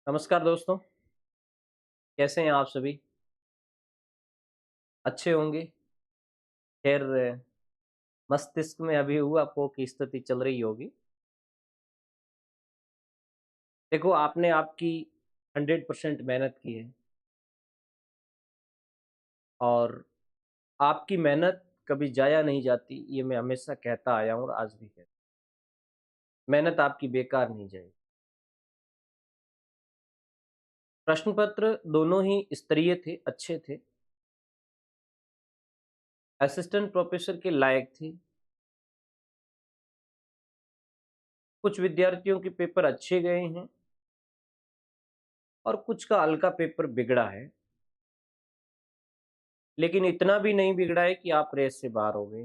नमस्कार दोस्तों, कैसे हैं आप सभी? अच्छे होंगे? खैर मस्तिष्क में अभी ऊहापोह की स्थिति चल रही होगी। देखो आपने आपकी 100% मेहनत की है और आपकी मेहनत कभी ज़ाया नहीं जाती, ये मैं हमेशा कहता आया हूँ और आज भी कहता हूँ। मेहनत आपकी बेकार नहीं जाएगी। प्रश्न पत्र दोनों ही स्तरीय थे, अच्छे थे, असिस्टेंट प्रोफेसर के लायक थे। कुछ विद्यार्थियों के पेपर अच्छे गए हैं और कुछ का हल्का पेपर बिगड़ा है। लेकिन इतना भी नहीं बिगड़ा है कि आप रेस से बाहर हो गए।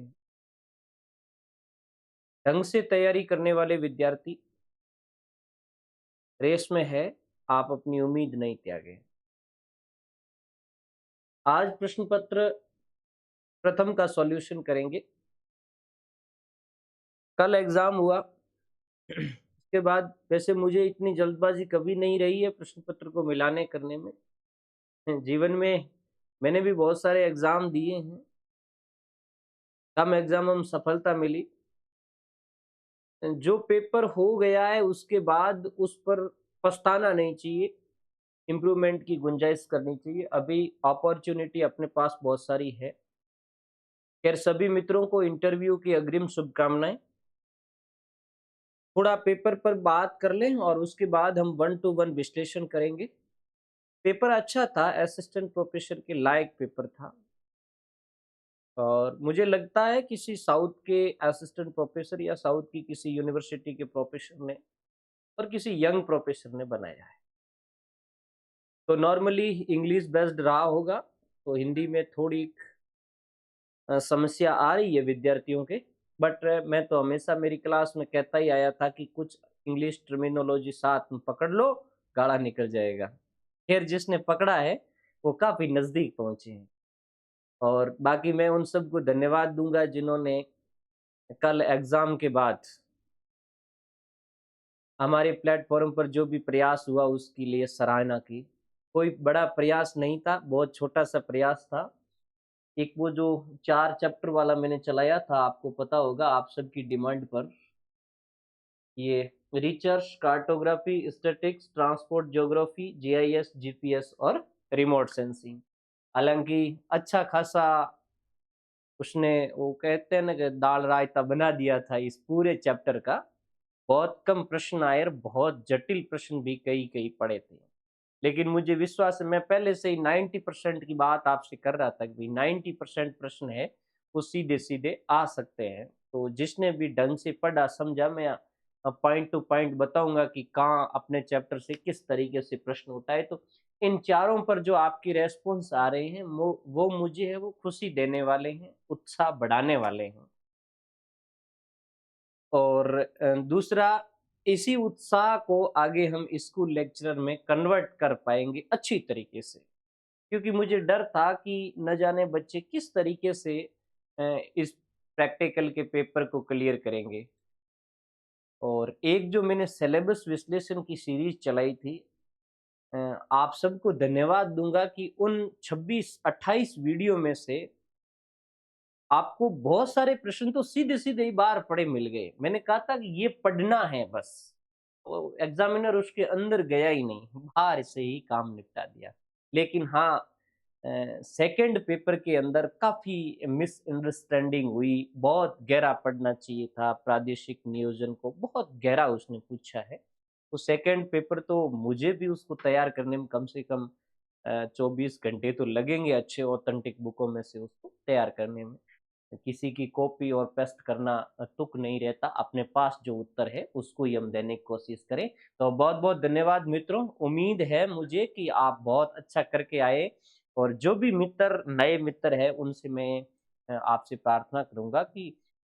ढंग से तैयारी करने वाले विद्यार्थी रेस में है, आप अपनी उम्मीद नहीं त्यागें। आज प्रश्न पत्र प्रथम का सॉल्यूशन करेंगे। कल एग्जाम हुआ उसके बाद वैसे मुझे इतनी जल्दबाजी कभी नहीं रही है प्रश्न पत्र को मिलाने करने में। जीवन में मैंने भी बहुत सारे एग्जाम दिए हैं, कम एग्जाम में सफलता मिली। जो पेपर हो गया है उसके बाद उस पर पछताना नहीं चाहिए, इम्प्रूवमेंट की गुंजाइश करनी चाहिए। अभी अपॉर्चुनिटी अपने पास बहुत सारी है। खैर सभी मित्रों को इंटरव्यू की अग्रिम शुभकामनाएं। थोड़ा पेपर पर बात कर लें और उसके बाद हम 1 टू 1 विश्लेषण करेंगे। पेपर अच्छा था, असिस्टेंट प्रोफेसर के लायक पेपर था और मुझे लगता है किसी साउथ के असिस्टेंट प्रोफेसर या साउथ की किसी यूनिवर्सिटी के प्रोफेसर ने और किसी यंग प्रोफेसर ने बनाया है। तो नॉर्मली इंग्लिश बेस्ड रहा होगा, तो हिंदी में थोड़ी समस्या आ रही है विद्यार्थियों के। बट मैं तो हमेशा मेरी क्लास में कहता ही आया था कि कुछ इंग्लिश टर्मिनोलॉजी साथ में पकड़ लो, गाढ़ा निकल जाएगा। खैर जिसने पकड़ा है वो काफी नजदीक पहुंचे हैं और बाकी मैं उन सबको धन्यवाद दूंगा जिन्होंने कल एग्जाम के बाद हमारे प्लेटफॉर्म पर जो भी प्रयास हुआ उसके लिए सराहना की। कोई बड़ा प्रयास नहीं था, बहुत छोटा सा प्रयास था। एक वो जो 4 चैप्टर वाला मैंने चलाया था, आपको पता होगा, आप सबकी डिमांड पर। ये research, cartography, statics, transport geography, GIS, GPS और रिमोट सेंसिंग। हालांकि अच्छा खासा उसने, वो कहते हैं ना कि दाल रायता बना दिया था इस पूरे चैप्टर का। बहुत कम प्रश्न आए और बहुत जटिल प्रश्न भी कई कई पड़े थे। लेकिन मुझे विश्वास है, मैं पहले से ही 90% की बात आपसे कर रहा था कि भाई 90% प्रश्न है वो सीधे सीधे आ सकते हैं। तो जिसने भी ढंग से पढ़ा समझा, मैं पॉइंट टू पॉइंट बताऊंगा कि कहाँ अपने चैप्टर से किस तरीके से प्रश्न होता है। तो इन चारों पर जो आपकी रेस्पॉन्स आ रहे हैं वो मुझे है वो खुशी देने वाले हैं, उत्साह बढ़ाने वाले हैं। और दूसरा, इसी उत्साह को आगे हम स्कूल लेक्चरर में कन्वर्ट कर पाएंगे अच्छी तरीके से। क्योंकि मुझे डर था कि न जाने बच्चे किस तरीके से इस प्रैक्टिकल के पेपर को क्लियर करेंगे। और एक जो मैंने सिलेबस विश्लेषण की सीरीज चलाई थी, अ, आप सबको धन्यवाद दूंगा कि उन 26-28 वीडियो में से आपको बहुत सारे प्रश्न तो सीधे-सीधे ही बाहर पड़े मिल गए। मैंने कहा था कि ये पढ़ना है बस। वो एग्ज़ामिनर उसके अंदर गया ही नहीं, बाहर से ही काम निपटा दिया। लेकिन हाँ, सेकंड पेपर के अंदर काफ़ी मिसअंडरस्टैंडिंग हुई, बहुत गहरा पढ़ना चाहिए था, प्रादेशिक नियोजन को बहुत गहरा उसने पूछा है। तो सेकंड पेपर तो मुझे भी उसको तैयार करने में कम से कम 24 घंटे तो लगेंगे, अच्छे ऑथेंटिक बुकों में से उसको तैयार करने में। किसी की कॉपी और पेस्ट करना तुक नहीं रहता, अपने पास जो उत्तर है उसको ही हम देने की कोशिश करें। तो बहुत बहुत धन्यवाद मित्रों, उम्मीद है मुझे कि आप बहुत अच्छा करके आए। और जो भी मित्र नए मित्र है उनसे मैं आपसे प्रार्थना करूंगा कि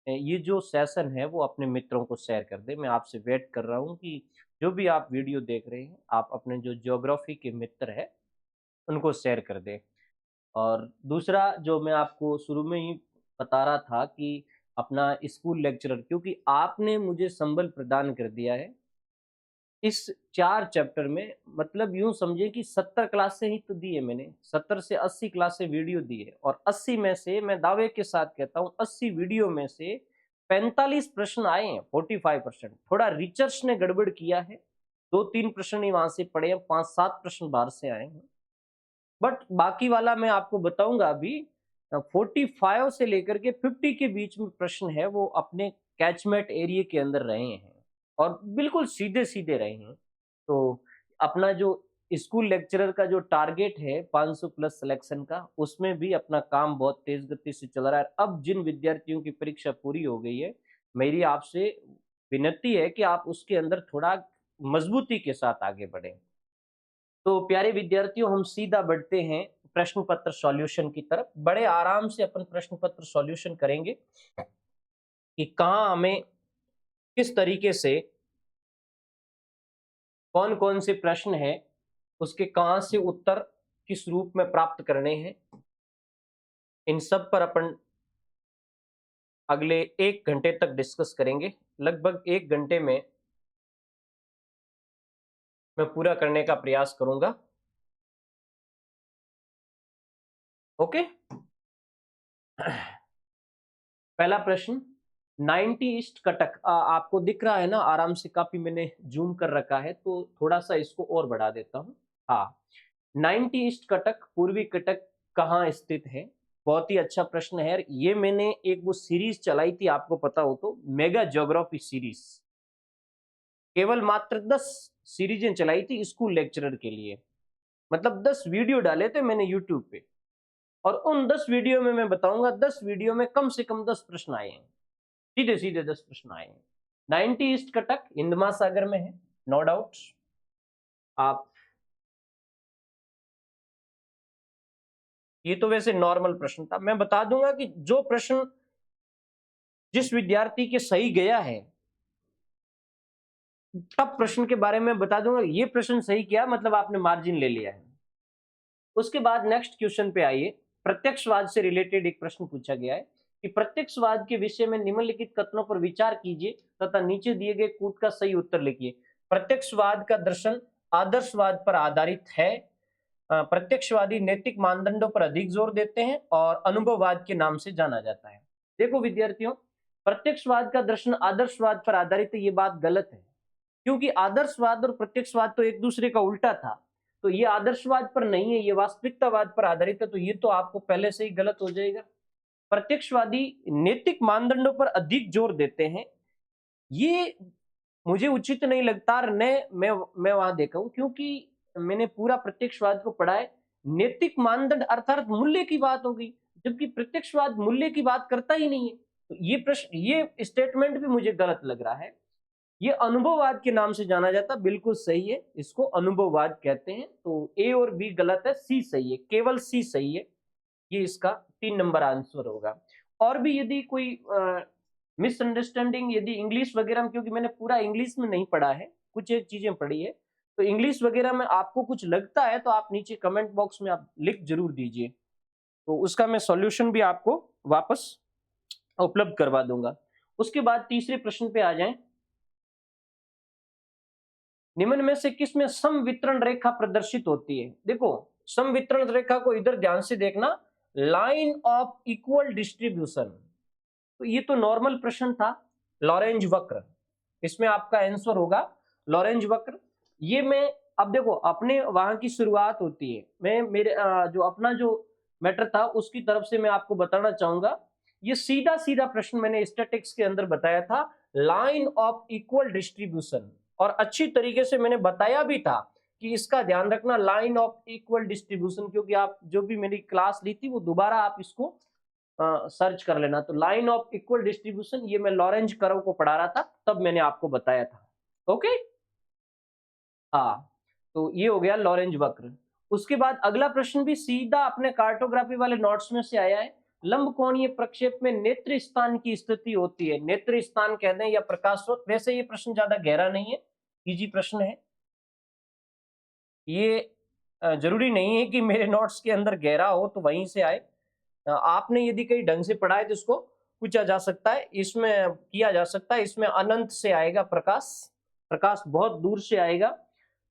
ये जो सेशन है वो अपने मित्रों को शेयर कर दे। मैं आपसे वेट कर रहा हूँ कि जो भी आप वीडियो देख रहे हैं आप अपने जो ज्योग्राफी के मित्र है उनको शेयर कर दें। और दूसरा जो मैं आपको शुरू में ही बता रहा था कि अपना स्कूल लेक्चरर, क्योंकि आपने मुझे संबल प्रदान कर दिया है, इस 4 चैप्टर में मतलब यूं समझे कि 70 क्लासें ही तो दी है मैंने, 70 से 80 क्लासें वीडियो दी है, और 80 में से मैं दावे के साथ कहता हूं 80 वीडियो में से 45 प्रश्न आए हैं, 45%। थोड़ा रिसर्च ने गड़बड़ किया है, 2-3 प्रश्न ही वहां से पड़े हैं, 5-7 प्रश्न बाहर से आए हैं, बट बाकी वाला मैं आपको बताऊंगा अभी। 45 से लेकर के 50 के बीच में प्रश्न है वो अपने कैचमेंट एरिया के अंदर रहे हैं, और बिल्कुल सीधे सीधे रहे हैं। तो अपना जो स्कूल लेक्चरर का जो टारगेट है 500 प्लस सिलेक्शन का, उसमें भी अपना काम बहुत तेज गति से चल रहा है। अब जिन विद्यार्थियों की परीक्षा पूरी हो गई है, मेरी आपसे विनती है कि आप उसके अंदर थोड़ा मजबूती के साथ आगे बढ़ें। तो प्यारे विद्यार्थियों, हम सीधा बढ़ते हैं प्रश्न पत्र सॉल्यूशन की तरफ। बड़े आराम से अपन प्रश्न पत्र सॉल्यूशन करेंगे कि कहाँ हमें किस तरीके से कौन कौन से प्रश्न है, उसके कहाँ से उत्तर किस रूप में प्राप्त करने हैं। इन सब पर अपन अगले 1 घंटे तक डिस्कस करेंगे। लगभग 1 घंटे में मैं पूरा करने का प्रयास करूंगा। ओके। पहला प्रश्न, 90 ईस्ट कटक। आपको दिख रहा है ना, आराम से काफी मैंने जूम कर रखा है, तो थोड़ा सा इसको और बढ़ा देता हूँ। हाँ, 90 ईस्ट कटक, पूर्वी कटक कहाँ स्थित है? बहुत ही अच्छा प्रश्न है। ये मैंने एक वो सीरीज चलाई थी, आपको पता हो तो, मेगा ज्योग्राफी सीरीज। केवल मात्र 10 सीरीजें चलाई थी स्कूल लेक्चरर के लिए, मतलब 10 वीडियो डाले थे मैंने यूट्यूब पे, और उन 10 वीडियो में मैं बताऊंगा, 10 वीडियो में कम से कम 10 प्रश्न आए हैं, सीधे सीधे 10 प्रश्न आए हैं। 90 ईस्ट कटक हिंद महासागर में है, नो डाउट। आप ये तो वैसे नॉर्मल प्रश्न था। मैं बता दूंगा कि जो प्रश्न जिस विद्यार्थी के सही गया है, तब प्रश्न के बारे में बता दूंगा, ये प्रश्न सही किया मतलब आपने मार्जिन ले लिया है। उसके बाद नेक्स्ट क्वेश्चन पे आइए। प्रत्यक्षवाद से रिलेटेड एक प्रश्न पूछा गया है कि प्रत्यक्षवाद के विषय में निम्नलिखित कथनों पर विचार कीजिए तथा नीचे दिए गए कूट का सही उत्तर लिखिए। प्रत्यक्षवाद का दर्शन आदर्शवाद पर आधारित है। प्रत्यक्षवादी नैतिक मानदंडों पर अधिक जोर देते हैं और अनुभववाद के नाम से जाना जाता है। देखो विद्यार्थियों, प्रत्यक्षवाद का दर्शन आदर्शवाद पर आधारित है, ये बात गलत है, क्योंकि आदर्शवाद और प्रत्यक्षवाद तो एक दूसरे का उल्टा था। तो ये आदर्शवाद पर नहीं है, ये वास्तविकतावाद पर आधारित है, तो ये तो आपको पहले से ही गलत हो जाएगा। प्रत्यक्षवादी नैतिक मानदंडों पर अधिक जोर देते हैं, ये मुझे उचित नहीं लगता। और मैं वहां देखा हूं, क्योंकि मैंने पूरा प्रत्यक्षवाद को पढ़ा है। नैतिक मानदंड अर्थात मूल्य की बात होगी, जबकि प्रत्यक्षवाद मूल्य की बात करता ही नहीं है। तो ये प्रश्न, ये स्टेटमेंट भी मुझे गलत लग रहा है। ये अनुभववाद के नाम से जाना जाता, बिल्कुल सही है, इसको अनुभववाद कहते हैं। तो ए और बी गलत है, सी सही है, केवल सी सही है। ये इसका 3 नंबर आंसर होगा। और भी यदि कोई मिसअंडरस्टैंडिंग, यदि इंग्लिश वगैरह में, क्योंकि मैंने पूरा इंग्लिश में नहीं पढ़ा है, कुछ एक चीजें पढ़ी है, तो इंग्लिश वगैरह में आपको कुछ लगता है तो आप नीचे कमेंट बॉक्स में आप लिख जरूर दीजिए, तो उसका मैं सॉल्यूशन भी आपको वापस उपलब्ध करवा दूंगा। उसके बाद तीसरे प्रश्न पे आ जाएं। निम्न में से किस में समवितरण रेखा प्रदर्शित होती है? देखो, समवितरण रेखा को इधर ध्यान से देखना, लाइन ऑफ इक्वल डिस्ट्रीब्यूशन। तो ये तो नॉर्मल प्रश्न था, लॉरेंज वक्र, इसमें आपका आंसर होगा लॉरेंज वक्र। ये मैं, अब देखो, अपने वहां की शुरुआत होती है, मैं मेरे जो अपना जो मैटर था उसकी तरफ से मैं आपको बताना चाहूंगा। ये सीधा सीधा प्रश्न मैंने स्टैटिक्स के अंदर बताया था, लाइन ऑफ इक्वल डिस्ट्रीब्यूशन, और अच्छी तरीके से मैंने बताया भी था कि इसका ध्यान रखना, लाइन ऑफ इक्वल डिस्ट्रीब्यूशन, क्योंकि आप जो भी मेरी क्लास ली थी वो दोबारा आप इसको सर्च कर लेना। तो लाइन ऑफ इक्वल डिस्ट्रीब्यूशन, ये मैं लॉरेंज कर्व को पढ़ा रहा था, तब मैंने आपको बताया था। ओके, हाँ, तो ये हो गया लॉरेंज वक्र। उसके बाद अगला प्रश्न भी सीधा अपने कार्टोग्राफी वाले नोट्स में से आया है। लंब कोणीय प्रक्षेप में नेत्र स्थान की स्थिति होती है, नेत्र स्थान कहते हैं या प्रकाश स्रोत। वैसे ये प्रश्न ज्यादा गहरा नहीं है, इजी प्रश्न है ये। जरूरी नहीं है कि मेरे नोट्स के अंदर गहरा हो तो वहीं से आए। आपने यदि कहीं ढंग से पढ़ा है तो इसको पूछा जा सकता है, इसमें किया जा सकता है। इसमें अनंत से आएगा प्रकाश, प्रकाश बहुत दूर से आएगा,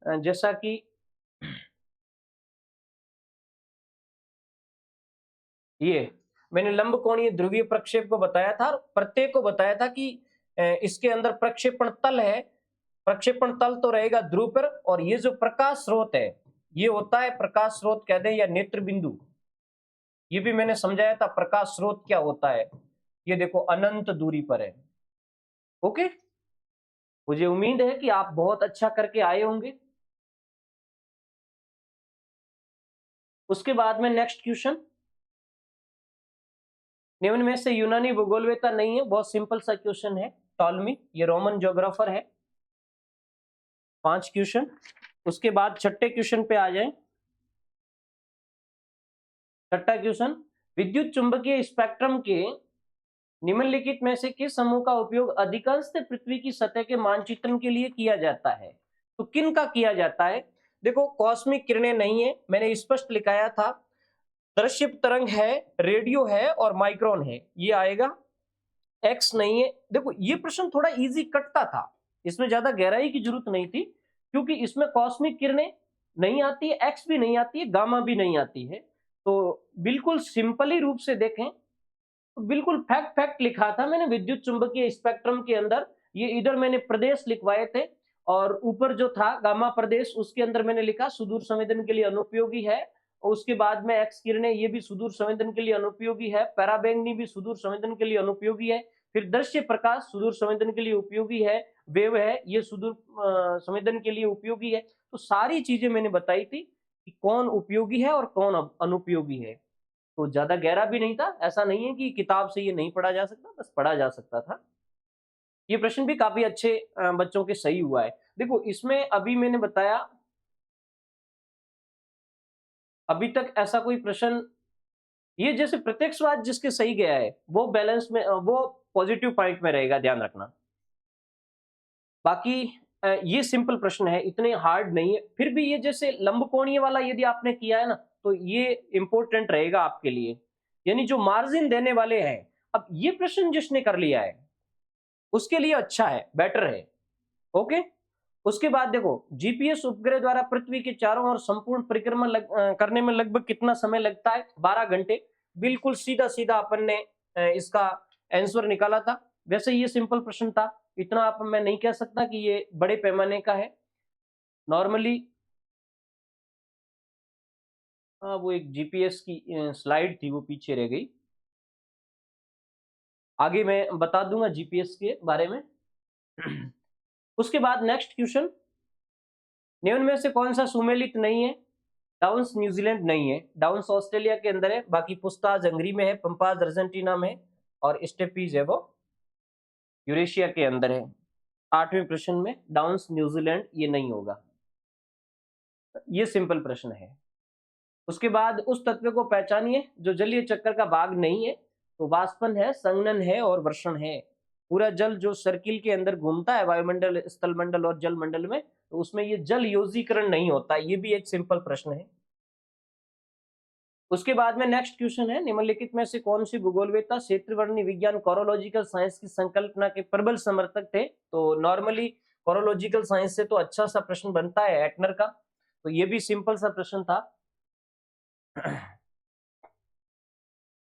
जैसा कि ये मैंने लंबकोणीय ध्रुवीय प्रक्षेप को बताया था, प्रत्येक को बताया था कि इसके अंदर प्रक्षेपण तल है, प्रक्षेपण तल तो रहेगा ध्रुव पर, और ये जो प्रकाश स्रोत है ये होता है प्रकाश स्रोत कहते हैं या नेत्र बिंदु। ये भी मैंने समझाया था प्रकाश स्रोत क्या होता है, ये देखो अनंत दूरी पर है। ओके, मुझे उम्मीद है कि आप बहुत अच्छा करके आए होंगे। उसके बाद में नेक्स्ट क्वेश्चन, निम्न में से यूनानी भूगोलवेता नहीं है, बहुत सिंपल सा क्वेश्चन है। टॉलमी, ये रोमन ज्योग्राफर है। 5 क्वेश्चन। उसके बाद छठे क्वेश्चन पे आ जाए। छठा क्वेश्चन, विद्युत चुंबकीय स्पेक्ट्रम के निम्नलिखित में से किस समूह का उपयोग अधिकांशतः पृथ्वी की सतह के मानचित्रण के लिए किया जाता है? तो किन का किया जाता है? देखो, कॉस्मिक किरणें नहीं है, मैंने स्पष्ट लिखाया था। दृश्य तरंग है, रेडियो है और माइक्रोन है, ये आएगा। एक्स नहीं है। देखो, ये प्रश्न थोड़ा इजी कटता था, इसमें ज्यादा गहराई की जरूरत नहीं थी, क्योंकि इसमें कॉस्मिक किरणें नहीं आती है, एक्स भी नहीं आती है, गामा भी नहीं आती है। तो बिल्कुल सिंपली रूप से देखें तो बिल्कुल फैक्ट फैक्ट लिखा था मैंने विद्युत चुंबकीय स्पेक्ट्रम के अंदर। ये इधर मैंने प्रदेश लिखवाए थे, और ऊपर जो था गामा प्रदेश, उसके अंदर मैंने लिखा सुदूर संवेदन के लिए अनुपयोगी है। और उसके बाद में एक्स किरणें, ये भी सुदूर संवेदन के लिए अनुपयोगी है। पैराबैंगनी भी सुदूर संवेदन के लिए अनुपयोगी है। फिर दृश्य प्रकाश सुदूर संवेदन के लिए उपयोगी है। वेव है, ये सुदूर संवेदन के लिए उपयोगी है। तो सारी चीजें मैंने बताई थी कि कौन उपयोगी है और कौन अनुपयोगी है। तो ज्यादा गहरा भी नहीं था, ऐसा नहीं है कि किताब से ये नहीं पढ़ा जा सकता, बस पढ़ा जा सकता था। ये प्रश्न भी काफी अच्छे बच्चों के सही हुआ है। देखो, इसमें अभी मैंने बताया, अभी तक ऐसा कोई प्रश्न, ये जैसे प्रत्यक्षवाद जिसके सही गया है वो बैलेंस में, वो पॉजिटिव पॉइंट में रहेगा, ध्यान रखना। बाकी ये सिंपल प्रश्न है, इतने हार्ड नहीं है। फिर भी ये जैसे लंबकोणीय वाला यदि आपने किया है ना, तो ये इंपॉर्टेंट रहेगा आपके लिए, यानी जो मार्जिन देने वाले हैं। अब ये प्रश्न जिसने कर लिया है उसके लिए अच्छा है, बेटर है। ओके। उसके बाद देखो, जीपीएस उपग्रह द्वारा पृथ्वी के चारों ओर संपूर्ण परिक्रमा करने में लगभग कितना समय लगता है? 12 घंटे। बिल्कुल सीधा सीधा अपन ने इसका आंसर निकाला था। वैसे ये सिंपल प्रश्न था, इतना आप मैं नहीं कह सकता कि ये बड़े पैमाने का है। नॉर्मली वो एक जीपीएस की स्लाइड थी, वो पीछे रह गई, आगे मैं बता दूंगा जीपीएस के बारे में। उसके बाद नेक्स्ट क्वेश्चन, निम्न में से कौन सा सुमेलित नहीं है? डाउन्स न्यूजीलैंड नहीं है, डाउन्स ऑस्ट्रेलिया के अंदर है, बाकी पुस्ताज हंगरी में है, पंपाज अर्जेंटीना में, और स्टेपीज है वो यूरेशिया के अंदर है। 8वें प्रश्न में डाउन्स न्यूजीलैंड ये नहीं होगा, ये सिंपल प्रश्न है। उसके बाद उस तत्व को पहचानिए जो जलीय चक्कर का भाग नहीं है। तो वाष्पन है, संघनन है और वर्षण है। पूरा जल जो सर्किल के अंदर घूमता है वायुमंडल, स्थलमंडल और जलमंडल में, तो उसमें ये जल योजीकरण नहीं होता। ये भी एक सिंपल प्रश्न है। उसके बाद में नेक्स्ट क्वेश्चन है, निम्नलिखित में से कौन सी भूगोलवेत्ता क्षेत्रवर्णी विज्ञान कोरोलॉजिकल साइंस की संकल्पना के प्रबल समर्थक थे? तो नॉर्मली कोरोलॉजिकल साइंस से तो अच्छा सा प्रश्न बनता है एटनर का, तो ये भी सिंपल सा प्रश्न था।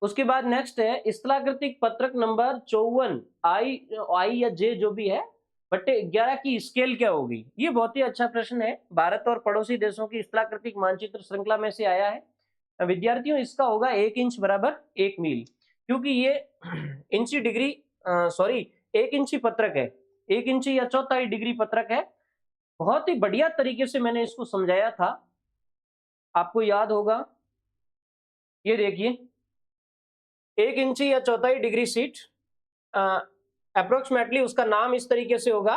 उसके बाद नेक्स्ट है स्थलाकृतिक पत्रक नंबर 54, आई या जे जो भी है, बटे 11 की स्केल क्या होगी? ये बहुत ही अच्छा प्रश्न है, भारत और पड़ोसी देशों की स्थलाकृतिक मानचित्र श्रृंखला में से आया है। विद्यार्थियों, इसका होगा 1 इंच बराबर 1 मील, क्योंकि ये इंची डिग्री, सॉरी 1 इंची पत्रक है, 1 इंची या 1/4 डिग्री पत्रक है। बहुत ही बढ़िया तरीके से मैंने इसको समझाया था, आपको याद होगा। ये देखिए, 1 इंची या 1/4 डिग्री सीट, अप्रोक्सीमेटली उसका नाम इस तरीके से होगा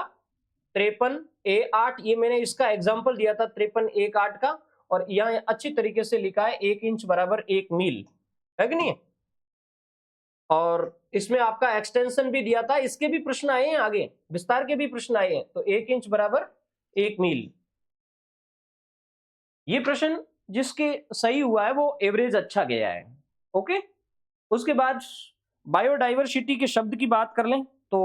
53A8। ये मैंने इसका एग्जांपल दिया था 53A8 का, और यहाँ अच्छी तरीके से लिखा है 1 इंच बराबर 1 मील, है कि नहीं? और इसमें आपका एक्सटेंशन भी दिया था, इसके भी प्रश्न आए हैं, आगे विस्तार के भी प्रश्न आए हैं। तो 1 इंच बराबर 1 मील, ये प्रश्न जिसके सही हुआ है वो एवरेज अच्छा गया है। ओके। उसके बाद बायोडाइवर्सिटी के शब्द की बात कर लें तो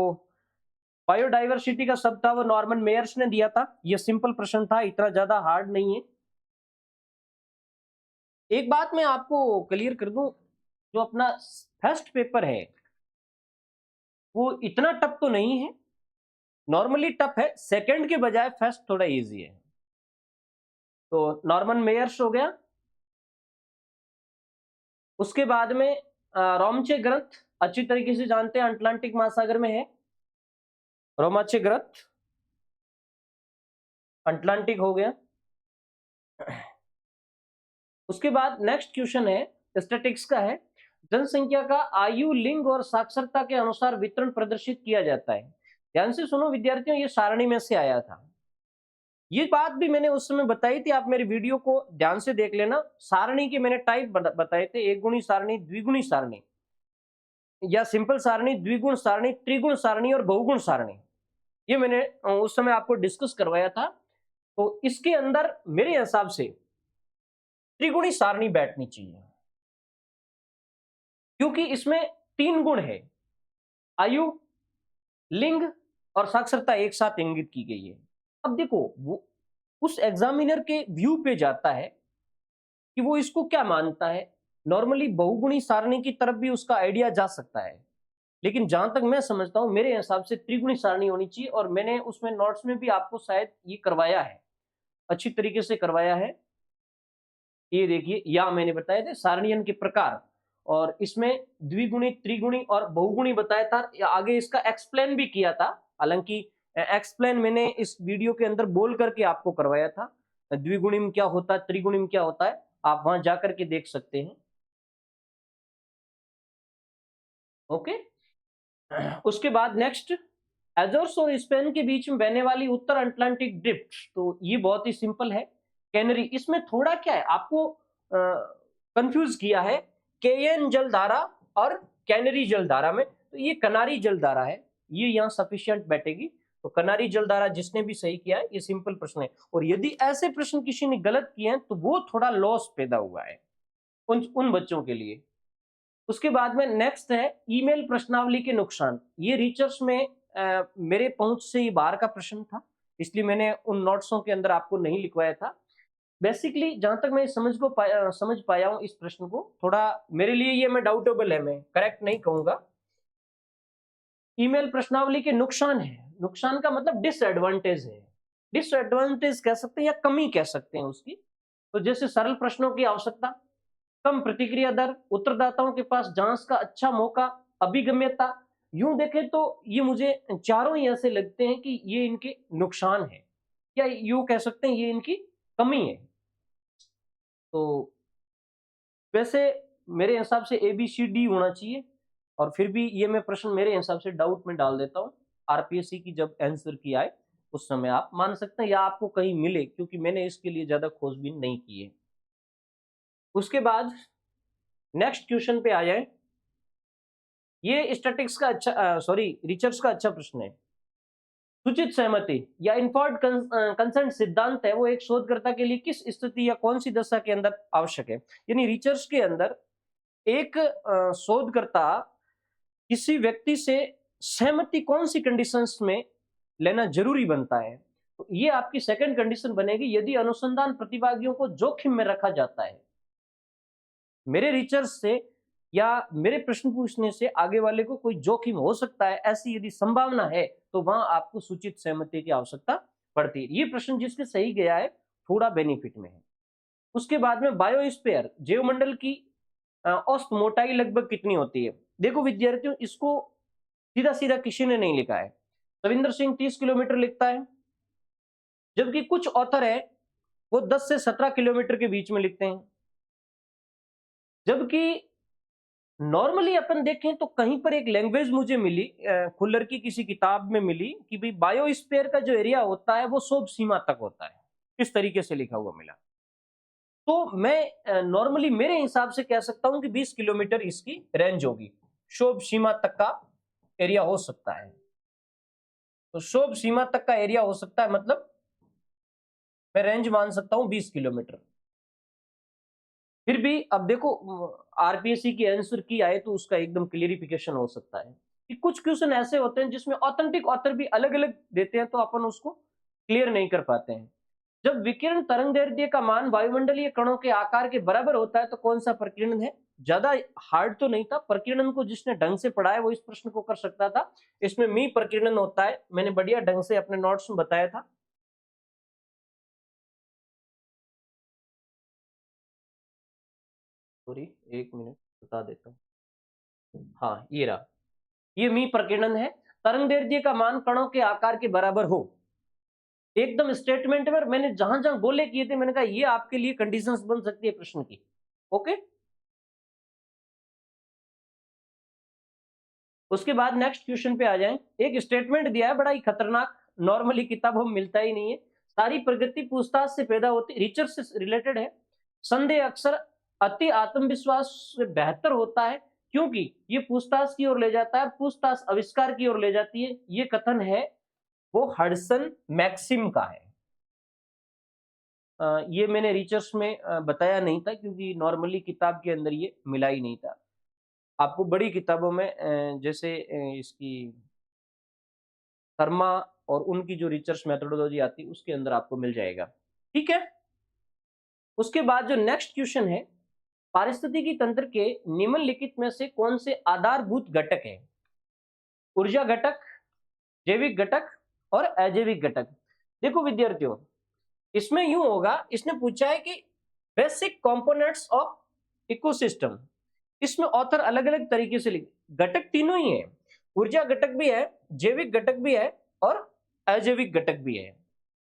बायोडाइवर्सिटी का शब्द था वो नॉर्मन मेयर्स ने दिया था। ये सिंपल प्रश्न था, इतना ज्यादा हार्ड नहीं है। एक बात मैं आपको क्लियर कर दूं, जो अपना फर्स्ट पेपर है वो इतना टफ तो नहीं है, नॉर्मली टफ है, सेकंड के बजाय फर्स्ट थोड़ा इजी है। तो नॉर्मन मेयर्स हो गया, उसके बाद में रोमचे ग्रंथ अच्छी तरीके से जानते हैं, अटलांटिक महासागर में है। रोमाचे ग्रंथ अटलांटिक हो गया। उसके बाद नेक्स्ट क्वेश्चन है स्टैटिक्स का है, जनसंख्या का आयु, लिंग और साक्षरता के अनुसार वितरण प्रदर्शित किया जाता है। ध्यान से सुनो विद्यार्थियों, ये सारणी में से आया था। ये बात भी मैंने उस समय बताई थी, आप मेरी वीडियो को ध्यान से देख लेना। सारणी के मैंने टाइप बताए थे, एक गुणी सारणी, द्विगुणी सारणी या सिंपल सारणी, द्विगुण सारणी, त्रिगुण सारणी और बहुगुण सारणी। ये मैंने उस समय आपको डिस्कस करवाया था। तो इसके अंदर मेरे हिसाब से त्रिगुणी सारणी बैठनी चाहिए, क्योंकि इसमें 3 गुण है, आयु, लिंग और साक्षरता एक साथ इंगित की गई है। अब देखो वो उस एग्जामिनर के व्यू पे जाता है कि वो इसको क्या मानता है। नॉर्मली बहुगुणी सारणी की तरफ भी उसका आइडिया जा सकता है, लेकिन जहां तक मैं समझता हूं मेरे हिसाब से त्रिगुणी सारणी होनी चाहिए। और मैंने उसमें नोट्स में भी आपको शायद ये करवाया है, अच्छी तरीके से करवाया है। ये देखिए, या मैंने बताए थे सारणियन के प्रकार, और इसमें द्विगुणी, त्रिगुणी और बहुगुणी बताया था। आगे इसका एक्सप्लेन भी किया था, हालांकि एक्सप्लेन मैंने इस वीडियो के अंदर बोल करके आपको करवाया था। द्विगुणी में क्या होता है, त्रिगुणी में क्या होता है, आप वहां जाकर के देख सकते हैं। ओके। उसके बाद नेक्स्ट, एजोर्स और स्पेन के बीच में बहने वाली उत्तर अटलांटिक ड्रिफ्ट, तो ये बहुत ही सिंपल है, कैनरी। इसमें थोड़ा क्या है, आपको कंफ्यूज किया है केयन जलधारा और कैनरी जलधारा में, तो ये कनारी जलधारा है, ये यहाँ सफिशिएंट बैठेगी। तो कनारी जलधारा जिसने भी सही किया है, ये सिंपल प्रश्न है। और यदि ऐसे प्रश्न किसी ने गलत किए हैं तो वो थोड़ा लॉस पैदा हुआ है उन बच्चों के लिए। उसके बाद में नेक्स्ट है ईमेल प्रश्नावली के नुकसान। ये रिसर्च में मेरे पहुंच से ही बाहर का प्रश्न था, इसलिए मैंने उन नोट्सों के अंदर आपको नहीं लिखवाया था। बेसिकली जहां तक मैं समझ पाया हूं इस प्रश्न को, थोड़ा मेरे लिए ये मैं डाउटेबल है, मैं करेक्ट नहीं कहूंगा। ईमेल प्रश्नावली के नुकसान है, नुकसान का मतलब डिसएडवांटेज है, डिसएडवांटेज कह सकते हैं या कमी कह सकते हैं उसकी। तो जैसे सरल प्रश्नों की आवश्यकता, कम प्रतिक्रिया दर, उत्तरदाताओं के पास जांच का अच्छा मौका, अभिगम्यता। यूं देखें तो ये मुझे चारों ही ऐसे लगते हैं कि ये इनके नुकसान है, या यूं कह सकते हैं ये इनकी कमी है। तो वैसे मेरे हिसाब से ABCD होना चाहिए, और फिर भी ये मैं प्रश्न मेरे हिसाब से डाउट में डाल देता हूँ। RPSC की जब आंसर की आए उस समय आप मान सकते हैं, या आपको कहीं मिले, क्योंकि मैंने इसके लिए ज्यादा खोजबीन नहीं की है। उसके बाद नेक्स्ट क्वेश्चन पे आ जाए। ये स्टैटिक्स का अच्छा, सॉरी, रिसर्च का अच्छा प्रश्न है। सूचित सहमति या इन्फॉर्म्ड कंसेंट सिद्धांत है वो एक शोधकर्ता के लिए किस स्थिति या कौन सी दशा के अंदर आवश्यक है। यानी रिसर्च के अंदर एक शोधकर्ता किसी व्यक्ति से सहमति कौन सी कंडीशंस में लेना जरूरी बनता है, तो ये आपकी सेकंड कंडीशन बनेगी, यदि अनुसंधान प्रतिभागियों को जोखिम में रखा जाता है। मेरे रिसर्च से या मेरे प्रश्न पूछने से आगे वाले को कोई जोखिम हो सकता है, ऐसी यदि संभावना है, तो वहां आपको सूचित सहमति की आवश्यकता पड़ती है। ये प्रश्न जिसके सही गया है थोड़ा बेनिफिट में है। उसके बाद में बायोस्फीयर, जैवमंडल की औसत मोटाई लगभग कितनी होती है। देखो विद्यार्थियों, इसको सीधा सीधा किसी ने नहीं लिखा है। रविंद्र सिंह 30 किलोमीटर लिखता है, जबकि कुछ ऑथर है वो 10 से 17 किलोमीटर के बीच में लिखते हैं। जबकि नॉर्मली अपन देखें तो कहीं पर एक लैंग्वेज मुझे मिली, खुल्लर की किसी किताब में मिली, कि भाई बायोस्फीयर का जो एरिया होता है वो शोभ सीमा तक होता है, इस तरीके से लिखा हुआ मिला। तो मैं नॉर्मली मेरे हिसाब से कह सकता हूं कि 20 किलोमीटर इसकी रेंज होगी, शोभ सीमा तक का एरिया हो सकता है। तो शोभ सीमा तक का एरिया हो सकता है, मतलब मैं रेंज मान सकता हूं 20 किलोमीटर। फिर भी अब देखो RPSC की आंसर की आए तो उसका एकदम क्लियरिफिकेशन हो सकता है। कि कुछ क्वेश्चन ऐसे होते हैं जिसमें ऑथेंटिक ऑथर भी अलग अलग देते हैं, तो अपन उसको क्लियर नहीं कर पाते हैं। जब विकिरण तरंगदैर्ध्य का मान वायुमंडलीय कणों के आकार के बराबर होता है तो कौन सा प्रकीर्णन है? ज्यादा हार्ड तो नहीं था, प्रकीर्णन को जिसने ढंग से पढ़ा है वो इस प्रश्न को कर सकता था। इसमें मी प्रकीर्णन होता है, मैंने बढ़िया ढंग से अपने नोट्स में बताया था। सॉरी, एक मिनट बता देता हूँ। हाँ, ये रहा, ये मी प्रकीर्णन है। तरंगदैर्ध्य का मान कणों के आकार के बराबर हो, एकदम स्टेटमेंट में मैंने जहां जहां गोले किए थे मैंने कहा ये आपके लिए कंडीशंस बन सकती है प्रश्न की। ओके, उसके बाद नेक्स्ट क्वेश्चन पे आ जाएं। एक स्टेटमेंट दिया है बड़ा ही खतरनाक, नॉर्मली किताबों में मिलता ही नहीं है। सारी प्रगति पूछताछ से पैदा होती, रिसर्च से रिलेटेड है। संदेह अक्सर अति आत्मविश्वास से बेहतर होता है क्योंकि ये पूछताछ की ओर ले जाता है, पूछताछ आविष्कार की ओर ले जाती है। ये कथन है वो हडसन मैक्सिम का है। ये मैंने रिसर्च में बताया नहीं था क्योंकि नॉर्मली किताब के अंदर ये मिला ही नहीं था। आपको बड़ी किताबों में जैसे इसकी शर्मा और उनकी जो रिसर्च मेथोडोलॉजी आती है उसके अंदर आपको मिल जाएगा। ठीक है, उसके बाद जो नेक्स्ट क्वेश्चन है, पारिस्थितिकी तंत्र के निम्नलिखित में से कौन से आधारभूत घटक है? ऊर्जा घटक, जैविक घटक और अजैविक घटक। देखो विद्यार्थियों, इसमें यूं होगा, इसने पूछा है कि बेसिक कंपोनेंट्स ऑफ इकोसिस्टम। इसमें ऑथर अलग अलग तरीके से लिखे, घटक तीनों ही है, ऊर्जा घटक भी है, जैविक घटक भी है और अजैविक घटक भी है।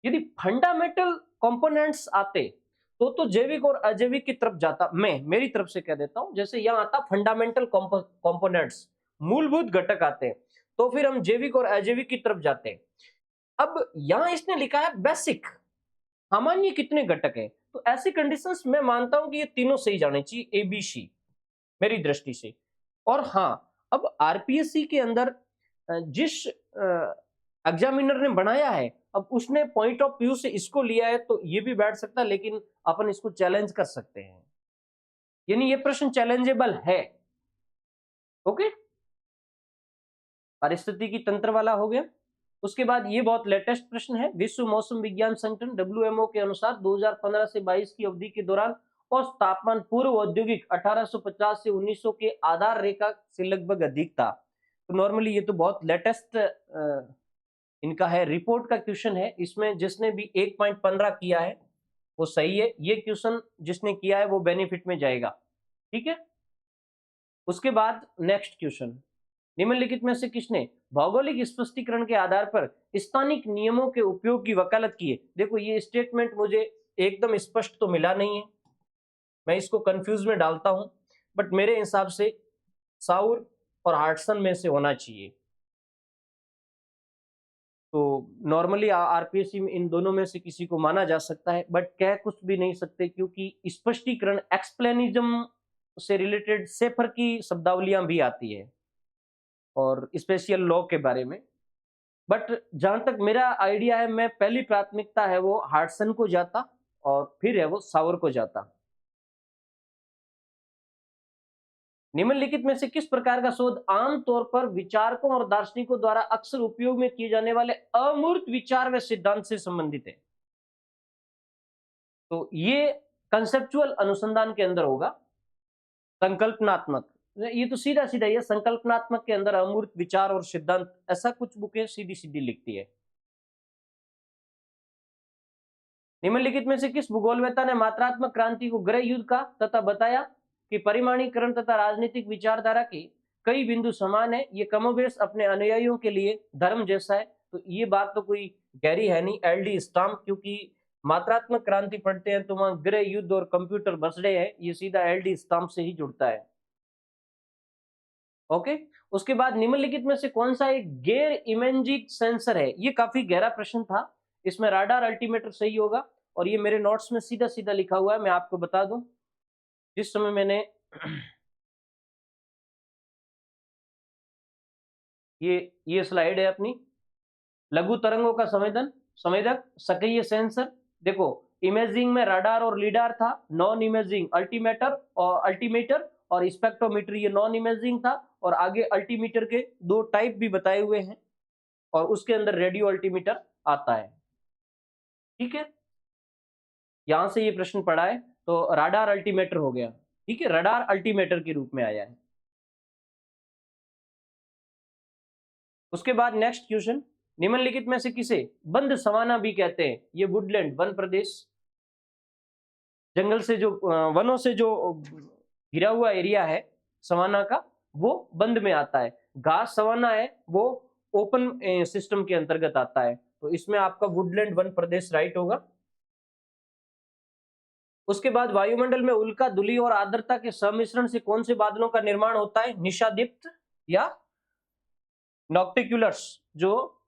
यदि फंडामेंटल कंपोनेंट्स आते तो जैविक और अजैविक की तरफ जाता। मैं मेरी तरफ से कह देता हूं, जैसे यहां आता फंडामेंटल कंपोनेंट्स, मूलभूत घटक आते हैं, तो फिर हम जैविक और अजैविक की तरफ जाते हैं। अब यहां इसने लिखा है बेसिक, सामान्य कितने घटक है, तो ऐसी कंडीशंस मैं मानता हूं कि ये तीनों सही जाने चाहिए, एबीसी मेरी दृष्टि से। और हाँ, अब आरपीएससी के अंदर जिस एग्जामिनर ने बनाया है, अब उसने पॉइंट ऑफ व्यू से इसको लिया है तो ये भी बैठ सकता है, लेकिन अपन इसको चैलेंज कर सकते हैं, यानी ये प्रश्न चैलेंजेबल है। ओके, पारिस्थितिकी तंत्र वाला हो गया। उसके बाद ये बहुत लेटेस्ट प्रश्न है, विश्व मौसम विज्ञान संगठन डब्ल्यूएमओ के अनुसार 2015 से 22 की अवधि के दौरान औसत तापमान पूर्व औद्योगिक 1850 से 1900 के आधार रेखा से लगभग अधिक था। तो नॉर्मली ये तो बहुत लेटेस्ट इनका है, रिपोर्ट का क्वेश्चन है। इसमें जिसने भी 1.15 किया है वो सही है, ये क्वेश्चन जिसने किया है वो बेनिफिट में जाएगा। ठीक है, उसके बाद नेक्स्ट क्वेश्चन, निम्नलिखित में से किसने भौगोलिक स्पष्टीकरण के आधार पर स्थानिक नियमों के उपयोग की वकालत की है? देखो ये स्टेटमेंट मुझे एकदम स्पष्ट तो मिला नहीं है, मैं इसको कंफ्यूज में डालता हूं, बट मेरे हिसाब से साउर और हार्टसन में से होना चाहिए। तो नॉर्मली आरपीएससी में इन दोनों में से किसी को माना जा सकता है, बट कह कुछ भी नहीं सकते क्योंकि स्पष्टीकरण एक्सप्लेनिज्म से रिलेटेड सेफर की शब्दावलियां भी आती है और स्पेशल लॉ के बारे में। बट जहां तक मेरा आइडिया है, मैं पहली प्राथमिकता है वो हार्टसन को जाता और फिर है वो सावर को जाता। निम्नलिखित में से किस प्रकार का शोध आमतौर पर विचारकों और दार्शनिकों द्वारा अक्सर उपयोग में किए जाने वाले अमूर्त विचार व सिद्धांत से संबंधित है? तो ये कंसेप्चुअल अनुसंधान के अंदर होगा। संकल्पनात्मक, ये तो सीधा सीधा ये संकल्पनात्मक के अंदर अमूर्त विचार और सिद्धांत, ऐसा कुछ बुकें सीधी सीधी लिखती है। निम्नलिखित में से किस भूगोलवेत्ता ने मात्रात्मक क्रांति को गृह युद्ध का तथा बताया कि परिमाणीकरण तथा राजनीतिक विचारधारा के कई बिंदु समान है, ये कमोबेश अपने अनुयायियों के लिए धर्म जैसा है? तो ये बात तो कोई गहरी है नहीं, एलडी स्टाम्प, क्योंकि मात्रात्मक क्रांति पढ़ते हैं तो वहां गृह युद्ध और कंप्यूटर बसड़े है, ये सीधा एलडी स्टाम्प से ही जुड़ता है। ओके, उसके बाद निम्नलिखित में से कौन सा एक गैर इमेजिंग सेंसर है? ये काफी गहरा प्रश्न था, इसमें राडार अल्टीमीटर सही होगा और ये मेरे नोट्स में सीधा सीधा लिखा हुआ है, मैं आपको बता दूं। जिस समय मैंने ये स्लाइड है अपनी, लघु तरंगों का संवेदन संवेदक सक्रिय सेंसर। देखो इमेजिंग में राडार और लीडार था, नॉन इमेजिंग अल्टीमीटर और स्पेक्ट्रोमीटर ये नॉन इमेजिंग था, और आगे अल्टीमीटर के दो टाइप भी बताए हुए हैं और उसके अंदर रेडियो अल्टीमीटर आता है। ठीक है, यहां से ये प्रश्न पड़ा है तो राडार अल्टीमीटर हो गया। ठीक है, रडार अल्टीमीटर के रूप में आया है। उसके बाद नेक्स्ट क्वेश्चन, निम्नलिखित में से किसे बंद सवाना भी कहते हैं? ये वुडलैंड वन प्रदेश, जंगल से जो वनों से जो घिरा हुआ एरिया है सवाना का, वो बंद में आता है। घास सवाना है वो ओपन सिस्टम के अंतर्गत आता है, तो इसमें आपका वुडलैंड वन प्रदेश राइट होगा। उसके बाद वायुमंडल में उल्का, धूलि और आर्द्रता के सम्मिश्रण से कौन से बादलों का निर्माण होता है? निशादीप्त या नॉक्टिक्यूलर्स, जो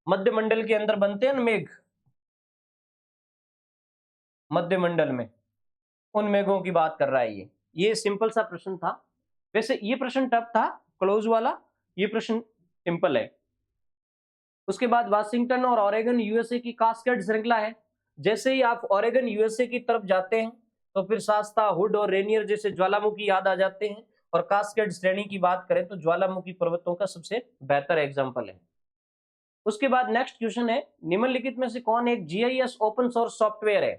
मध्य मंडल के अंदर बनते हैं ना मेघ, मध्य मंडल में, उन मेघों की बात कर रहा है ये सिंपल सा प्रश्न था। वैसे ये प्रश्न टफ था क्लोज वाला, ये प्रश्न सिंपल है। उसके बाद वाशिंगटन और ओरेगन यूएसए की कास्केड श्रृंखला है। जैसे ही आप ओरेगन यूएसए की तरफ जाते हैं तो फिर शास्ता, हुड और रेनियर जैसे ज्वालामुखी याद आ जाते हैं, और कास्केड श्रेणी की बात करें तो ज्वालामुखी पर्वतों का सबसे बेहतर एग्जाम्पल है। उसके बाद नेक्स्ट क्वेश्चन है, निम्नलिखित में से कौन एक जीआईएस ओपन सोर्स सॉफ्टवेयर है?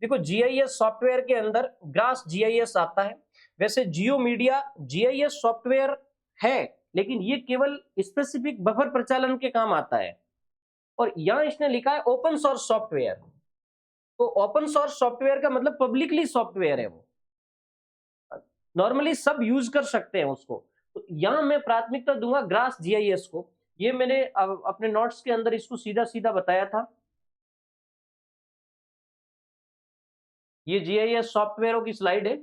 देखो जीआईएस सॉफ्टवेयर के अंदर ग्रास जीआईएस आता है। वैसे जियो मीडिया जीआईएस सॉफ्टवेयर है, लेकिन ये केवल स्पेसिफिक बफर प्रचालन के काम आता है, और यहां इसने लिखा है ओपन सोर्स सॉफ्टवेयर। तो ओपन सोर्स सॉफ्टवेयर का मतलब पब्लिकली सॉफ्टवेयर है, वो नॉर्मली सब यूज कर सकते हैं उसको। तो यहां मैं प्राथमिकता दूंगा ग्रास जीआईएस को। ये मैंने अपने नोट्स के अंदर इसको सीधा सीधा बताया था। ये जीआईएस सॉफ्टवेयरों की स्लाइड है,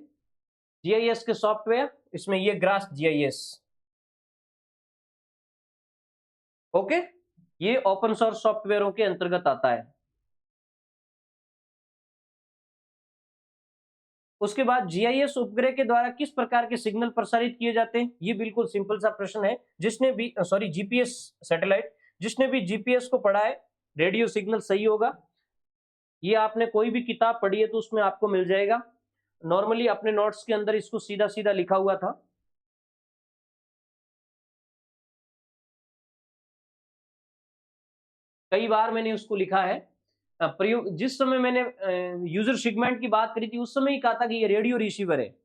जीआईएस के सॉफ्टवेयर, इसमें ये ग्रास जीआईएस। ओके, ये ओपन सोर्स सॉफ्टवेयरों के अंतर्गत आता है। उसके बाद जीआईएस उपग्रह के द्वारा किस प्रकार के सिग्नल प्रसारित किए जाते हैं? ये बिल्कुल सिंपल सा प्रश्न है। जिसने भी जीपीएस सैटेलाइट, जिसने भी जीपीएस को पढ़ा है, रेडियो सिग्नल सही होगा। ये आपने कोई भी किताब पढ़ी है तो उसमें आपको मिल जाएगा। नॉर्मली अपने नोट्स के अंदर इसको सीधा सीधा लिखा हुआ था। कई बार मैंने उसको लिखा है। प्रयोग जिस समय मैंने यूजर सेगमेंट की बात करी थी उस समय ही कहा था कि ये रेडियो रिसीवर है।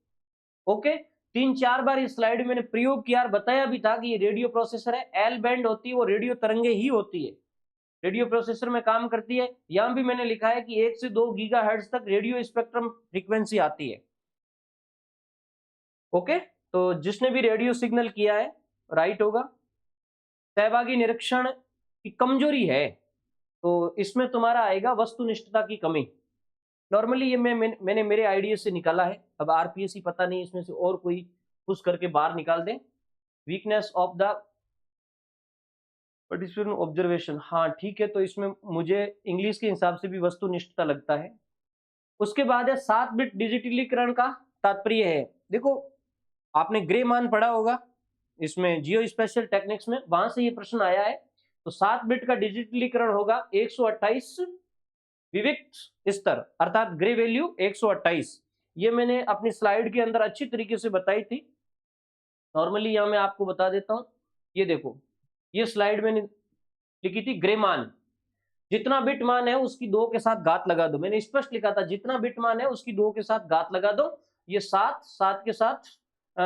ओके, 3-4 बार इस स्लाइड मैंने प्रयोग किया और बताया भी था कि ये रेडियो प्रोसेसर है, एल बैंड होती है, वो रेडियो तरंगे ही होती है, रेडियो प्रोसेसर में काम करती है। यहां भी मैंने लिखा है कि 1 से 2 गीगाहर्ट्ज तक रेडियो स्पेक्ट्रम फ्रीक्वेंसी आती है। ओके, तो जिसने भी रेडियो सिग्नल किया है राइट होगा। सहभागी निरीक्षण की कमजोरी है, तो इसमें तुम्हारा आएगा वस्तुनिष्ठता की कमी। नॉर्मली ये मैंने मेरे आइडिया से निकाला है, अब आरपीएससी पता नहीं इसमें से और कोई पुश करके बाहर निकाल दे। Weakness of the participant observation, हाँ ठीक है, तो इसमें मुझे इंग्लिश के हिसाब से भी वस्तुनिष्ठता लगता है। उसके बाद है 7 बिट डिजिटलीकरण का तात्पर्य है। देखो आपने ग्रे मान पढ़ा होगा इसमें जियो स्पेशल टेक्निक्स में, वहां से ये प्रश्न आया है। तो 7 बिट का डिजिटलीकरण होगा 128 विविक्त स्तर, अर्थात ग्रे वैल्यू 128। ये मैंने अपनी स्लाइड के अंदर अच्छी तरीके से बताई थी। नॉर्मली यहां मैं आपको बता देता हूं, ये देखो, ये स्लाइड मैंने लिखी थी ग्रे मान, जितना बिट मान है उसकी 2 के साथ घात लगा दो। मैंने स्पष्ट लिखा था जितना बिट मान है उसकी 2 के साथ घात लगा दो। ये 7, 7 के साथ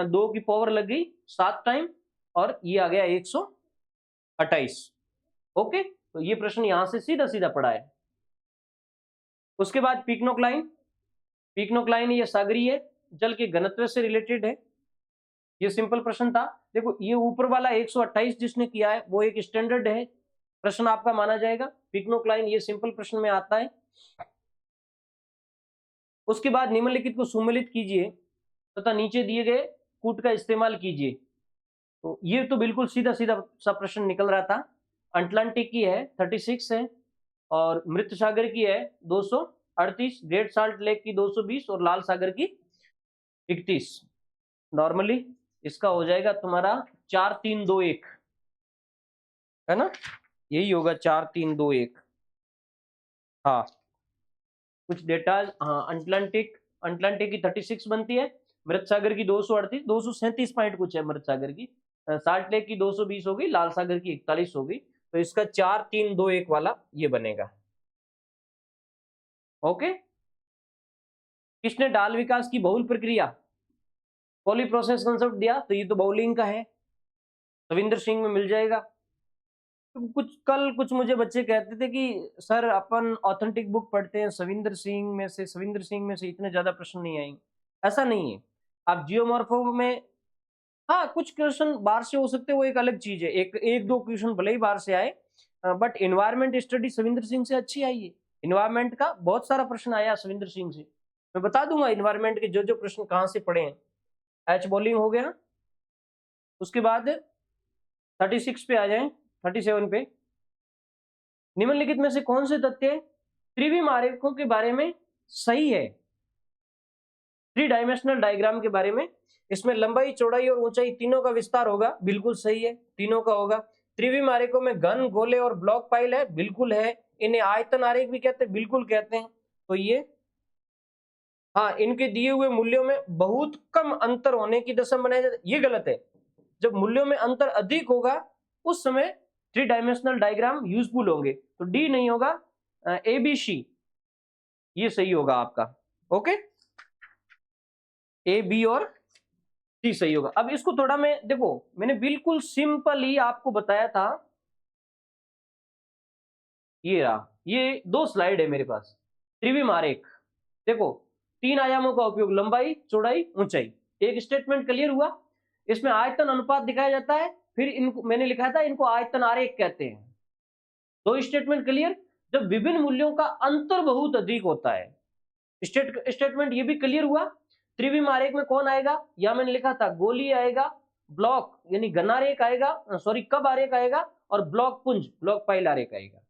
2 की पावर लग गई 7 टाइम, और ये आ गया 128। ओके, तो ये प्रश्न यहां से सीधा सीधा पड़ा है। उसके बाद पिक्नोक्लाइन, पिक्नोक्लाइन ये सागरीय जल के घनत्व से रिलेटेड है। ये सिंपल प्रश्न था। देखो ये ऊपर वाला 128 जिसने किया है वो एक स्टैंडर्ड है, प्रश्न आपका माना जाएगा। पिक्नोक्लाइन ये सिंपल प्रश्न में आता है। उसके बाद निम्नलिखित को सुमेलित कीजिए तथा नीचे दिए गए कूट का इस्तेमाल कीजिए। तो ये तो बिल्कुल सीधा सीधा सा प्रश्न निकल रहा था। अटलांटिक की है 36 है, और मृत सागर की है 238, ग्रेट साल्ट लेक की 220 और लाल सागर की 31। नॉर्मली इसका हो जाएगा तुम्हारा 4-3-2-1, है ना, यही होगा 4-3-2-1। हाँ कुछ डेटा, हाँ अटलांटिक, अटलांटिक की 36 बनती है, मृत सागर की 238, 237 पॉइंट कुछ है मृत सागर की, साल्ट लेक की 220 हो गई, लाल सागर की 41 हो गई, तो इसका 4 3 2 1 वाला ये बनेगा। ओके। किसने डाल विकास की बहुल प्रक्रिया पॉलीप्रोसेस कंसेप्ट दिया? तो ये तो बाउलिंग का है, रविंद्र सिंह में मिल जाएगा। तो कुछ मुझे बच्चे कहते थे कि सर अपन ऑथेंटिक बुक पढ़ते हैं, सविंदर सिंह में से इतने ज्यादा प्रश्न नहीं आएंगे। ऐसा नहीं है। आप जियोमॉर्फो में, हाँ कुछ क्वेश्चन बाहर से हो सकते हैं, वो एक अलग चीज है, एक दो क्वेश्चन भले ही बाहर से आए, but environment study Savinder Singh से अच्छी आई है। इन्वायरमेंट का बहुत सारा प्रश्न आया सविंदर सिंह से, मैं बता दूंगा इन्वायरमेंट के जो जो प्रश्न कहाँ से पढ़े हैं। एच बॉलिंग हो गया। उसके बाद 36 पे आ जाए, 37 पे, निम्नलिखित में से कौन से तथ्य त्रिविम आरेखों के बारे में सही है? थ्री डायमेंशनल डायग्राम के बारे में, इसमें लंबाई चौड़ाई और ऊंचाई तीनों का विस्तार होगा, बिल्कुल सही है, तीनों का होगा। त्रिविम आरेखों में घन, गोले और ब्लॉक पाइल है, बिल्कुल है। इन्हें आयतन आरेख भी कहते हैं, बिल्कुल कहते हैं। तो ये, हाँ, इनके दिए हुए मूल्यों में बहुत कम अंतर होने की दशा बनाया जाता है, ये गलत है। जब मूल्यों में अंतर अधिक होगा उस समय थ्री डायमेंशनल डायग्राम यूजफुल होंगे। तो डी नहीं होगा, ए बी सी ये सही होगा आपका। ओके, ए बी और सी सही होगा। अब इसको थोड़ा मैं देखो, मैंने बिल्कुल सिंपल ही आपको बताया था। ये रहा, ये 2 स्लाइड है मेरे पास, त्रिविम आरेख। देखो, 3 आयामों का उपयोग, लंबाई चौड़ाई ऊंचाई। एक स्टेटमेंट क्लियर हुआ। इसमें आयतन अनुपात दिखाया जाता है, फिर इनको मैंने लिखा था, इनको आयतन आरेख कहते हैं। 2 स्टेटमेंट क्लियर। जब विभिन्न मूल्यों का अंतर बहुत अधिक होता है, स्टेटमेंट ये भी क्लियर हुआ। त्रिविम आरेख में कौन आएगा, या मैंने लिखा था गोली आएगा, ब्लॉक यानी घनारेख आएगा, सॉरी कब आरेख आएगा, और ब्लॉक पुंज ब्लॉक पाइल आरेख आएगा।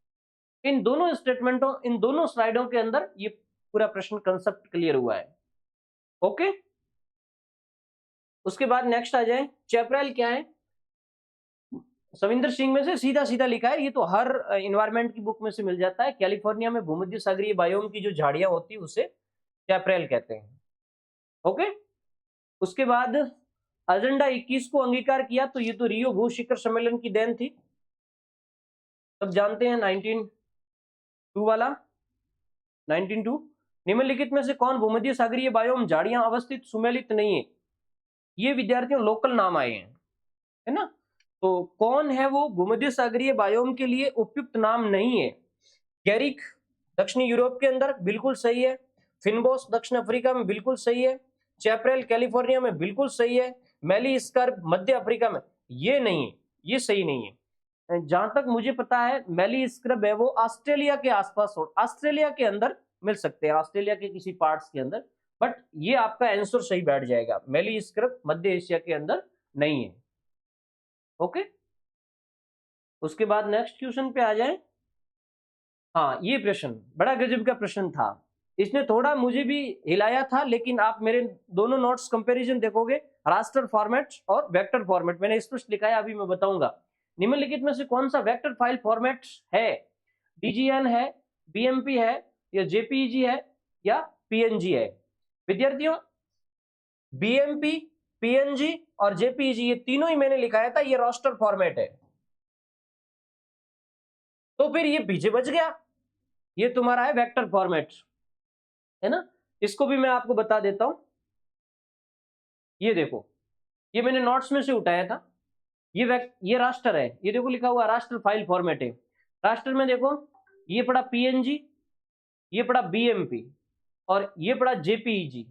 इन दोनों स्टेटमेंटों, इन दोनों स्लाइडों के अंदर ये पूरा प्रश्न कंसेप्ट क्लियर हुआ है। ओके, उसके बाद नेक्स्ट आ जाए, चैपरेल क्या है? सविंदर सिंह में से सीधा सीधा लिखा है, ये तो हर इन्वायरमेंट की बुक में से मिल जाता है। कैलिफोर्निया में भूमध्य सागरीय बायोम की जो झाड़ियां होती है उसे चैपरेल कहते हैं। ओके, उसके बाद एजेंडा 21 को अंगीकार किया, तो ये तो रियो भू शिखर सम्मेलन की देन थी, सब जानते हैं। 1902 वाला, 1902। निम्नलिखित में से कौन भूमध्य सागरीय बायोम झाड़ियां अवस्थित सुमेलित नहीं है? ये विद्यार्थियों लोकल नाम आए हैं, है ना। तो कौन है वो भूमध्य सागरीय बायोम के लिए उपयुक्त नाम नहीं है? गैरिक दक्षिणी यूरोप के अंदर, बिल्कुल सही है। फिनबोस दक्षिण अफ्रीका में, बिल्कुल सही है। चैपरेल कैलिफोर्निया में, बिल्कुल सही है। मैली स्कर्ब मध्य अफ्रीका में, ये नहीं है, ये सही नहीं है। जहां तक मुझे पता है मैली स्क्रब है वो ऑस्ट्रेलिया के आसपास, ऑस्ट्रेलिया के अंदर मिल सकते हैं, ऑस्ट्रेलिया के किसी पार्ट्स के अंदर, बट ये आपका आंसर सही बैठ जाएगा, मैली स्क्रब मध्य एशिया के अंदर नहीं है। ओके, उसके बाद नेक्स्ट क्वेश्चन पे आ जाए। हाँ, ये प्रश्न बड़ा गजब का प्रश्न था, इसने थोड़ा मुझे भी हिलाया था, लेकिन आप मेरे दोनों नोट्स कंपैरिजन देखोगे, रास्टर फॉर्मेट और वेक्टर फॉर्मेट मैंने स्पष्ट लिखा है, अभी मैं बताऊंगा। निम्नलिखित में से कौन सा वेक्टर फाइल फॉर्मेट है? डीजीएन है, बीएमपी है, या जेपीईजी है, या पीएनजी है? विद्यार्थियों, बीएमपी, पीएनजी और जेपीईजी ये तीनों ही मैंने लिखाया था, ये रास्टर फॉर्मेट है। तो फिर ये पीछे बच गया, ये तुम्हारा है वेक्टर फॉर्मेट, है ना। इसको भी मैं आपको बता देता हूं, ये देखो, ये मैंने नोट्स में से उठाया था, ये रास्टर है, ये देखो लिखा हुआ रास्टर फाइल फॉर्मेट है। रास्टर में देखो, ये पड़ा पीएनजी, ये पड़ा बीएमपी, और ये पड़ा जेपीईजी,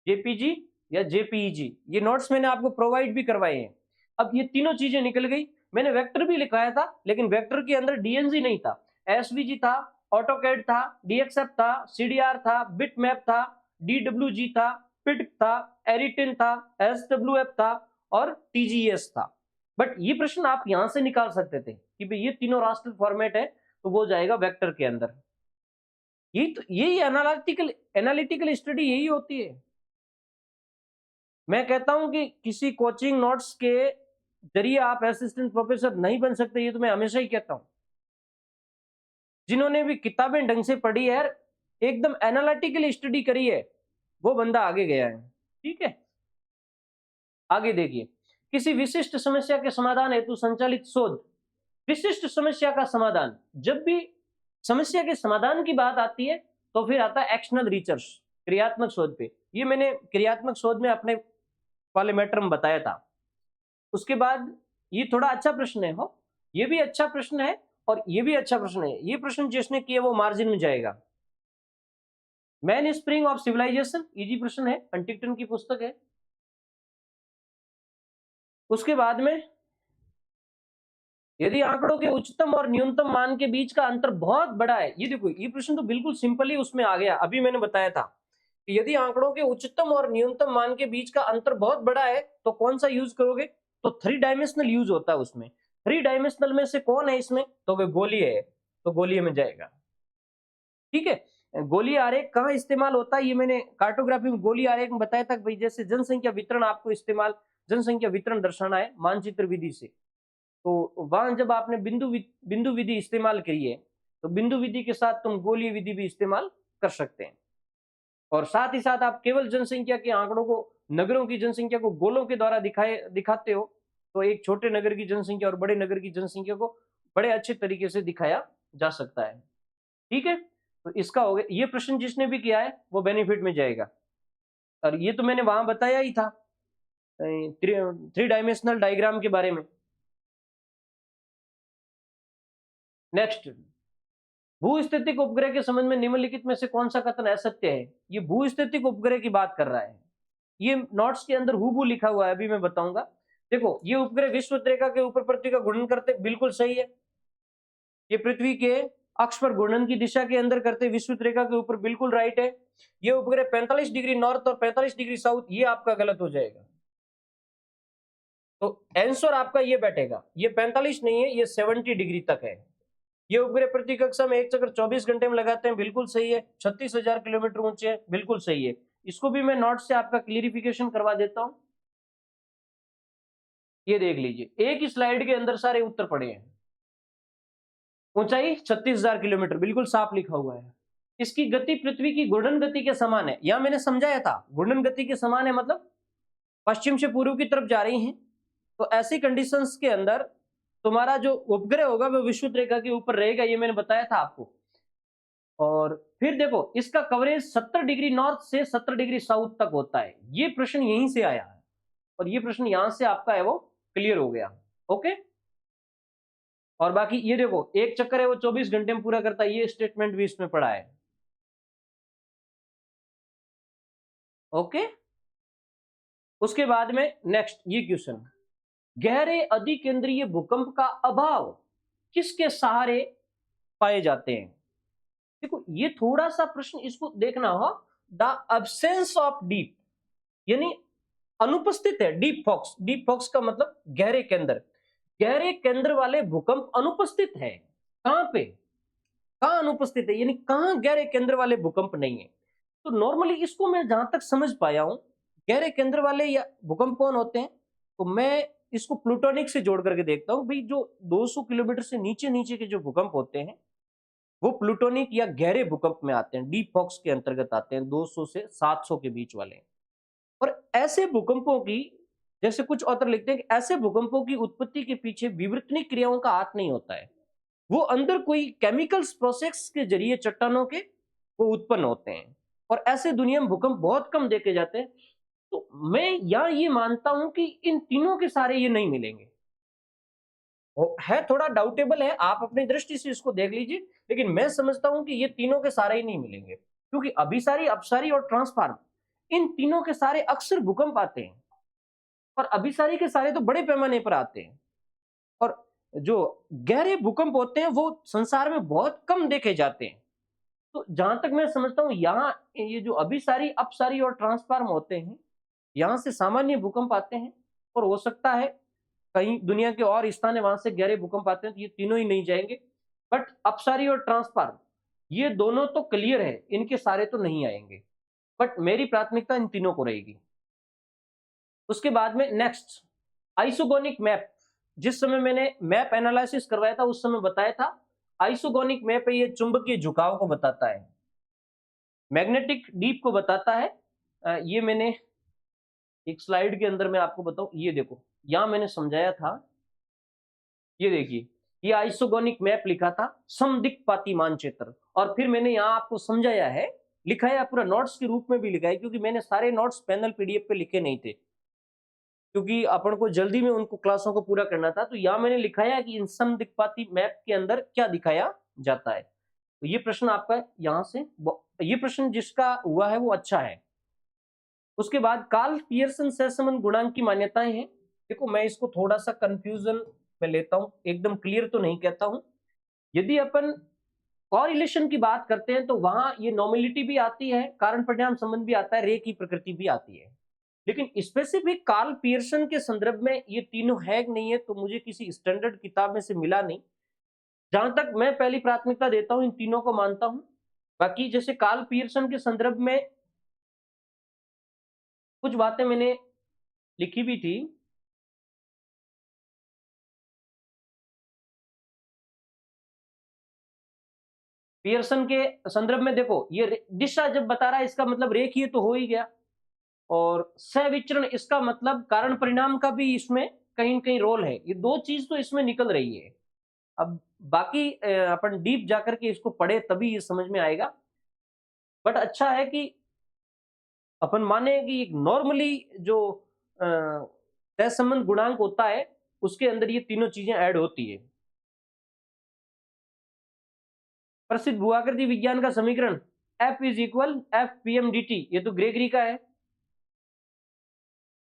जेपीजी या जेपीईजी, ये नोट्स मैंने आपको प्रोवाइड भी करवाए हैं। अब ये तीनों चीजें निकल गई, मैंने वेक्टर भी लिखाया था, लेकिन वेक्टर के अंदर डीएनजी नहीं था, एसवीजी था, ऑटोकैड था, डीएक्सएफ था, सीडीआर था, बिटमैप था, डीडब्ल्यूजी था, पिट था, एरिटिन था, एसडब्ल्यूएफ था और टीजीएस था। बट ये प्रश्न आप यहां से निकाल सकते थे कि भाई ये तीनों रास्टर फॉर्मेट है, तो वो जाएगा वेक्टर के अंदर। यही एनालिटिकल एनालिटिकल स्टडी यही होती है। मैं कहता हूं कि किसी कोचिंग नोट्स के जरिए आप असिस्टेंट प्रोफेसर नहीं बन सकते, ये तो मैं हमेशा ही कहता हूं। जिन्होंने भी किताबें ढंग से पढ़ी है, एकदम एनालिटिकल स्टडी करी है, वो बंदा आगे गया है। ठीक है, आगे देखिए, किसी विशिष्ट समस्या के समाधान हेतु संचालित शोध। विशिष्ट समस्या का समाधान, जब भी समस्या के समाधान की बात आती है तो फिर आता है एक्शनल रिसर्च, क्रियात्मक शोध पे। ये मैंने क्रियात्मक शोध में अपने वाले मैटर में बताया था। उसके बाद ये थोड़ा अच्छा प्रश्न है, हो ये भी अच्छा प्रश्न है और ये भी अच्छा प्रश्न है। ये प्रश्न जिसने किया वो मार्जिन में जाएगा। Mainspring of civilization, easy प्रश्न है, हंटिंगटन की पुस्तक है। उसके बाद में, यदि आंकड़ों के उच्चतम और न्यूनतम मान के बीच का अंतर बहुत बड़ा है, ये देखो ये प्रश्न तो बिल्कुल सिंपल ही उसमें आ गया। अभी मैंने बताया था कि यदि आंकड़ों के उच्चतम और न्यूनतम मान के बीच का अंतर बहुत बड़ा है तो कौन सा यूज करोगे, तो 3 डायमेंशनल यूज होता है उसमें। 3 डायमेंशनल में से कौन है इसमें, तो वे गोलीय है, तो गोलीय में जाएगा। ठीक है, गोलीय आरेख कहाँ इस्तेमाल होता है, ये मैंने कार्टोग्राफी में गोलीय आरेख में बताया था। भाई जैसे जनसंख्या वितरण, आपको इस्तेमाल जनसंख्या वितरण दर्शाना है मानचित्र विधि से, तो वहां जब आपने बिंदु विधि इस्तेमाल करी है तो बिंदु विधि के साथ तुम गोलीय विधि भी इस्तेमाल कर सकते हैं। और साथ ही साथ आप केवल जनसंख्या के आंकड़ों को, नगरों की जनसंख्या को गोलों के द्वारा दिखाते हो, तो एक छोटे नगर की जनसंख्या और बड़े नगर की जनसंख्या को बड़े अच्छे तरीके से दिखाया जा सकता है। ठीक है, तो इसका हो गया। ये प्रश्न जिसने भी किया है वो बेनिफिट में जाएगा। और ये तो मैंने वहां बताया ही था 3 डायमेंशनल डायग्राम के बारे में। नेक्स्ट, भूस्थितिक उपग्रह के संबंध में निम्नलिखित में से कौन सा कथन असत्य है। ये भूस्थितिक उपग्रह की बात कर रहा है, ये नोट्स के अंदर हूबहू लिखा हुआ है, अभी मैं बताऊंगा। देखो, ये उपग्रह विषुवत रेखा के ऊपर पृथ्वी का घूर्णन करते, बिल्कुल सही है। ये पृथ्वी के अक्ष पर घूर्णन की दिशा के अंदर करते विषुवत रेखा के ऊपर, बिल्कुल राइट है। ये उपग्रह 45 डिग्री नॉर्थ और 45 डिग्री साउथ, ये आपका गलत हो जाएगा। तो आंसर आपका ये बैठेगा, ये 45 नहीं है, ये 70 डिग्री तक है। ये उपग्रह पृथ्वी कक्षा में एक चक्कर 24 घंटे में लगाते हैं, बिल्कुल सही है। 36,000 किलोमीटर ऊंचे है, बिल्कुल सही है। इसको भी मैं नोट से आपका क्लियरिफिकेशन करवा देता हूं। ये देख लीजिए, एक ही स्लाइड के अंदर सारे उत्तर पड़े हैं। ऊंचाई 36,000 किलोमीटर, बिल्कुल साफ लिखा हुआ है। इसकी गति पृथ्वी की घूर्णन गति के समान है, यहां मैंने समझाया था घूर्णन गति के समान है, मतलब पश्चिम से पूर्व की तरफ जा रही हैं। तो ऐसी कंडीशंस के अंदर तुम्हारा जो उपग्रह होगा वो विषुवत रेखा के ऊपर रहेगा, ये मैंने बताया था आपको। और फिर देखो, इसका कवरेज 70 डिग्री नॉर्थ से 70 डिग्री साउथ तक होता है। ये प्रश्न यहीं से आया है और ये प्रश्न यहां से आपका है वो क्लियर हो गया। ओके, और बाकी ये देखो, एक चक्कर है वो 24 घंटे में पूरा करता है, ये स्टेटमेंट भी इसमें पड़ा है। ओके, उसके बाद में नेक्स्ट ये क्वेश्चन, गहरे अधिकेंद्रीय भूकंप का अभाव किसके सहारे पाए जाते हैं। देखो, ये थोड़ा सा प्रश्न इसको देखना हो, द अब्सेंस ऑफ डीप, यानी अनुपस्थित है। डीप फॉक्स, डीप फॉक्स का मतलब गहरे केंद्र, गहरे केंद्र वाले भूकंप अनुपस्थित है। कहां पे, कहां अनुपस्थित है, यानी कहां गहरे केंद्र वाले भूकंप नहीं है। तो नॉर्मली इसको मैं जहां तक समझ पाया हूं, गहरे केंद्र वाले या भूकंप कौन होते हैं, तो मैं इसको प्लूटोनिक से जोड़ करके देखता हूं। भाई जो 200 किलोमीटर से नीचे नीचे के जो भूकंप होते हैं वो प्लूटोनिक या गहरे भूकंप में आते हैं, डीप फॉक्स के अंतर्गत आते हैं, 200 से 700 के बीच वाले। और ऐसे भूकंपों की, जैसे कुछ ऑथर लिखते हैं कि ऐसे भूकंपों की उत्पत्ति के पीछे विवर्तनिक क्रियाओं का हाथ नहीं होता है, वो अंदर कोई केमिकल्स प्रोसेस के जरिए चट्टानों के वो उत्पन्न होते हैं। और ऐसे दुनिया में भूकंप बहुत कम देखे जाते हैं। तो मैं यहाँ ये मानता हूं कि इन तीनों के सारे ये नहीं मिलेंगे। है थोड़ा डाउटेबल है, आप अपनी दृष्टि से इसको देख लीजिए, लेकिन मैं समझता हूं कि ये तीनों के सारे ही नहीं मिलेंगे, क्योंकि अभिसारी, अपसारी और ट्रांसफॉर्म, इन तीनों के सारे अक्सर भूकंप आते हैं। और अभिसारी के सारे तो बड़े पैमाने पर आते हैं। और जो गहरे भूकंप होते हैं वो संसार में बहुत कम देखे जाते हैं। तो जहां तक मैं समझता हूं, यहाँ ये जो अभिसारी, अपसारी और ट्रांसफॉर्म होते हैं, यहाँ से सामान्य भूकंप आते हैं। और हो सकता है कहीं दुनिया के और स्थान है वहां से गहरे भूकंप आते हैं, तो ये तीनों ही नहीं जाएंगे। बट अपसारी और ट्रांसफॉर्म, ये दोनों तो क्लियर है, इनके सारे तो नहीं आएंगे। बट मेरी प्राथमिकता इन तीनों को रहेगी। उसके बाद में नेक्स्ट, आइसोगोनिक मैप। जिस समय मैंने मैप एनालिसिस करवाया था उस समय बताया था, आइसोगोनिक मैप है, ये चुंबकीय झुकाव को बताता है, मैग्नेटिक डीप को बताता है। ये मैंने एक स्लाइड के अंदर मैं आपको बताऊं, ये देखो, यहां मैंने समझाया था, ये देखिए, ये आइसोगोनिक मैप लिखा था, समदिक्पाती मानचित्र, और फिर मैंने यहाँ आपको समझाया है, लिखा है पूरा नोट्स के रूप में भी लिखा है, क्योंकि मैंने सारे नोट्स पैनल पीडीएफ पे लिखे नहीं थे, क्योंकि अपन को जल्दी में उनको क्लासों को पूरा करना था। तो यहाँ मैंने लिखाया है कि इन समदिक्पाती मैप के अंदर क्या दिखाया जाता है। तो ये प्रश्न आपका यहाँ से, ये प्रश्न जिसका हुआ है वो अच्छा है। उसके बाद कार्ल पियर्सन सहसंबंध गुणांक की मान्यताएं हैं। देखो मैं इसको थोड़ा सा कंफ्यूजन में लेता हूं, एकदम क्लियर तो नहीं कहता हूं। यदि अपन कॉरिलेशन की बात करते हैं तो वहां ये नॉमिलिटी भी आती है, कारण परिणाम संबंध भी आता है, रे की प्रकृति भी आती है। लेकिन स्पेसिफिक कार्ल पियर्सन के संदर्भ में ये तीनों है कि नहीं है, तो मुझे किसी स्टैंडर्ड किताब में से मिला नहीं। जहां तक मैं पहली प्राथमिकता देता हूं, इन तीनों को मानता हूं। बाकी जैसे कार्ल पियर्सन के संदर्भ में कुछ बातें मैंने लिखी भी थी। पियर्सन के संदर्भ में देखो, ये दिशा जब बता रहा है इसका मतलब रेखीय तो हो ही गया, और सहविचरण इसका मतलब कारण परिणाम का भी इसमें कहीं न कहीं रोल है। ये दो चीज तो इसमें निकल रही है। अब बाकी अपन डीप जाकर के इसको पढ़े तभी ये समझ में आएगा। बट अच्छा है कि अपन माने कि एक नॉर्मली जो सहसंबंध गुणांक होता है उसके अंदर ये तीनों चीजें ऐड होती है। प्रसिद्ध भूआकृति विज्ञान का समीकरण F is equal F P M D T, ये तो ग्रेगरी का है,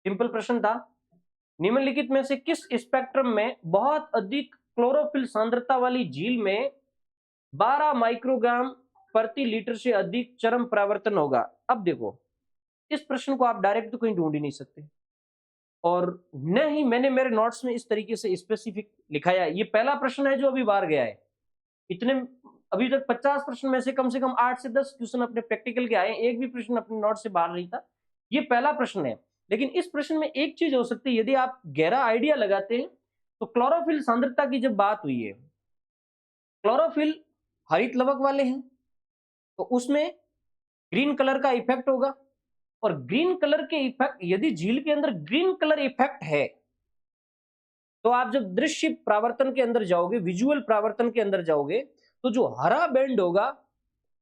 सिंपल प्रश्न था। निम्नलिखित में से किस स्पेक्ट्रम में बहुत अधिक क्लोरोफिल सांद्रता वाली झील में 12 माइक्रोग्राम प्रति लीटर से अधिक चरम परावर्तन होगा? अब देखो, इस प्रश्न को आप डायरेक्ट तो कहीं ढूंढ ही नहीं सकते, और न ही मैंने मेरे नोट्स में इस तरीके से स्पेसिफिक लिखाया है। ये पहला प्रश्न है जो अभी बाहर गया है। इतने अभी तक 50 प्रश्न में से कम 8 से 10 क्वेश्चन अपने प्रैक्टिकल के आए, एक भी प्रश्न अपने नोट से बाहर नहीं था। ये पहला प्रश्न है। लेकिन इस प्रश्न में एक चीज हो सकती है, यदि आप गहरा आइडिया लगाते हैं तो क्लोरोफिल सांद्रता की जब बात हुई है, क्लोरोफिल हरित लवक वाले हैं, तो उसमें ग्रीन कलर का इफेक्ट होगा, और ग्रीन कलर के इफेक्ट, यदि झील के अंदर ग्रीन कलर इफेक्ट है, तो आप जब दृश्य प्रावर्तन के अंदर जाओगे, विजुअल प्रावर्तन के अंदर जाओगे, तो जो हरा बैंड होगा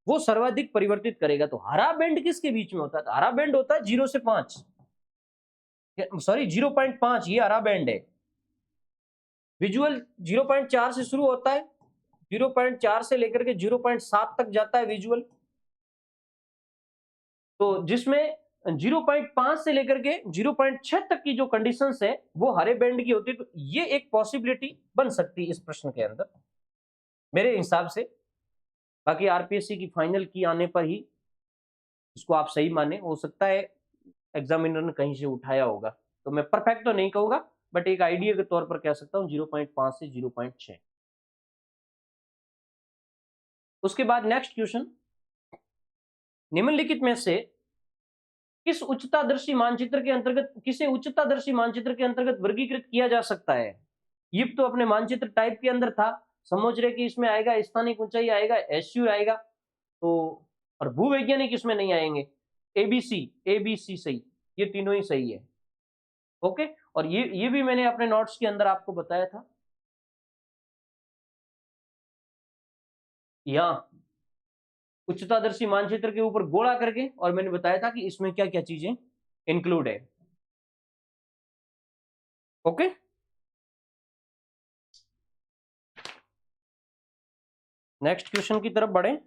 वो सर्वाधिक परिवर्तित करेगा। तो हरा बैंड किसके बीच में होता है? तो हरा बैंड होता है 0 से 5, सॉरी 0.5, ये हरा बैंड है। विजुअल 0.4 से शुरू होता है, 0.4 से लेकर के 0.7 तक जाता है विजुअल। तो जिसमें 0.5 से लेकर के 0.6 तक की जो कंडीशंस है वो हरे बैंड की होती है। तो ये एक पॉसिबिलिटी बन सकती है इस प्रश्न के अंदर मेरे हिसाब से। बाकी आरपीएससी की फाइनल की आने पर ही इसको आप सही माने, हो सकता है एग्जामिनर ने कहीं से उठाया होगा, तो मैं परफेक्ट तो नहीं कहूंगा, बट एक आइडिया के तौर पर कह सकता हूं 0.5 से 0.6। उसके बाद नेक्स्ट क्वेश्चन, निम्नलिखित में से किस उच्चतादर्शी मानचित्र के अंतर्गत, किसे उच्चतादर्शी मानचित्र के अंतर्गत वर्गीकृत किया जा सकता है? ये तो अपने मानचित्र टाइप के अंदर था, समझ रहे कि इसमें आएगा स्थानिक ऊंचाई आएगा, एसयू आएगा, तो और भूवैज्ञानिक इसमें नहीं आएंगे। एबीसी, एबीसी सही, ये तीनों ही सही है। ओके, और ये भी मैंने अपने नोट्स के अंदर आपको बताया था। यहाँ उच्चतादर्शी मानचित्र के ऊपर गोला करके, और मैंने बताया था कि इसमें क्या क्या चीजें इंक्लूड है। ओके, नेक्स्ट क्वेश्चन की तरफ बढ़े।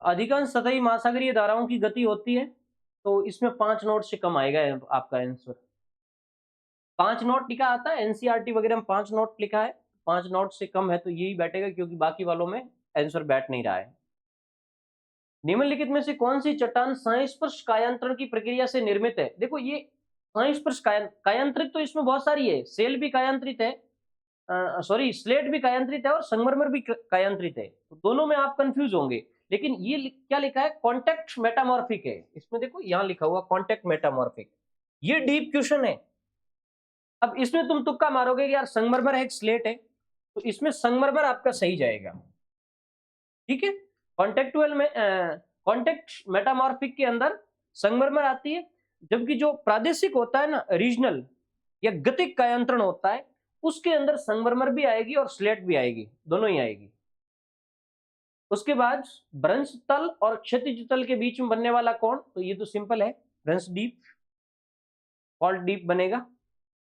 अधिकांश सतही महासागरीय धाराओं की गति होती है, तो इसमें 5 नॉट से कम आएगा आपका आंसर। 5 नॉट लिखा आता है एनसीईआरटी वगैरह में, 5 नॉट लिखा है, 5 नॉट से कम है तो यही बैठेगा, क्योंकि बाकी वालों में आंसर बैठ नहीं रहा है। निम्नलिखित में से कौन सी चट्टान संस्पर्श कायांतरण की प्रक्रिया से निर्मित है? देखो ये संस्पर्श कायांतरित तो इसमें बहुत सारी है, सेल भी कायांतरित है, सॉरी स्लेट भी कायांतरित है, और संगमरमर भी कायांतरित है, तो दोनों में आप कंफ्यूज होंगे। लेकिन ये क्या लिखा है? कॉन्टेक्ट मेटामॉर्फिक है इसमें, देखो यहाँ लिखा हुआ कॉन्टेक्ट मेटामॉर्फिक। ये डीप क्वेश्चन है। अब इसमें तुम तुक्का मारोगे कि यार संगमरमर है, एक स्लेट है, तो इसमें संगमरमर आपका सही जाएगा। ठीक है, कॉन्टेक्चुअल में कॉन्टेक्ट मेटामॉर्फिक के अंदर संगमरमर आती है, जबकि जो प्रादेशिक होता है ना, रीजनल या गतिक कायांतरण होता है, उसके अंदर संगमरमर भी आएगी और स्लेट भी आएगी, दोनों ही आएगी। उसके बाद भ्रंश तल और क्षैतिज तल के बीच में बनने वाला कौन, तो ये तो सिंपल है, भ्रंश डीप, फॉल्ट डीप बनेगा।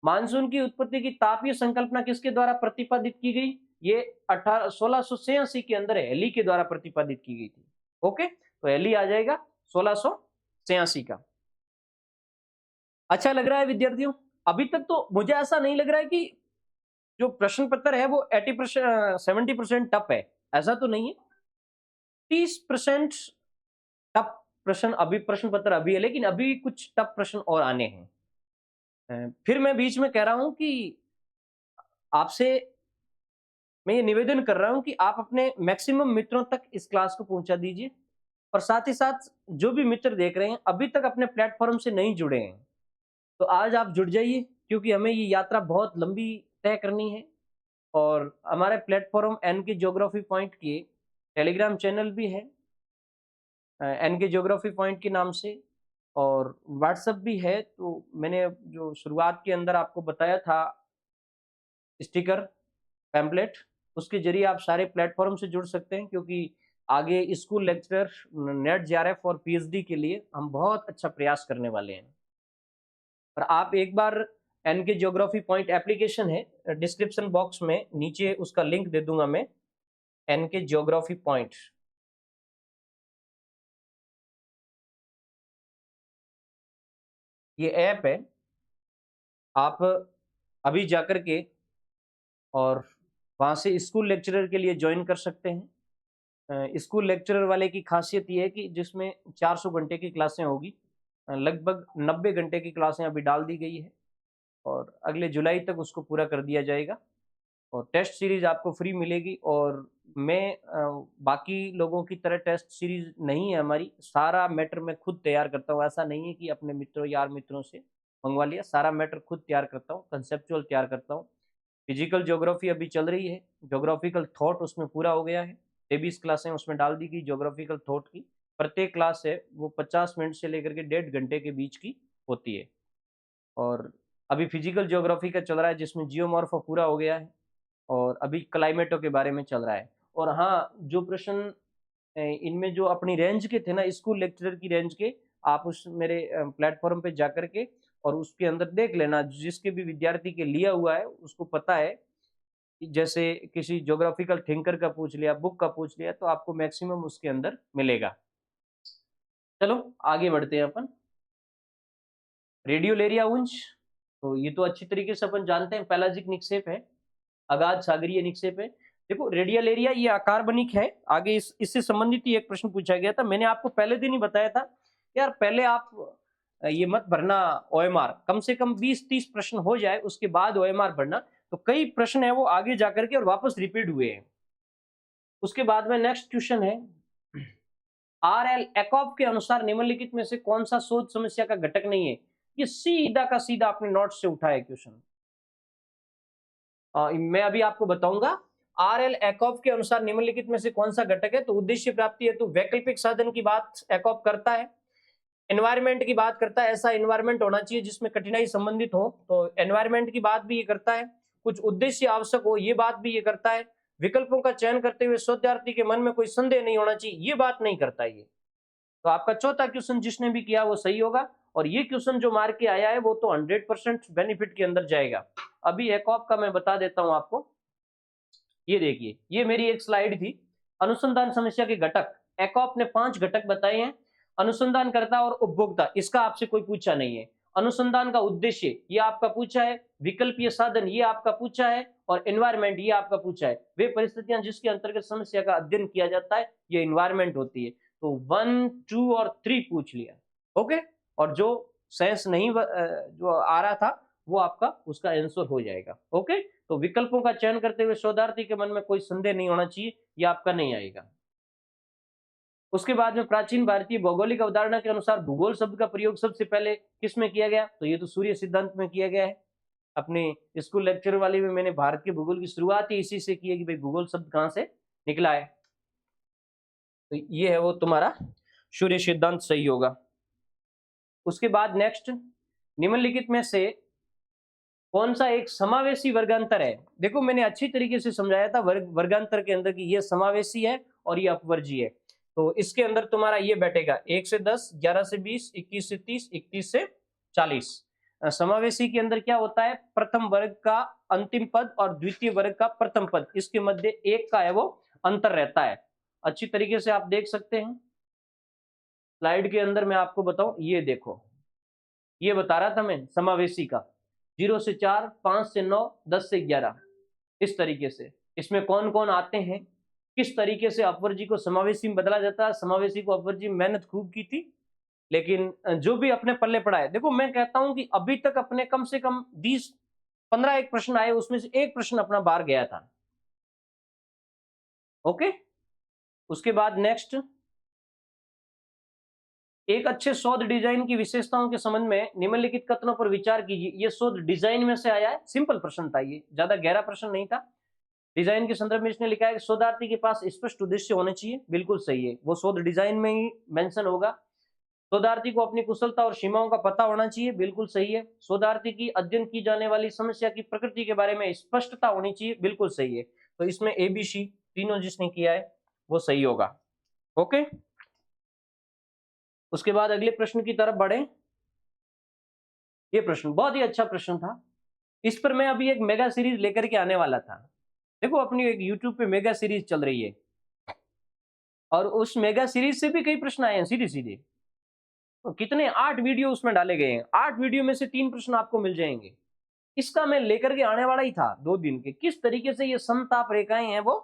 मानसून की उत्पत्ति की तापीय संकल्पना किसके द्वारा प्रतिपादित की गई, ये 1686 के अंदर हेली के द्वारा प्रतिपादित की गई थी। ओके, तो हेली आ जाएगा 1686 का। अच्छा लग रहा है विद्यार्थियों? अभी तक तो मुझे ऐसा नहीं लग रहा है कि जो प्रश्न पत्र है वो 80% 70% टफ है, ऐसा तो नहीं है। 30% टफ प्रश्न अभी, प्रश्न पत्र अभी है, लेकिन अभी कुछ टफ प्रश्न और आने हैं। फिर मैं बीच में कह रहा हूं कि आपसे मैं ये निवेदन कर रहा हूं कि आप अपने मैक्सिमम मित्रों तक इस क्लास को पहुंचा दीजिए, और साथ ही साथ जो भी मित्र देख रहे हैं अभी तक अपने प्लेटफॉर्म से नहीं जुड़े हैं, तो आज आप जुड़ जाइए, क्योंकि हमें ये यात्रा बहुत लंबी तय करनी है। और हमारे प्लेटफॉर्म एन के ज्योग्राफी पॉइंट के टेलीग्राम चैनल भी है, एन के ज्योग्राफी पॉइंट के नाम से, और व्हाट्सएप भी है। तो मैंने जो शुरुआत के अंदर आपको बताया था स्टिकर पैम्पलेट, उसके जरिए आप सारे प्लेटफॉर्म से जुड़ सकते हैं, क्योंकि आगे स्कूल लेक्चरर, नेट जेआरएफ और पीएचडी के लिए हम बहुत अच्छा प्रयास करने वाले हैं। और आप एक बार एन के ज्योग्राफी पॉइंट एप्लीकेशन है, डिस्क्रिप्शन बॉक्स में नीचे उसका लिंक दे दूंगा मैं, एन के ज्योग्राफी पॉइंट, ये ऐप है, आप अभी जाकर के और वहाँ से स्कूल लेक्चरर के लिए ज्वाइन कर सकते हैं। स्कूल लेक्चरर वाले की खासियत ये है कि जिसमें 400 घंटे की क्लासें होगी, लगभग 90 घंटे की क्लासें अभी डाल दी गई है, और अगले जुलाई तक उसको पूरा कर दिया जाएगा, और टेस्ट सीरीज आपको फ्री मिलेगी। और मैं बाकी लोगों की तरह टेस्ट सीरीज नहीं है हमारी, सारा मैटर मैं खुद तैयार करता हूँ, ऐसा नहीं है कि अपने मित्रों यार मित्रों से मंगवा लिया, सारा मैटर खुद तैयार करता हूँ, कंसेप्चुअल तैयार करता हूँ। फिजिकल ज्योग्राफी अभी चल रही है, ज्योग्राफिकल थॉट उसमें पूरा हो गया है, 23 क्लासें उसमें डाल दी गई ज्योग्राफिकल थॉट की। प्रत्येक क्लास है वो 50 मिनट से लेकर के 1.5 घंटे के बीच की होती है। और अभी फिजिकल ज्योग्राफी का चल रहा है, जिसमें जियोमॉर्फो पूरा हो गया है, और अभी क्लाइमेटो के बारे में चल रहा है। और हाँ, जो प्रश्न इनमें जो अपनी रेंज के थे ना, स्कूल लेक्चरर की रेंज के, आप उस मेरे प्लेटफॉर्म पे जाकर के और उसके अंदर देख लेना, जिसके भी विद्यार्थी के लिया हुआ है उसको पता है, जैसे किसी ज्योग्राफिकल थिंकर का पूछ लिया, बुक का पूछ लिया, तो आपको मैक्सिमम उसके अंदर मिलेगा। चलो आगे बढ़ते हैं अपन। रेडियोलेरिया उंच, तो ये तो अच्छी तरीके से अपन जानते हैं पेलाजिक निक्षेप है, अगाध सागरीय निक्षेप है। देखो रेडियोलेरिया ये अकार्बनिक है। आगे इससे संबंधित ही एक प्रश्न पूछा गया था, मैंने आपको पहले दिन ही बताया था यार, पहले आप ये मत भरना ओएमआर, कम से कम 20-30 प्रश्न हो जाए उसके बाद ओएमआर भरना। तो कई प्रश्न है वो आगे जाकर के और वापस रिपीट हुए हैं। उसके बाद में नेक्स्ट क्वेश्चन है, आर एल एकॉफ के अनुसार निम्नलिखित में से कौन सा शोध समस्या का घटक नहीं है। ये सीधा का सीधा अपने नोट्स से उठाया क्वेश्चन, मैं अभी आपको बताऊंगा। आर एल एकॉफ के अनुसार निम्नलिखित में से कौन सा घटक है, तो उद्देश्य प्राप्ति हेतु वैकल्पिक साधन की बात एकॉफ करता है, एनवायरमेंट की बात करता है, ऐसा एनवायरमेंट होना चाहिए जिसमें कठिनाई संबंधित हो, तो एनवायरमेंट की बात भी ये करता है, कुछ उद्देश्य आवश्यक हो ये बात भी ये करता है, विकल्पों का चयन करते हुए शोधार्थी के मन में कोई संदेह नहीं होना चाहिए, ये बात नहीं करता ये। तो आपका चौथा क्वेश्चन जिसने भी किया वो सही होगा, और ये क्वेश्चन जो मार्क के आया है वो तो 100% बेनिफिट के अंदर जाएगा। अभी एकॉफ का मैं बता देता हूं आपको, ये देखिए, ये मेरी एक स्लाइड थी, अनुसंधान समस्या के घटक, एकॉफ ने 5 घटक बताए हैं। अनुसंधानकर्ता और उपभोक्ता, इसका आपसे कोई पूछा नहीं है। अनुसंधान का उद्देश्य ये आपका पूछा है, विकल्पीय साधन ये आपका पूछा है, और एनवायरमेंट ये आपका पूछा है। वे परिस्थितियां जिसके अंतर्गत समस्या का अध्ययन किया जाता है, ये एनवायरमेंट होती है। तो 1, 2 और 3 पूछ लिया, ओके। और जो सेंस नहीं जो आ रहा था वो आपका उसका आंसर हो जाएगा, ओके। तो विकल्पों का चयन करते हुए शोधार्थी के मन में कोई संदेह नहीं होना चाहिए, ये आपका नहीं आएगा। उसके बाद में प्राचीन भारतीय भौगोलिक अवधारणा के अनुसार भूगोल शब्द का प्रयोग सबसे पहले किस में किया गया, तो ये तो सूर्य सिद्धांत में किया गया है। अपने स्कूल लेक्चर वाली में मैंने भारत के भूगोल की शुरुआत ही इसी से की है कि भाई भूगोल शब्द कहाँ से निकला है। तो ये है वो तुम्हारा सूर्य सिद्धांत सही होगा। उसके बाद नेक्स्ट, निम्नलिखित में से कौन सा एक समावेशी वर्गांतर है? देखो मैंने अच्छी तरीके से समझाया था वर्गांतर के अंदर कि ये समावेशी है और ये अपवर्जीय है। तो इसके अंदर तुम्हारा ये बैठेगा 1 से 10, 11 से 20, 21 से 30, 31 से 40। समावेशी के अंदर क्या होता है, प्रथम वर्ग का अंतिम पद और द्वितीय वर्ग का प्रथम पद, इसके मध्य एक का है वो अंतर रहता है। अच्छी तरीके से आप देख सकते हैं स्लाइड के अंदर। मैं आपको बताऊं, ये देखो, ये बता रहा था मैं समावेशी का 0 से 4, 5 से 9, 10 से 11, इस तरीके से। इसमें कौन कौन आते हैं, किस तरीके से अपवर्जी को समावेशी में बदला जाता है। समावेशी को अपवर्जी में मेहनत खूब की थी, लेकिन जो भी अपने पल्ले पड़ा है, देखो मैं कहता हूं कि अभी तक अपने कम से कम 20-15 एक प्रश्न आए, उसमें से एक प्रश्न अपना बाहर गया था। ओके, उसके बाद नेक्स्ट, एक अच्छे शोध डिजाइन की विशेषताओं के संबंध में निम्नलिखित कथनों पर विचार कीजिए। ये शोध डिजाइन में से आया है, सिंपल प्रश्न था, ये ज्यादा गहरा प्रश्न नहीं था। डिजाइन के संदर्भ में इसने लिखा है कि शोधार्थी के पास स्पष्ट उद्देश्य होने चाहिए, बिल्कुल सही है, वो शोध डिजाइन में ही मेंशन होगा। शोधार्थी को अपनी कुशलता और सीमाओं का पता होना चाहिए, बिल्कुल सही है। शोधार्थी की अध्ययन की जाने वाली समस्या की प्रकृति के बारे में स्पष्टता होनी चाहिए, बिल्कुल सही है। तो इसमें ABC तीनों जिसने किया है वो सही होगा। ओके, उसके बाद अगले प्रश्न की तरफ बढ़े। ये प्रश्न बहुत ही अच्छा प्रश्न था, इस पर मैं अभी एक मेगा सीरीज लेकर के आने वाला था। देखो अपनी एक यूट्यूब पे मेगा सीरीज चल रही है और उस मेगा सीरीज से भी कई प्रश्न आए हैं सीधे सीधे। तो कितने 8 वीडियो उसमें डाले गए हैं, 8 वीडियो में से 3 प्रश्न आपको मिल जाएंगे। इसका मैं लेकर के आने वाला ही था 2 दिन के, किस तरीके से ये समताप रेखाएं हैं वो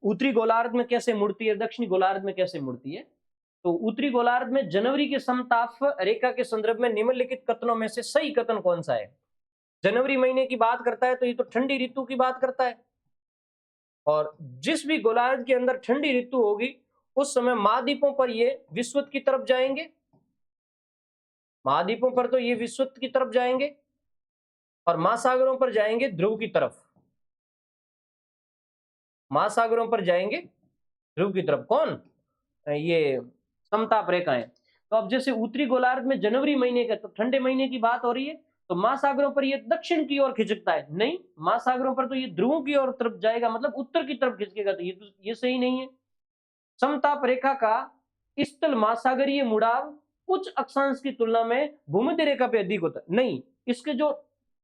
उत्तरी गोलार्ध में कैसे मुड़ती है, दक्षिणी गोलार्ध में कैसे मुड़ती है। तो उत्तरी गोलार्ध में जनवरी के समताप रेखा के संदर्भ में निम्नलिखित कथनों में से सही कथन कौन सा है? जनवरी महीने की बात करता है तो ये तो ठंडी ऋतु की बात करता है, और जिस भी गोलार्ध के अंदर ठंडी ऋतु होगी उस समय महाद्वीपों पर ये विषुवत की तरफ जाएंगे, महाद्वीपों पर तो ये विषुवत की तरफ जाएंगे और महासागरों पर जाएंगे ध्रुव की तरफ, महासागरों पर जाएंगे ध्रुव की तरफ। कौन? ये समताप रेखाएं। तो अब जैसे उत्तरी गोलार्ध में जनवरी महीने का तो ठंडे महीने की बात हो रही है, तो महासागरों पर ये दक्षिण की ओर खिसकता है, नहीं महासागरों पर तो ये ध्रुवों की ओर तरफ जाएगा, मतलब उत्तर की तरफ खिसकेगा, तो ये सही नहीं है। समताप रेखा का स्थल महासागरीय मुड़ाव उच्च अक्षांश की तुलना में भूमध्य रेखा पे अधिक होता है, नहीं इसके जो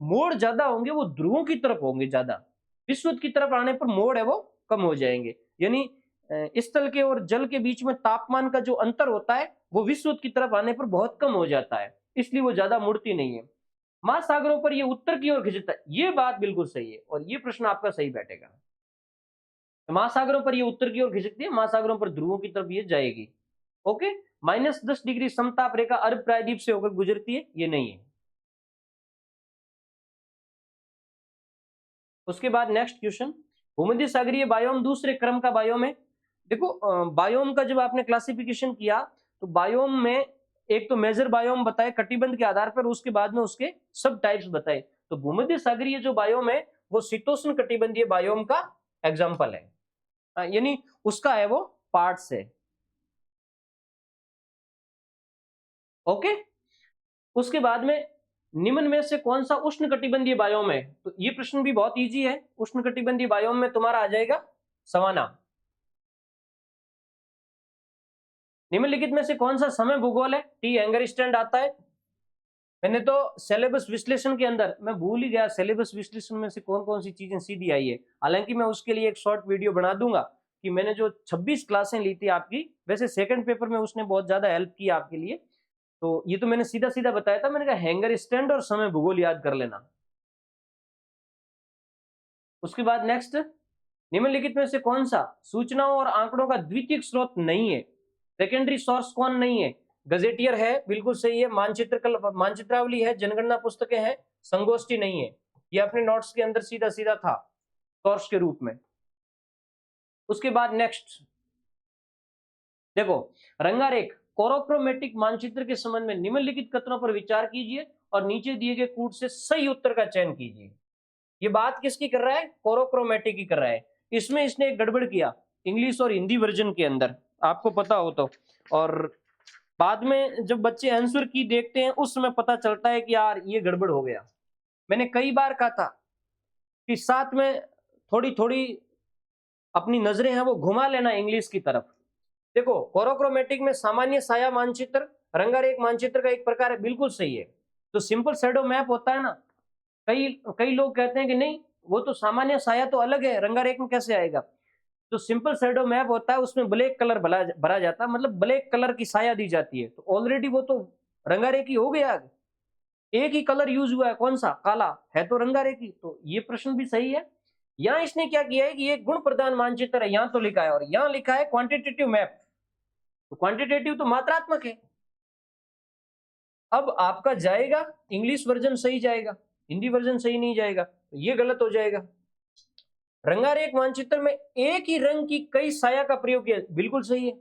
मोड़ ज्यादा होंगे वो ध्रुवों की तरफ होंगे ज्यादा, विषुवत की तरफ आने पर मोड़ है वो कम हो जाएंगे। यानी स्थल के और जल के बीच में तापमान का जो अंतर होता है वो विषुवत की तरफ आने पर बहुत कम हो जाता है, इसलिए वो ज्यादा मुड़ती नहीं है। महासागरों पर ये उत्तर की ओर खिंचता है, ये बात बिल्कुल सही है और ये प्रश्न आपका सही बैठेगा। महासागरों पर ये उत्तर की ओर खिसकती है, महासागरों पर ध्रुवों की तरफ ये जाएगी। ओके, -10 डिग्री समताप रेखा अरब प्रायद्वीप से होकर गुजरती है, ये नहीं है। उसके बाद नेक्स्ट क्वेश्चन, भूमध्य सागरीय बायोम दूसरे क्रम का बायोम है। देखो बायोम का जब आपने क्लासिफिकेशन किया तो बायोम में एक तो मेजर बायोम बताए कटिबंध के आधार पर, उसके बाद में उसके सब टाइप्स बताए। तो भूमध्य सागरीय जो बायोम है वो शीतोष्ण कटिबंधीय बायोम का एग्जाम्पल है, यानी उसका है वो पार्ट्स है। ओके, उसके बाद में निम्न में से कौन सा उष्ण कटिबंधीय बायोम है? तो ये प्रश्न भी बहुत इजी है। उष्ण कटिबंधीय बायोम में तुम्हारा आ जाएगा सवाना। निम्नलिखित में से कौन सा समय भूगोल है? टी एंगर स्टैंड आता है। मैंने तो सिलेबस विश्लेषण के अंदर, मैं भूल ही गया सिलेबस विश्लेषण में से कौन कौन सी चीजें सीधी आई है, हालांकि मैं उसके लिए एक शॉर्ट वीडियो बना दूंगा कि मैंने जो 26 क्लासें ली थी आपकी, वैसे सेकंड पेपर में उसने बहुत ज्यादा हेल्प की आपके लिए। तो ये तो मैंने सीधा सीधा बताया था, मैंने कहा हैंगर स्टैंड और समय भूगोल याद कर लेना। उसके बाद नेक्स्ट, निम्नलिखित में से कौन सा सूचनाओं और आंकड़ों का द्वितीयक स्रोत नहीं है? सेकेंडरी सोर्स कौन नहीं है? गजेटियर है, बिल्कुल सही है। मानचित्रावली है, जनगणना पुस्तकें हैं, संगोष्ठी नहीं है। ये अपने नोट्स के अंदर सीधा सीधा था सोर्स के रूप में। उसके बाद नेक्स्ट देखो, रंगारेख कोरोक्रोमेटिक मानचित्र के संबंध में निम्नलिखित कथनों पर विचार कीजिए और नीचे दिए गए कूट से सही उत्तर का चयन कीजिए। ये बात किसकी कर रहा है? कोरोक्रोमेटिक की कर रहा है। इसमें इसने एक गड़बड़ किया इंग्लिश और हिंदी वर्जन के अंदर, आपको पता हो तो। और बाद में जब बच्चे आंसर की देखते हैं उस समय पता चलता है कि यार ये गड़बड़ हो गया। मैंने कई बार कहा था कि साथ में थोड़ी थोड़ी अपनी नजरें हैं वो घुमा लेना इंग्लिश की तरफ। देखो, कोरोक्रोमेटिक में सामान्य साया मानचित्र रंगारेख मानचित्र का एक प्रकार है, बिल्कुल सही है। तो सिंपल शैडो मैप होता है ना, कई कई लोग कहते हैं कि नहीं वो तो सामान्य साया तो अलग है, रंगारेख में कैसे आएगा? जो सिंपल शैडो मैप होता है उसमें ब्लैक कलर भरा जाता है, मतलब ब्लैक कलर की साया दी जाती है, तो ऑलरेडी वो तो रंगारेखी हो गया। एक ही कलर यूज हुआ है, कौन सा? काला है, तो रंगारेखी। तो ये प्रश्न भी सही है। यहाँ इसने क्या किया है कि ये गुण प्रधान मानचित्र है, यहाँ तो लिखा है, और यहाँ लिखा है क्वांटिटेटिव मैप। तो क्वांटिटेटिव तो मात्रात्मक है। अब आपका जाएगा इंग्लिश वर्जन सही जाएगा, हिंदी वर्जन सही नहीं जाएगा, तो ये गलत हो जाएगा। रंगारेख मानचित्र में एक ही रंग की कई साया का प्रयोग किया, बिल्कुल सही है।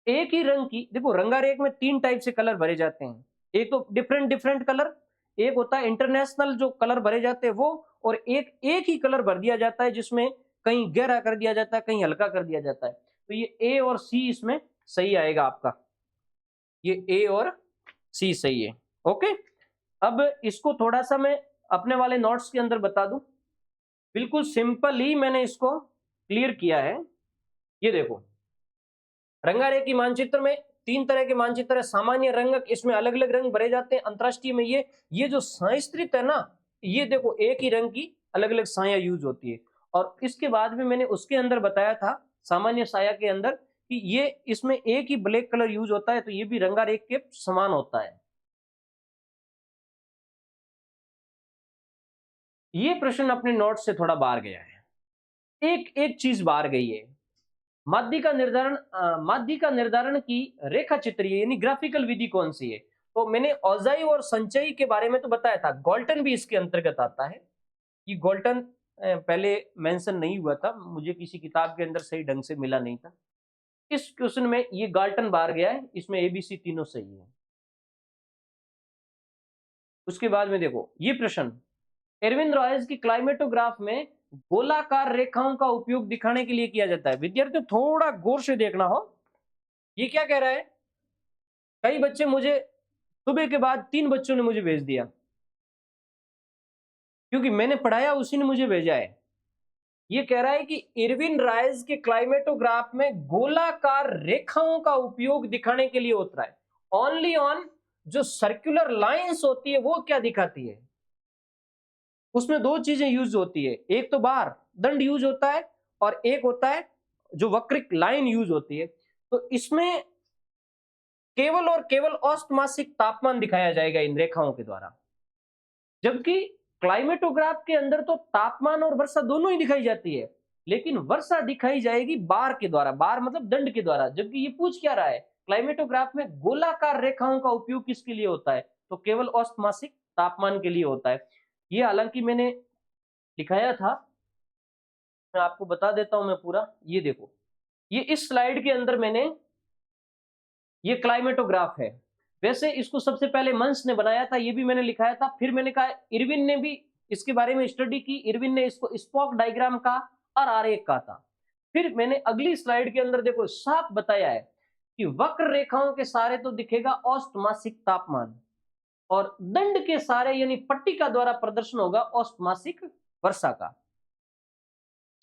एक ही रंग की, देखो रंगारेख में 3 टाइप से कलर भरे जाते हैं। एक तो डिफरेंट डिफरेंट कलर, एक होता है इंटरनेशनल जो कलर भरे जाते हैं वो, और एक ही कलर भर दिया जाता है जिसमें कहीं गहरा कर दिया जाता है, कहीं हल्का कर दिया जाता है। तो ये ए और सी इसमें सही आएगा आपका, ये ए और सी सही है। ओके, अब इसको थोड़ा सा मैं अपने वाले नोट्स के अंदर बता दूं, बिल्कुल सिंपल ही मैंने इसको क्लियर किया है। ये देखो, रंगारेखी मानचित्र में 3 तरह के मानचित्र है। सामान्य रंगक, इसमें अलग अलग रंग भरे जाते हैं। अंतरराष्ट्रीय में ये जो संस्कृत है ना, ये देखो एक ही रंग की अलग अलग साया यूज होती है। और इसके बाद में मैंने उसके अंदर बताया था सामान्य साया के अंदर कि ये इसमें एक ही ब्लैक कलर यूज होता है, तो ये भी रंगारेख के समान होता है। ये प्रश्न अपने नोट से थोड़ा बाहर गया है, एक एक चीज बाहर गई है। माध्य का निर्धारण की रेखा चित्रीय यानी ग्राफिकल विधि कौन सी है? तो मैंने औजाई और संचयी के बारे में तो बताया था, गोल्टन भी इसके अंतर्गत आता है। कि गोल्टन पहले मेंशन नहीं हुआ था, मुझे किसी किताब के अंदर सही ढंग से मिला नहीं था। इस क्वेश्चन में ये गाल्टन बाहर गया है, इसमें एबीसी तीनों सही है। उसके बाद में देखो ये प्रश्न, एरविन रॉयज की क्लाइमेटोग्राफ में गोलाकार रेखाओं का उपयोग दिखाने के लिए किया जाता है। विद्यार्थियों थोड़ा गौर से देखना हो, ये क्या कह रहा है? कई बच्चे मुझे सुबह के बाद 3 बच्चों ने मुझे भेज दिया, क्योंकि मैंने पढ़ाया उसी ने मुझे भेजा है। ये कह रहा है कि इरविन राइज के क्लाइमेटोग्राफ में गोलाकार रेखाओं का उपयोग दिखाने के लिए होता है। ओनली ऑन जो सर्कुलर लाइंस होती है वो क्या दिखाती है? उसमें 2 चीजें यूज होती है, एक तो बार दंड यूज होता है और एक होता है जो वक्रिक लाइन यूज होती है। तो इसमें केवल और केवल औसत मासिक तापमान दिखाया जाएगा इन रेखाओं के द्वारा, जबकि क्लाइमेटोग्राफ के अंदर तो तापमान और वर्षा दोनों ही दिखाई जाती है, लेकिन वर्षा दिखाई जाएगी बार के द्वारा, बार मतलब दंड के द्वारा। जबकि ये पूछ क्या रहा है, क्लाइमेटोग्राफ में गोलाकार रेखाओं का उपयोग किसके लिए होता है? तो केवल औसत मासिक तापमान के लिए होता है। ये हालांकि मैंने दिखाया था, मैं आपको बता देता हूं मैं पूरा। ये देखो, ये इस स्लाइड के अंदर मैंने, ये क्लाइमेटोग्राफ है। वैसे इसको सबसे पहले मंस ने बनाया था, ये भी मैंने लिखाया था। फिर मैंने कहा इरविन ने भी इसके बारे में स्टडी की, इरविन ने इसको स्पोक डायग्राम का और आरेख का था। फिर मैंने अगली स्लाइड के अंदर देखो साफ बताया है कि वक्र रेखाओं के सारे तो दिखेगा औसत मासिक तापमान, और दंड के सारे यानी पट्टिका द्वारा प्रदर्शन होगा औसत मासिक वर्षा का।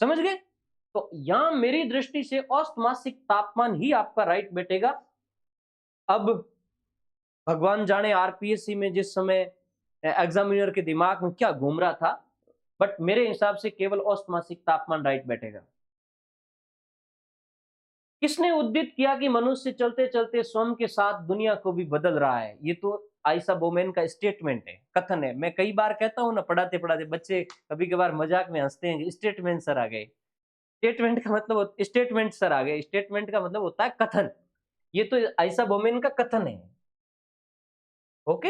समझ गए? तो यहां मेरी दृष्टि से औसत मासिक तापमान ही आपका राइट बैठेगा। अब भगवान जाने आरपीएससी में जिस समय एग्जामिनर के दिमाग में क्या घूम रहा था, बट मेरे हिसाब से केवल औसत मासिक तापमान राइट बैठेगा। किसने उद्दित किया कि मनुष्य चलते चलते स्वयं के साथ दुनिया को भी बदल रहा है? ये तो आयशा बोमेन का स्टेटमेंट है, कथन है। मैं कई बार कहता हूं ना, पढ़ाते पढ़ाते बच्चे कभी कभार मजाक में हंसते हैं, स्टेटमेंट सर आ गए। स्टेटमेंट का मतलब, स्टेटमेंट सर आ गए, स्टेटमेंट का मतलब होता है कथन। ये तो आयशा बोमेन का कथन है। ओके,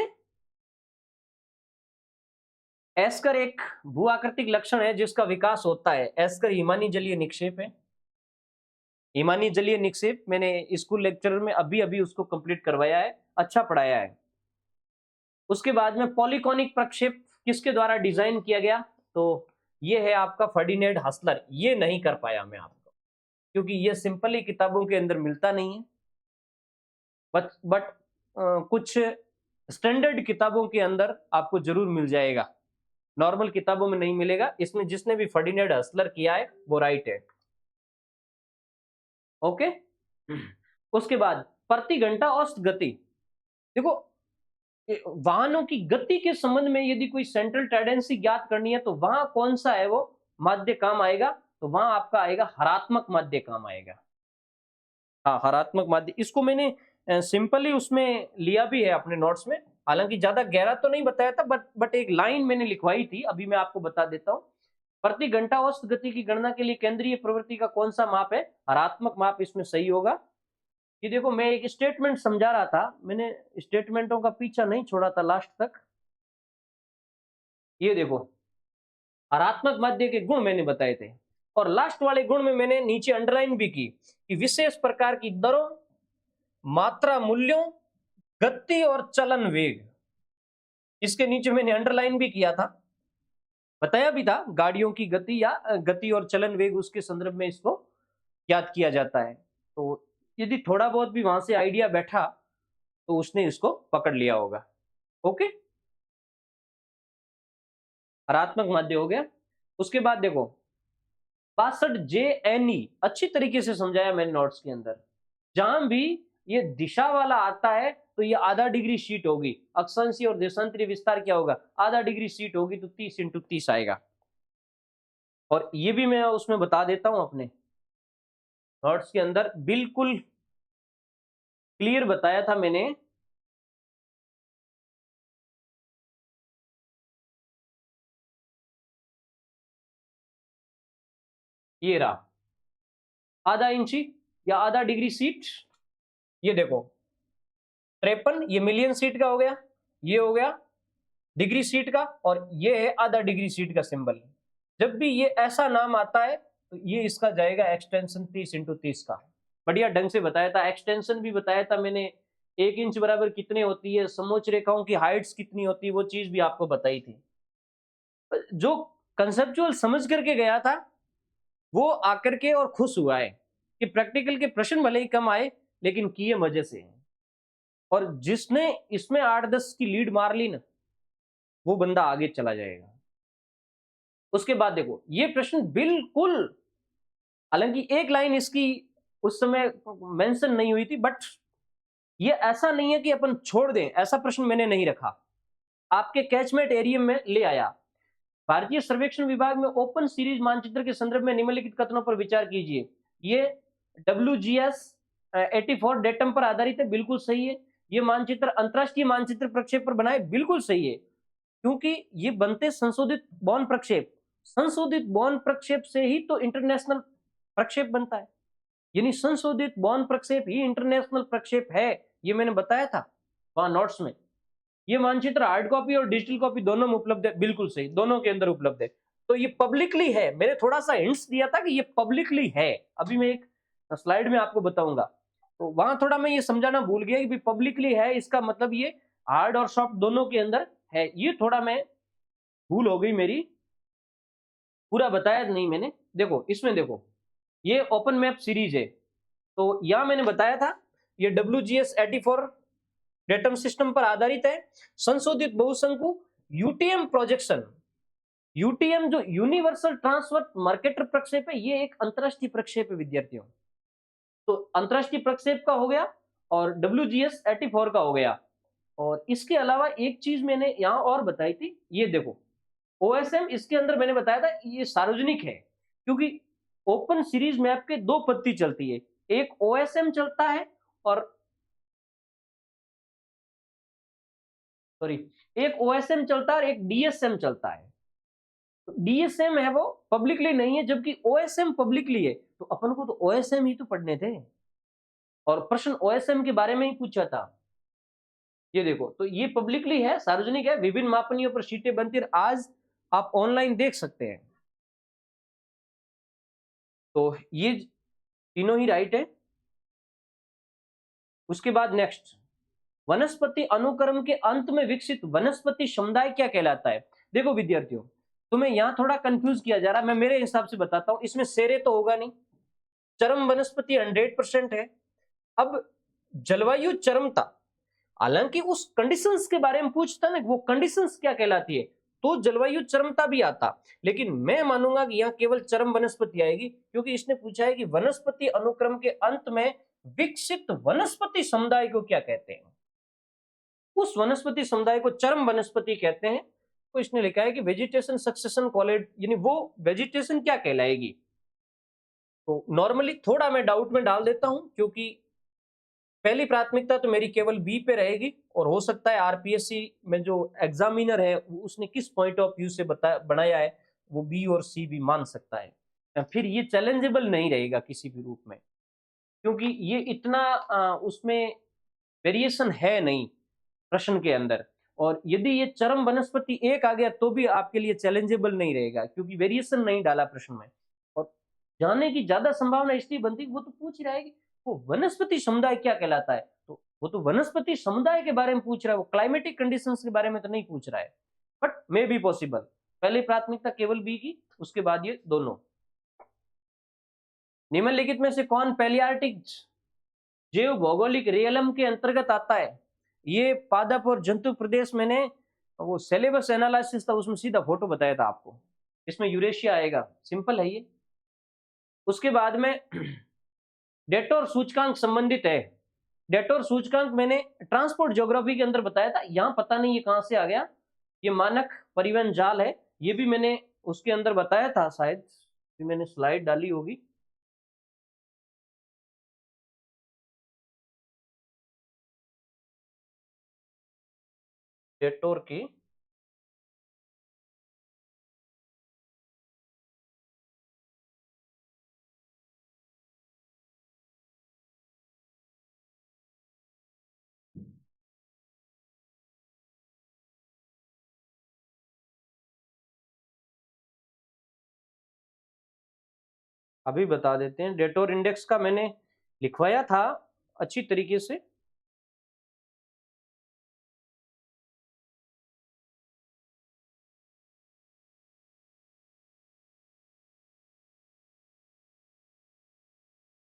एस्कर एक भू आकृतिक लक्षण है जिसका विकास होता है। एस्कर हिमानी जलीय निक्षेप है। हिमानी जलीय निक्षेप मैंने स्कूल लेक्चर में अभी अभी उसको कंप्लीट करवाया है, अच्छा पढ़ाया है। उसके बाद में पॉलीकॉनिक प्रक्षेप किसके द्वारा डिजाइन किया गया, तो ये है आपका फर्डिनेंड हसलर। ये नहीं कर पाया मैं आपको, क्योंकि ये सिंपली किताबों के अंदर मिलता नहीं है, बट कुछ स्टैंडर्ड किताबों के अंदर आपको जरूर मिल जाएगा, नॉर्मल किताबों में नहीं मिलेगा। इसमें जिसने भी फर्डिनेंड हसलर किया है वो राइट है। ओके। उसके बाद प्रति घंटा औसत गति। देखो, वाहनों की गति के संबंध में यदि कोई सेंट्रल टेंडेंसी ज्ञात करनी है तो वहां कौन सा है वो माध्य काम आएगा, तो वहां आपका आएगा हरात्मक माध्य काम आएगा। हाँ, हरात्मक माध्य, इसको मैंने सिंपली उसमें लिया भी है अपने नोट्स में, हालांकि ज्यादा गहरा तो नहीं बताया था, बट एक लाइन मैंने लिखवाई थी, अभी मैं आपको बता देता हूँ। प्रति घंटा औसत गति की गणना के लिए केंद्रीय प्रवृत्ति का कौन सा माप है, हरात्मक माप इसमें सही होगा। कि देखो, मैं एक स्टेटमेंट समझा रहा था, मैंने स्टेटमेंटों का पीछा नहीं छोड़ा था लास्ट तक। ये देखो, हरात्मक माध्य के गुण मैंने बताए थे, और लास्ट वाले गुण में मैंने नीचे अंडरलाइन भी की कि विशेष प्रकार की दरों, मात्रा मूल्यों, गति और चलन वेग। इसके नीचे मैंने अंडरलाइन भी किया था, बताया भी था गाड़ियों की गति या गति और चलन वेग, उसके संदर्भ में इसको याद किया जाता है। तो यदि थोड़ा बहुत भी वहां से आइडिया बैठा तो उसने इसको पकड़ लिया होगा। ओके, हरात्मक माध्य हो गया। उसके बाद देखो 62 JNE, अच्छी तरीके से समझाया मैंने नोट्स के अंदर। जहां भी ये दिशा वाला आता है तो ये आधा डिग्री शीट होगी, अक्षांशीय और देशांतरीय विस्तार क्या होगा, आधा डिग्री शीट होगी, तो 30 × 30 आएगा। और ये भी मैं उसमें बता देता हूं अपने नोट्स के अंदर, बिल्कुल क्लियर बताया था मैंने। ये रहा आधा इंची या आधा डिग्री सीट, ये देखो 53, ये मिलियन सीट का हो गया, ये हो गया डिग्री सीट का, और ये है आधा डिग्री सीट का सिंबल। जब भी ये ऐसा नाम आता है तो ये इसका जाएगा एक्सटेंशन 30 × 30 का। बढ़िया ढंग से बताया था, एक्सटेंशन भी बताया था मैंने, 1 इंच बराबर कितने होती है, समोच्च रेखाओं की हाइट्स कितनी होती है, वो चीज भी आपको बताई थी। जो कंसेप्चुअल समझ करके गया था वो आकर के और खुश हुआ है कि प्रैक्टिकल के प्रश्न भले ही कम आए लेकिन किए मजे से हैं। और जिसने इसमें 8-10 की लीड मार ली ना, वो बंदा आगे चला जाएगा। उसके बाद देखो, ये प्रश्न बिल्कुल, हालांकि एक लाइन इसकी उस समय मेंशन नहीं हुई थी, बट ये ऐसा नहीं है कि अपन छोड़ दें, ऐसा प्रश्न मैंने नहीं रखा, आपके कैचमेंट एरिया में ले आया। भारतीय सर्वेक्षण विभाग में ओपन सीरीज मानचित्र के संदर्भ में निम्नलिखित कथनों पर विचार कीजिए। ये WGS 84 डेटम पर आधारित है, बिल्कुल सही है। ये मानचित्र अंतरराष्ट्रीय मानचित्र प्रक्षेप पर बनाए, बिल्कुल सही है, क्योंकि ये बनते संशोधित बॉर्न प्रक्षेप, संशोधित बॉर्न प्रक्षेप से ही तो इंटरनेशनल प्रक्षेप बनता है, यानी संशोधित बॉर्न प्रक्षेप ही इंटरनेशनल प्रक्षेप है। ये मैंने बताया था वहां नोट्स में। ये मानचित्र हार्ड कॉपी और डिजिटल कॉपी दोनों में उपलब्ध है, बिल्कुल सही, दोनों के अंदर उपलब्ध है। तो ये पब्लिकली है, मैंने थोड़ा सा हिंट्स दिया था कि ये पब्लिकली है, अभी मैं एक स्लाइड में आपको बताऊंगा। तो वहां थोड़ा मैं ये समझाना भूल गया कि पब्लिकली है, इसका मतलब ये हार्ड और सॉफ्ट दोनों के अंदर है, ये थोड़ा मैं भूल हो गई मेरी, पूरा बताया नहीं मैंने। देखो इसमें देखो, ये ओपन मैप सीरीज है, तो यहां मैंने बताया था ये WGS 84 डेटम सिस्टम पर आधारित है, संशोधित बहुशंकु यूटीएम प्रोजेक्शन। यूटीएम जो यूनिवर्सल ट्रांसवर्स मार्केटर प्रक्षेप है, ये एक अंतरराष्ट्रीय प्रक्षेप है विद्यार्थियों। तो अंतरराष्ट्रीय प्रक्षेप का हो गया और WGS 84 का हो गया। और इसके अलावा एक चीज मैंने यहां और बताई थी, ये देखो OSM, इसके अंदर मैंने बताया था ये सार्वजनिक है, क्योंकि ओपन सीरीज मैप के दो पत्ती चलती है, एक OSM चलता है और सॉरी, एक OSM चलता है और एक DSM चलता है। तो DSM है वो पब्लिकली नहीं है, जबकि OSM पब्लिकली है, तो अपन को तो OSM ही तो पढ़ने थे, और प्रश्न OSM के बारे में ही पूछा था। ये देखो, तो ये पब्लिकली है, सार्वजनिक है, विभिन्न मापनियों पर शीटें बनती है, आज आप ऑनलाइन देख सकते हैं। तो ये तीनों ही राइट है। उसके बाद नेक्स्ट वनस्पति अनुक्रम के अंत में विकसित वनस्पति समुदाय क्या कहलाता है? देखो विद्यार्थियों, तुम्हें यहाँ थोड़ा कंफ्यूज किया जा रहा है, मैं मेरे हिसाब से बताता हूँ। इसमें सेरे तो होगा नहीं, चरम वनस्पति 100% है। अब जलवायु चरमता, हालांकि उस कंडीशंस के बारे में पूछता ना, वो कंडीशंस क्या कहलाती है, तो जलवायु चरमता भी आता, लेकिन मैं मानूंगा कि यहाँ केवल चरम वनस्पति आएगी, क्योंकि इसने पूछा है कि वनस्पति अनुक्रम के अंत में विकसित वनस्पति समुदाय को क्या कहते हैं। उस वनस्पति समुदाय को चरम वनस्पति कहते हैं। तो इसने लिखा है कि वेजिटेशन सक्सेशन कॉलेड, यानी वो वेजिटेशन क्या कहलाएगी। तो नॉर्मली थोड़ा मैं डाउट में डाल देता हूं, क्योंकि पहली प्राथमिकता तो मेरी केवल बी पे रहेगी, और हो सकता है आरपीएससी में जो एग्जामिनर है उसने किस पॉइंट ऑफ व्यू से बनाया है, वो बी और सी भी मान सकता है। फिर ये चैलेंजेबल नहीं रहेगा किसी भी रूप में, क्योंकि ये इतना उसमें वेरिएशन है नहीं प्रश्न के अंदर। और यदि ये चरम वनस्पति एक आ गया तो भी आपके लिए चैलेंजेबल नहीं रहेगा, क्योंकि वेरिएशन नहीं डाला प्रश्न में। और जानने की ज्यादा संभावना इसलिए बनती, वो तो पूछ ही रहा है कि वो वनस्पति समुदाय क्या कहलाता है, तो वो तो वनस्पति समुदाय के बारे में पूछ रहा है, वो क्लाइमेटिक कंडीशंस के बारे में तो नहीं पूछ रहा है। बट मे बी पॉसिबल, पहली प्राथमिकता केवल बी की, उसके बाद ये दोनों। निम्नलिखित में से कौन पैलियार्टिक जैव भौगोलिक रियलम के अंतर्गत आता है? ये पादप और जंतु प्रदेश, मैंने वो सिलेबस एनालिसिस था उसमें सीधा फोटो बताया था आपको, इसमें यूरेशिया आएगा, सिंपल है ये। उसके बाद में डेटोर सूचकांक संबंधित है। डेटोर सूचकांक मैंने ट्रांसपोर्ट ज्योग्राफी के अंदर बताया था, यहाँ पता नहीं ये कहां से आ गया। ये मानक परिवहन जाल है, ये भी मैंने उसके अंदर बताया था, शायद मैंने स्लाइड डाली होगी। डेटोर की अभी बता देते हैं। डेटोर इंडेक्स का मैंने लिखवाया था अच्छी तरीके से।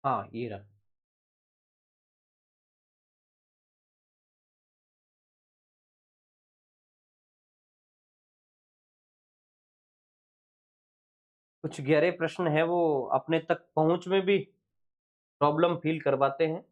हाँ ये रहा। कुछ गहरे प्रश्न है, वो अपने तक पहुंच में भी प्रॉब्लम फील करवाते हैं।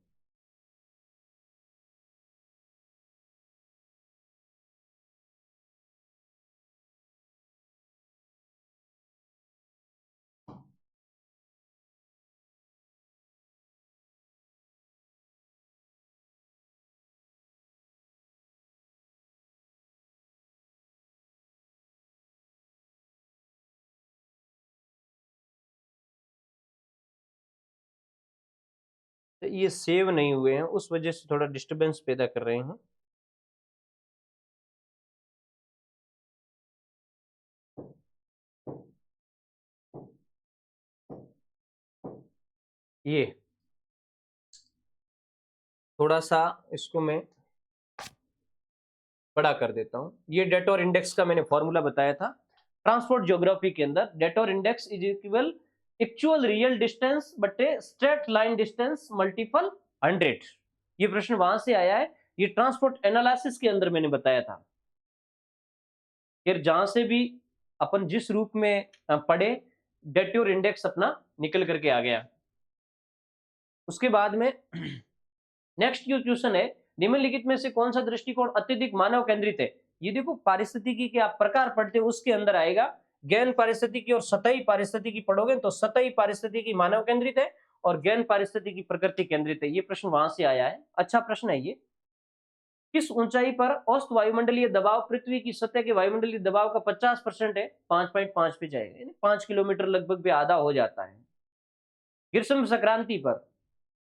तो ये सेव नहीं हुए हैं, उस वजह से थोड़ा डिस्टरबेंस पैदा कर रहे हैं। ये थोड़ा सा इसको मैं बड़ा कर देता हूं। ये डेटोर इंडेक्स का मैंने फॉर्मूला बताया था ट्रांसपोर्ट ज्योग्राफी के अंदर। Detour index is equal actual real distance but a straight line distance multiple 100। ये प्रश्न वहां से आया है, ये ट्रांसपोर्ट एनालिसिस के अंदर मैंने बताया था। फिर जहां से भी अपन जिस रूप में पढ़े, डेटोर इंडेक्स अपना निकल करके आ गया। उसके बाद में नेक्स्ट जो क्वेश्चन है, निम्नलिखित में से कौन सा दृष्टिकोण अत्यधिक मानव केंद्रित है? ये देखो पारिस्थितिकी के आप प्रकार पढ़ते हो उसके अंदर आएगा। गैन पारिस्थितिकी और सतही पारिस्थितिकी पढ़ोगे तो सतही पारिस्थितिकी मानव केंद्रित है और गैन पारिस्थितिकी प्रकृति केंद्रित है। ये प्रश्न वहां से आया है, अच्छा प्रश्न है ये। किस ऊंचाई पर औसत वायुमंडलीय दबाव पृथ्वी की सतह के वायुमंडलीय दबाव का 50% है? 5.5 पे जाएगा, यानी 5 किलोमीटर लगभग पे आधा हो जाता है। ग्रीष्म संक्रांति पर,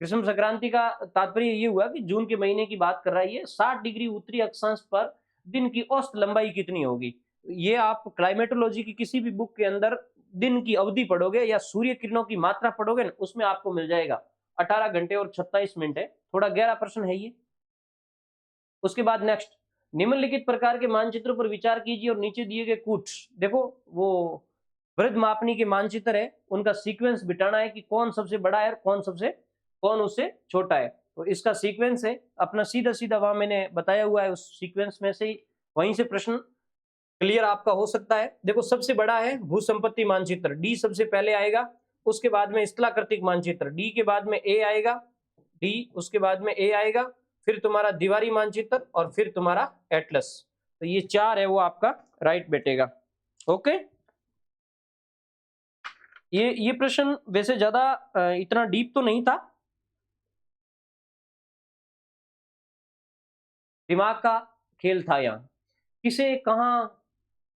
ग्रीष्म संक्रांति का तात्पर्य ये हुआ कि जून के महीने की बात कर रहा है ये। 60 डिग्री उत्तरी अक्षांश पर दिन की औसत लंबाई कितनी होगी? ये आप क्लाइमेटोलॉजी की किसी भी बुक के अंदर दिन की अवधि पढ़ोगे या सूर्य किरणों की मात्रा पढ़ोगे ना, उसमें आपको मिल जाएगा 18 घंटे और 26 मिनट है। थोड़ा गहरा प्रश्न है ये। उसके बाद नेक्स्ट, निम्नलिखित प्रकार के मानचित्रों पर विचार कीजिए और नीचे दिए गए कूट, देखो वो वृद्ध मापनी के मानचित्र है, उनका सीक्वेंस बिठाना है कि कौन सबसे बड़ा है और कौन उससे छोटा है। तो इसका सीक्वेंस है अपना, सीधा सीधा वहां मैंने बताया हुआ है, उस सीक्वेंस में से ही वहीं से प्रश्न क्लियर आपका हो सकता है। देखो सबसे बड़ा है भू संपत्ति मानचित्र, डी सबसे पहले आएगा, उसके बाद में स्थलाकृतिक मानचित्र, डी के बाद में ए आएगा, डी उसके बाद में ए आएगा, फिर तुम्हारा दीवारी मानचित्र और फिर तुम्हारा एटलस। तो ये 4 है वो आपका राइट बैठेगा। ओके, ये प्रश्न वैसे ज्यादा इतना डीप तो नहीं था, दिमाग का खेल था यहाँ। किसे कहाँ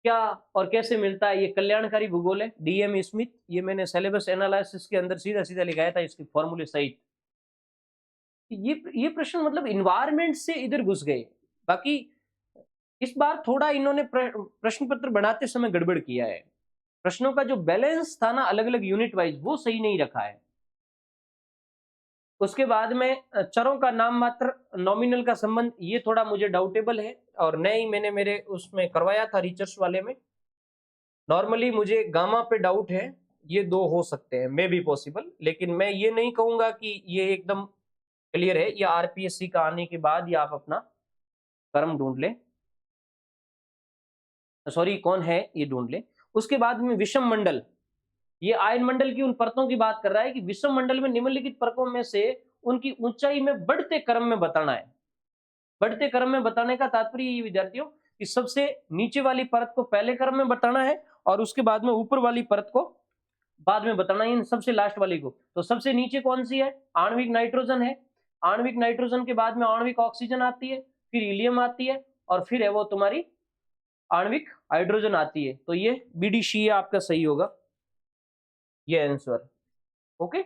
क्या और कैसे मिलता है, ये कल्याणकारी भूगोल है, डीएम स्मिथ, ये मैंने सिलेबस एनालिसिस के अंदर सीधा सीधा लिखाया था इसके फॉर्मूले सहित। ये प्रश्न मतलब इन्वायरमेंट से इधर घुस गए। बाकी इस बार थोड़ा इन्होंने प्रश्न पत्र बनाते समय गड़बड़ किया है, प्रश्नों का जो बैलेंस था ना अलग अलग यूनिट वाइज वो सही नहीं रखा है। उसके बाद में चरों का नाम मात्र नॉमिनल का संबंध, ये थोड़ा मुझे डाउटेबल है और नहीं मैंने मेरे उसमें करवाया था रिसर्च वाले में। नॉर्मली मुझे गामा पे डाउट है, ये 2 हो सकते हैं मे बी पॉसिबल, लेकिन मैं ये नहीं कहूंगा कि ये एकदम क्लियर है। या आरपीएससी का आने के बाद या आप अपना कर्म ढूंढ ले, सॉरी कौन है ये ढूंढ ले। उसके बाद में विषम मंडल, ये आयन मंडल की उन परतों की बात कर रहा है कि विषम मंडल में निम्नलिखित परतों में से उनकी ऊंचाई में बढ़ते क्रम में बताना है। बढ़ते क्रम में बताने का तात्पर्य ये विद्यार्थियों कि सबसे नीचे वाली परत को पहले क्रम में बताना है और उसके बाद में ऊपर वाली परत को बाद में बताना है, सबसे लास्ट वाली को। तो सबसे नीचे कौन सी है, आणविक नाइट्रोजन है, आणविक नाइट्रोजन के बाद में आणविक ऑक्सीजन आती है, फिर हीलियम आती है और फिर है वो तुम्हारी आणविक हाइड्रोजन आती है। तो ये बीडीसी आपका सही होगा ये आंसर। ओके,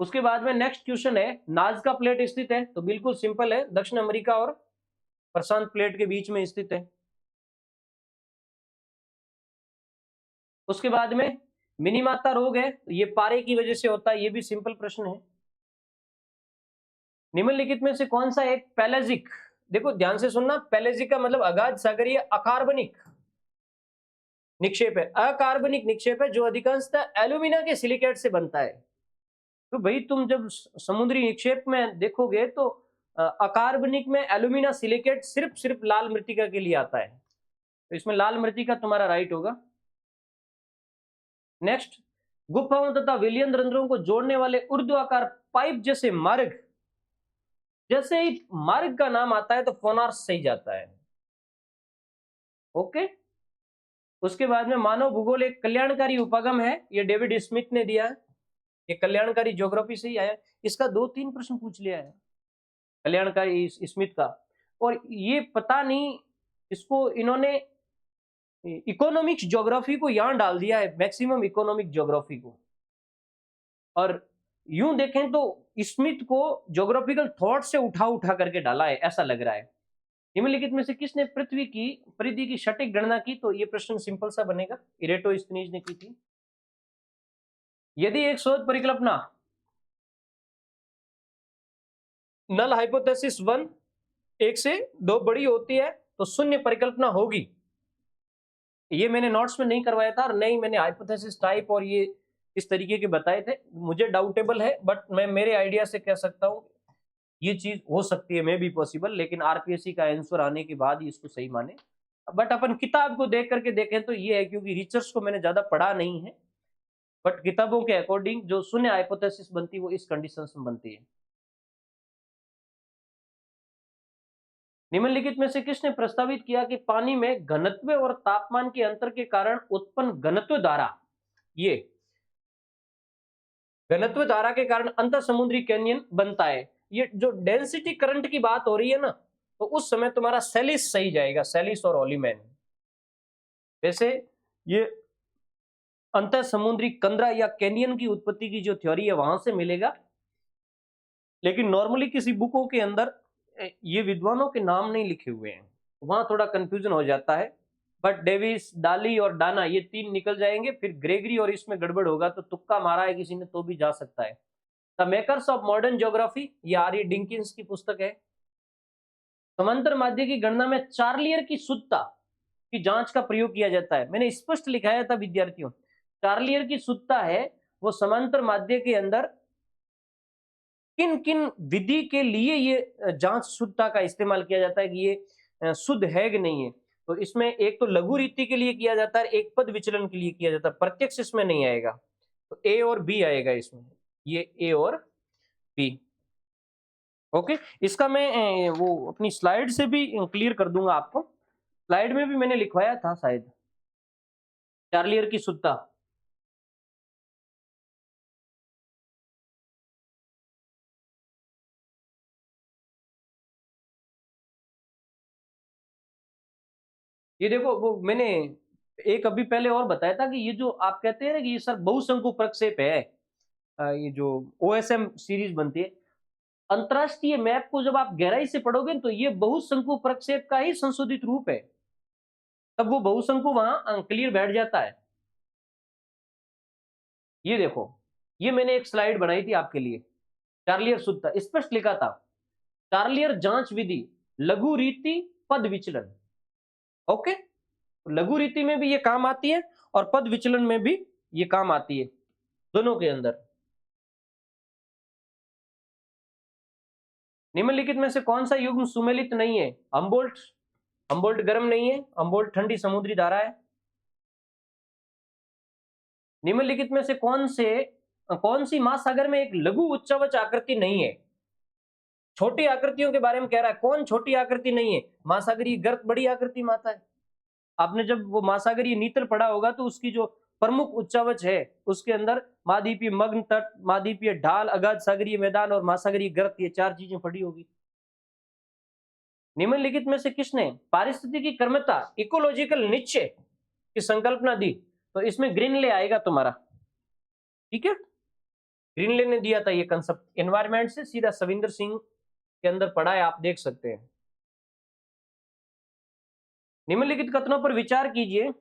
उसके बाद में नेक्स्ट क्वेश्चन है, नाजका प्लेट स्थित है, तो बिल्कुल सिंपल है, दक्षिण अमेरिका और प्रशांत प्लेट के बीच में स्थित है। उसके बाद में मिनीमाता रोग है, ये पारे की वजह से होता है, ये भी सिंपल प्रश्न है। निम्नलिखित में से कौन सा एक पैलेजिक, देखो ध्यान से सुनना, पैलेजिक का मतलब अगाध सागरीय अकार्बनिक निक्षेप है, अकार्बनिक निक्षेप है जो अधिकांशतः एल्यूमिना के सिलिकेट से बनता है। तो भाई तुम जब समुद्री निक्षेप में देखोगे तो अकार्बनिक में एल्यूमिना सिलिकेट सिर्फ लाल मृतिका के लिए आता है, तो इसमें लाल मृतिका तुम्हारा राइट होगा। नेक्स्ट, गुफाओं तथा विलयन रंध्रों को जोड़ने वाले ऊर्ध्वाकार पाइप जैसे मार्ग, जैसे ही मार्ग का नाम आता है तो फोनार्स सही जाता है। ओके, उसके बाद में मानव भूगोल एक कल्याणकारी उपागम है, ये डेविड स्मिथ ने दिया है, ये कल्याणकारी ज्योग्राफी से ही आया। इसका 2-3 प्रश्न पूछ लिया है कल्याणकारी स्मिथ का, और ये पता नहीं इसको इन्होंने इकोनॉमिक्स ज्योग्राफी को यहां डाल दिया है, मैक्सिमम इकोनॉमिक ज्योग्राफी को। और यूं देखें तो स्मिथ को ज्योग्राफिकल थॉट से उठा करके डाला है ऐसा लग रहा है। निम्नलिखित में से किसने पृथ्वी की परिधि की सटीक गणना की, तो ये प्रश्न सिंपल सा बनेगा, इरेटोस्थनीज ने की थी। यदि एक शोध परिकल्पना नल हाइपोथेसिस 1 1 से 2 बड़ी होती है तो शून्य परिकल्पना होगी, ये मैंने नोट्स में नहीं करवाया था और नहीं मैंने हाइपोथेसिस टाइप और ये इस तरीके के बताए थे, मुझे डाउटेबल है बट मैं मेरे आइडिया से कह सकता हूं ये चीज हो सकती है, मे बी पॉसिबल, लेकिन आरपीएससी का आंसर आने के बाद ही इसको सही माने। बट अपन किताब को देख करके देखें तो ये है, क्योंकि रिसर्च को मैंने ज्यादा पढ़ा नहीं है, बट किताबों के अकॉर्डिंग जो शून्य हाइपोथेसिस बनती है वो इस कंडीशन में बनती है। निम्नलिखित में से किसने प्रस्तावित किया कि पानी में घनत्व और तापमान के अंतर के कारण उत्पन्न घनत्व धारा, ये घनत्व धारा के कारण अंतर समुद्री कैनियन बनता है। ये जो डेंसिटी करंट की बात हो रही है ना, तो उस समय तुम्हारा सेलिस सही जाएगा, सेलिस और ओलिमेन। वैसे ये अंतर समुद्री कंदरा या कैनियन की उत्पत्ति की जो थ्योरी है वहां से मिलेगा, लेकिन नॉर्मली किसी बुकों के अंदर ये विद्वानों के नाम नहीं लिखे हुए हैं, वहां थोड़ा कंफ्यूजन हो जाता है। बट डेविस, डाली और डाना ये 3 निकल जाएंगे, फिर ग्रेगरी और इसमें गड़बड़ होगा तो तुक्का मारा है किसी ने तो भी जा सकता है। The makers of modern geography, ये आर.ई. डिकिंस की पुस्तक है। समांतर माध्य की गणना में चार्लियर की शुद्धता की जांच का प्रयोग किया जाता है। मैंने स्पष्ट लिखाया था विद्यार्थियों, चार्लियर की शुद्धता है वो समांतर माध्य के अंदर किन किन विधि के लिए ये जांच शुद्धता का इस्तेमाल किया जाता है कि ये शुद्ध है कि नहीं है। तो इसमें एक तो लघु रीति के लिए किया जाता है, एक पद विचलन के लिए किया जाता है, प्रत्यक्ष इसमें नहीं आएगा। तो ए और बी आएगा इसमें, ये ए और बी। ओके, इसका मैं वो अपनी स्लाइड से भी क्लियर कर दूंगा आपको। स्लाइड में भी मैंने लिखवाया था शायद चार्लियर की शुद्धता। ये देखो, वो मैंने एक अभी पहले और बताया था कि ये जो आप कहते हैं ना कि ये सर बहुशंकु प्रक्षेप है, ये जो ओएसएम सीरीज बनती है, अंतरराष्ट्रीय मैप को जब आप गहराई से पढ़ोगे तो ये बहुशंकु प्रक्षेप का ही संशोधित रूप है। तब वो बहुशंकु वहां क्लियर बैठ जाता है। ये देखो, ये मैंने एक स्लाइड बनाई थी आपके लिए, चार्लियर शुद्धता स्पष्ट लिखा था, चार्लियर जांच विधि, लघु रीति, पद विचलन। ओके, लघु रीति में भी ये काम आती है और पद विचलन में भी ये काम आती है, दोनों के अंदर। निम्नलिखित में से कौन सा युग्म सुमेलित नहीं है? हम्बोल्ट, हम्बोल्ट गर्म नहीं है, हम्बोल्ट ठंडी समुद्री धारा है। निम्नलिखित में से कौन सी महासागर में एक लघु उच्चवच आकृति नहीं है? छोटी आकृतियों के बारे में कह रहा है, कौन छोटी आकृति नहीं है? महासागरीय गर्त बड़ी आकृति में आता है। आपने जब वो महासागरीय नीतर पढ़ा होगा तो उसकी जो प्रमुख उच्चावच है उसके अंदर महाद्वीपीय मग्न तट, महाद्वीपीय ढाल, अगाध सागरीय मैदान और महासागरीय गर्त, ये चार चीजें पढ़ी होगी। निम्नलिखित में से किसने पारिस्थितिकी कर्मता, इकोलॉजिकल निश्चय की संकल्पना दी? तो इसमें ग्रीनले आएगा तुम्हारा, ठीक है। ग्रीनले ने दिया था ये कंसेप्ट, एनवायरमेंट से सीधा सविंदर सिंह के अंदर पढ़ा है, आप देख सकते हैं। निम्नलिखित कथनों पर विचार कीजिए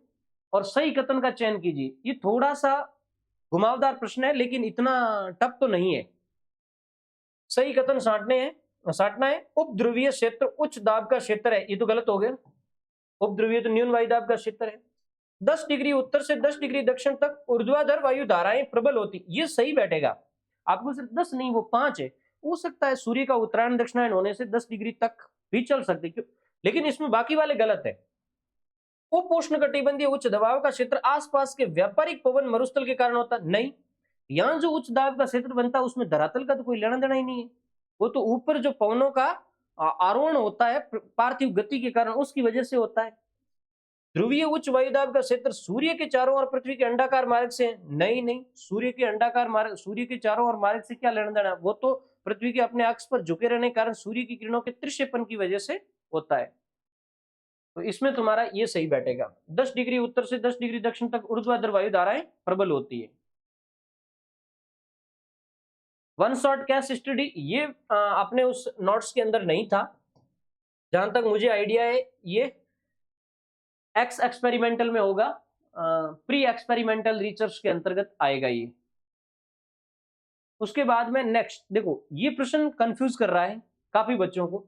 और सही कथन का चयन कीजिए। ये थोड़ा सा घुमावदार प्रश्न है लेकिन इतना टफ तो नहीं है। सही कथन साटना है। उपध्रुवीय क्षेत्र उच्च दाब का क्षेत्र है, ये तो गलत हो गया। उपध्रुवीय तो न्यून वायु दाब का क्षेत्र है। 10 डिग्री उत्तर से 10 डिग्री दक्षिण तक ऊर्ध्वाधर वायु धाराएं प्रबल होती, ये सही बैठेगा। आपको सिर्फ 10 नहीं, वो 5 है। हो सकता है सूर्य का उत्तरायण दक्षिणायन होने से 10 डिग्री तक भी चल सकते, क्यों, लेकिन इसमें बाकी वाले गलत है। उपोष्णकटिबंधीय उच्च दबाव का क्षेत्र आसपास के व्यापारिक पवन मरुस्थल के कारण होता नहीं। यहाँ जो उच्च दाब का क्षेत्र बनता है उसमें धरातल का तो कोई लेना देना ही नहीं है, वो तो ऊपर जो पवनों का आरोहण होता है पार्थिव गति के कारण, उसकी वजह से होता है। ध्रुवीय उच्च वायुदाब का क्षेत्र सूर्य के चारों ओर पृथ्वी के अंडाकार मार्ग से नहीं, सूर्य के अंडाकार मार्ग, सूर्य के चारों ओर मार्ग से क्या लेना देना, वो तो पृथ्वी के अपने अक्ष पर झुके रहने के कारण सूर्य की किरणों के तिरछेपन की वजह से होता है। तो इसमें तुम्हारा ये सही बैठेगा। 10 डिग्री उत्तर से 10 डिग्री दक्षिण तक ऊर्ध्वाधर वायु धाराएं प्रबल होती है। वन शॉट कैश स्टडी, ये अपने उस नोट्स के अंदर नहीं था, जहां तक मुझे आइडिया है ये एक्स एक्सपेरिमेंटल में होगा, प्री एक्सपेरिमेंटल रिसर्च के अंतर्गत आएगा ये। उसके बाद में नेक्स्ट देखो, ये प्रश्न कंफ्यूज कर रहा है काफी बच्चों को।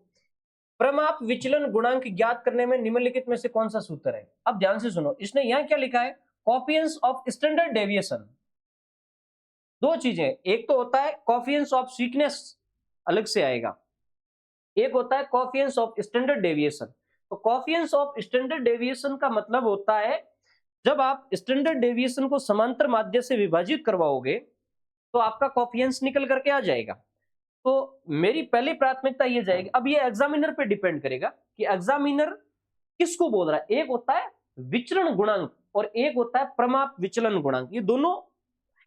प्रमाप विचलन गुणांक ज्ञात करने में निम्नलिखित में से कौन सा सूत्र है? अब ध्यान से सुनो, इसने यहां क्या लिखा है, कॉफियंस ऑफ स्टैंडर्ड डेविएशन। दो चीजें, एक तो होता है कॉफियंस ऑफ स्वीटनेस, अलग से आएगा, एक होता है कॉफियंस ऑफ स्टैंडर्ड डेविएशन। तो कॉफियंस ऑफ स्टैंडर्ड डेविएशन का मतलब होता है जब आप स्टैंडर्ड डेविएशन को समांतर माध्य से विभाजित करवाओगे तो आपका कॉफियंस निकल करके आ जाएगा। तो मेरी पहली प्राथमिकता ये जाएगी। अब ये एग्जामिनर पे डिपेंड करेगा कि एग्जामिनर किसको बोल रहा है। एक होता है विचरण गुणांक और एक होता है प्रमाप विचलन गुणांक, ये दोनों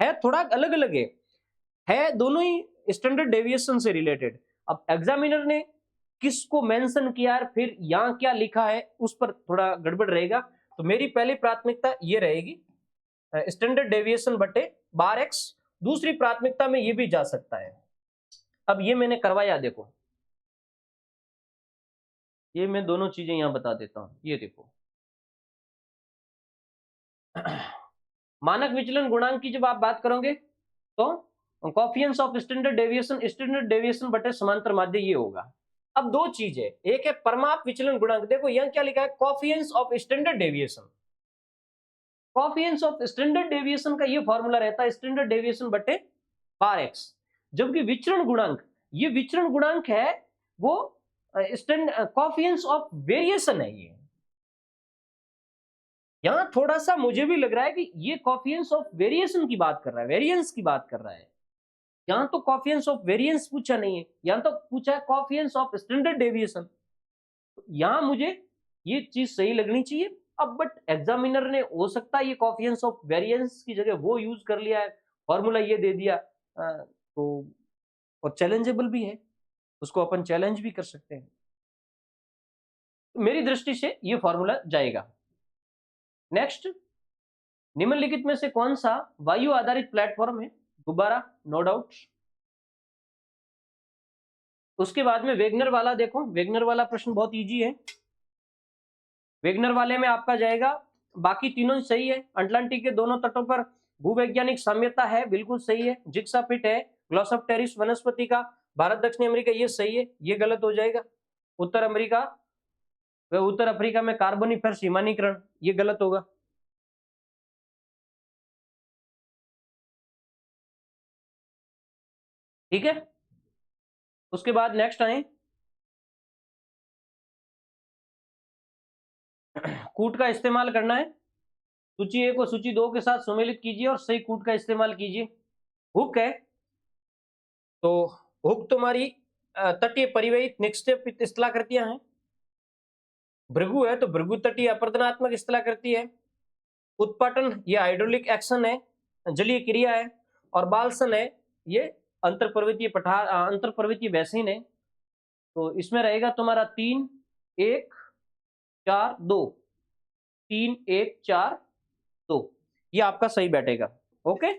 है, थोड़ा अलग अलग है दोनों ही स्टैंडर्ड डेविएशन से रिलेटेड। अब एग्जामिनर ने किसको मेंशन किया है, फिर यहां क्या लिखा है, उस पर थोड़ा गड़बड़ रहेगा। तो मेरी पहली प्राथमिकता ये रहेगी स्टैंडर्ड डेविएशन बटे बार एक्स। दूसरी प्राथमिकता में ये भी जा सकता है। अब ये मैंने करवाया, देखो ये मैं दोनों चीजें यहां बता देता हूं। ये देखो मानक विचलन गुणांक की जब आप बात करोगे तो कॉफियंस ऑफ स्टैंडर्ड डेविएशन बटे समांतर माध्य, ये होगा। अब दो चीज है, एक है परमाप विचलन गुणांक, देखो यहां क्या लिखा है, coefficient of standard deviation. Coefficient of standard deviation का ये फॉर्मूला रहता है स्टैंडर्ड डेविएशन बटे पार एक्स, जबकि विचरण गुणांक, ये विचरण गुणांक है वो कॉफियंस ऑफ वेरिएशन है। ये यहां थोड़ा सा मुझे भी लग रहा है कि ये कॉफियंस ऑफ वेरिएशन की बात कर रहा है, वेरिएंस की बात कर रहा है। यहां तो कॉफियंस ऑफ वेरिएंस पूछा नहीं है, यहां तो पूछा है कॉफियंस ऑफ स्टैंडर्ड डेविएशन। यहां मुझे ये चीज सही लगनी चाहिए। अब बट एग्जामिनर ने हो सकता है ये कॉफियंस ऑफ वेरिएंस की जगह वो यूज कर लिया है, फॉर्मूला ये दे दिया, तो और चैलेंजेबल भी है, उसको अपन चैलेंज भी कर सकते हैं। मेरी दृष्टि से ये फॉर्मूला जाएगा। नेक्स्ट, निम्नलिखित में से कौन सा वायु आधारित प्लेटफॉर्म है? गुब्बारा, नो डाउट। उसके बाद में वेगनर वाला, देखो वेगनर वाला प्रश्न बहुत इजी है। वेगनर वाले में आपका जाएगा, बाकी तीनों सही है। अटलांटिक के दोनों तटों पर भूवैज्ञानिक साम्यता है, बिल्कुल सही है। जिक्सा फिट है, ग्लॉसोप्टेरिस वनस्पति का, भारत दक्षिण अमेरिका, ये सही है, ये गलत हो जाएगा। उत्तर अमेरिका व उत्तर अफ्रीका में कार्बोनिफेरस हिमानीकरण, ये गलत होगा। ठीक है, उसके बाद नेक्स्ट आए, कूट का इस्तेमाल करना है। सूची 1 को सूची 2 के साथ सुमेलित कीजिए और सही कूट का इस्तेमाल कीजिए। हुक है तो हुक तुम्हारी तटीय परिवहित निक्षेपित स्थलाकृतियां हैं। भृगु है तो भृगु तटीय अपर्दनात्मक स्थलाकृति है। उत्पाटन ये हाइड्रोलिक एक्शन है, जलीय क्रिया है। और बालसन है ये अंतरपर्वतीय पठार, अंतरपर्वतीय बेसिन है। तो इसमें रहेगा तुम्हारा 3 1 4 2, 3 1 4 2, ये आपका सही बैठेगा। ओके,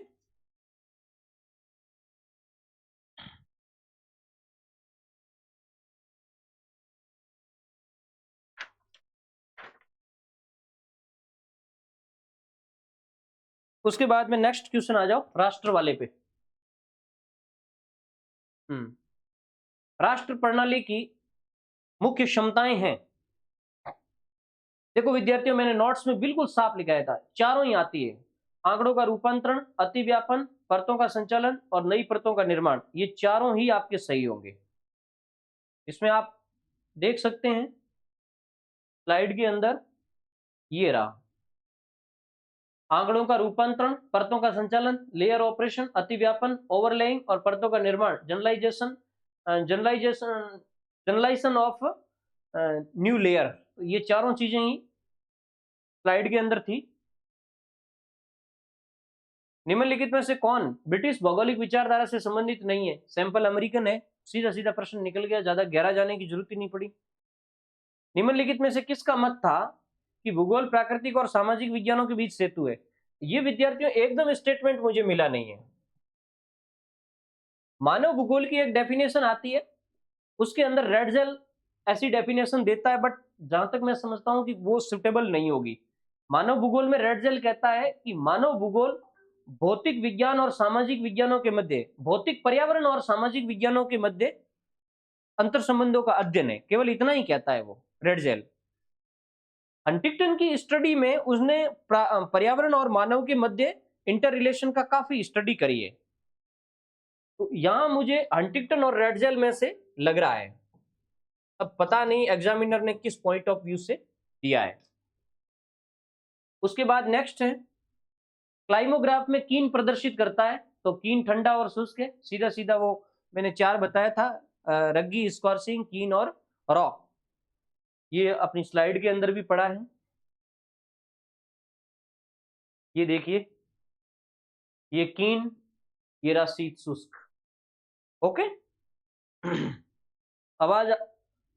उसके बाद में नेक्स्ट क्वेश्चन आ जाओ राष्ट्र वाले पे। राष्ट्र प्रणाली की मुख्य क्षमताएं हैं। देखो विद्यार्थियों, मैंने नोट्स में बिल्कुल साफ लिखाया था, चारों ही आती है। आंकड़ों का रूपांतरण, अतिव्यापन, परतों का संचालन और नई परतों का निर्माण, ये चारों ही आपके सही होंगे। इसमें आप देख सकते हैं स्लाइड के अंदर, ये रहा, आंकड़ों का रूपांतरण, परतों का संचालन, लेयर ऑपरेशन, अतिव्यापन, ओवरलेइंग और परतों का निर्माण, generalization generalization generalization of new layer, ये चारों चीजें ही स्लाइड के अंदर थी। निम्नलिखित में से कौन ब्रिटिश भौगोलिक विचारधारा से संबंधित नहीं है? सैंपल अमेरिकन है, सीधा सीधा प्रश्न निकल गया, ज्यादा गहरा जाने की जरूरत ही नहीं पड़ी। निम्नलिखित में से किसका मत था कि भूगोल प्राकृतिक और सामाजिक विज्ञानों के बीच सेतु है? ये विद्यार्थियों एकदम स्टेटमेंट मुझे मिला नहीं है। मानव भूगोल की एक डेफिनेशन आती है, उसके अंदर रेडजेल ऐसी डेफिनेशन देता है, बट जहां तक मैं समझता हूं कि वो सुटेबल नहीं होगी। मानव भूगोल में रेडजेल कहता है कि मानव भूगोल भौतिक विज्ञान और सामाजिक विज्ञानों के मध्य, भौतिक पर्यावरण और सामाजिक विज्ञानों के मध्य अंतर संबंधों का अध्ययन है, केवल इतना ही कहता है वो रेडजेल। हंटिंगटन की स्टडी में उसने पर्यावरण और मानव के मध्य इंटर रिलेशन का काफी स्टडी करी है। तो यहां मुझे हंटिंगटन और रेडजेल में से लग रहा है, अब पता नहीं एग्जामिनर ने किस पॉइंट ऑफ व्यू से दिया है। उसके बाद नेक्स्ट है, क्लाइमोग्राफ में कीन प्रदर्शित करता है, तो कीन ठंडा और शुष्क है, सीधा सीधा वो मैंने 4 बताया था, रग्गी, स्कॉर्सिंग, कीन और रॉ, ये अपनी स्लाइड के अंदर भी पड़ा है। ये देखिए, ये कीन, ये रहा शीत शुष्क। ओके, आवाज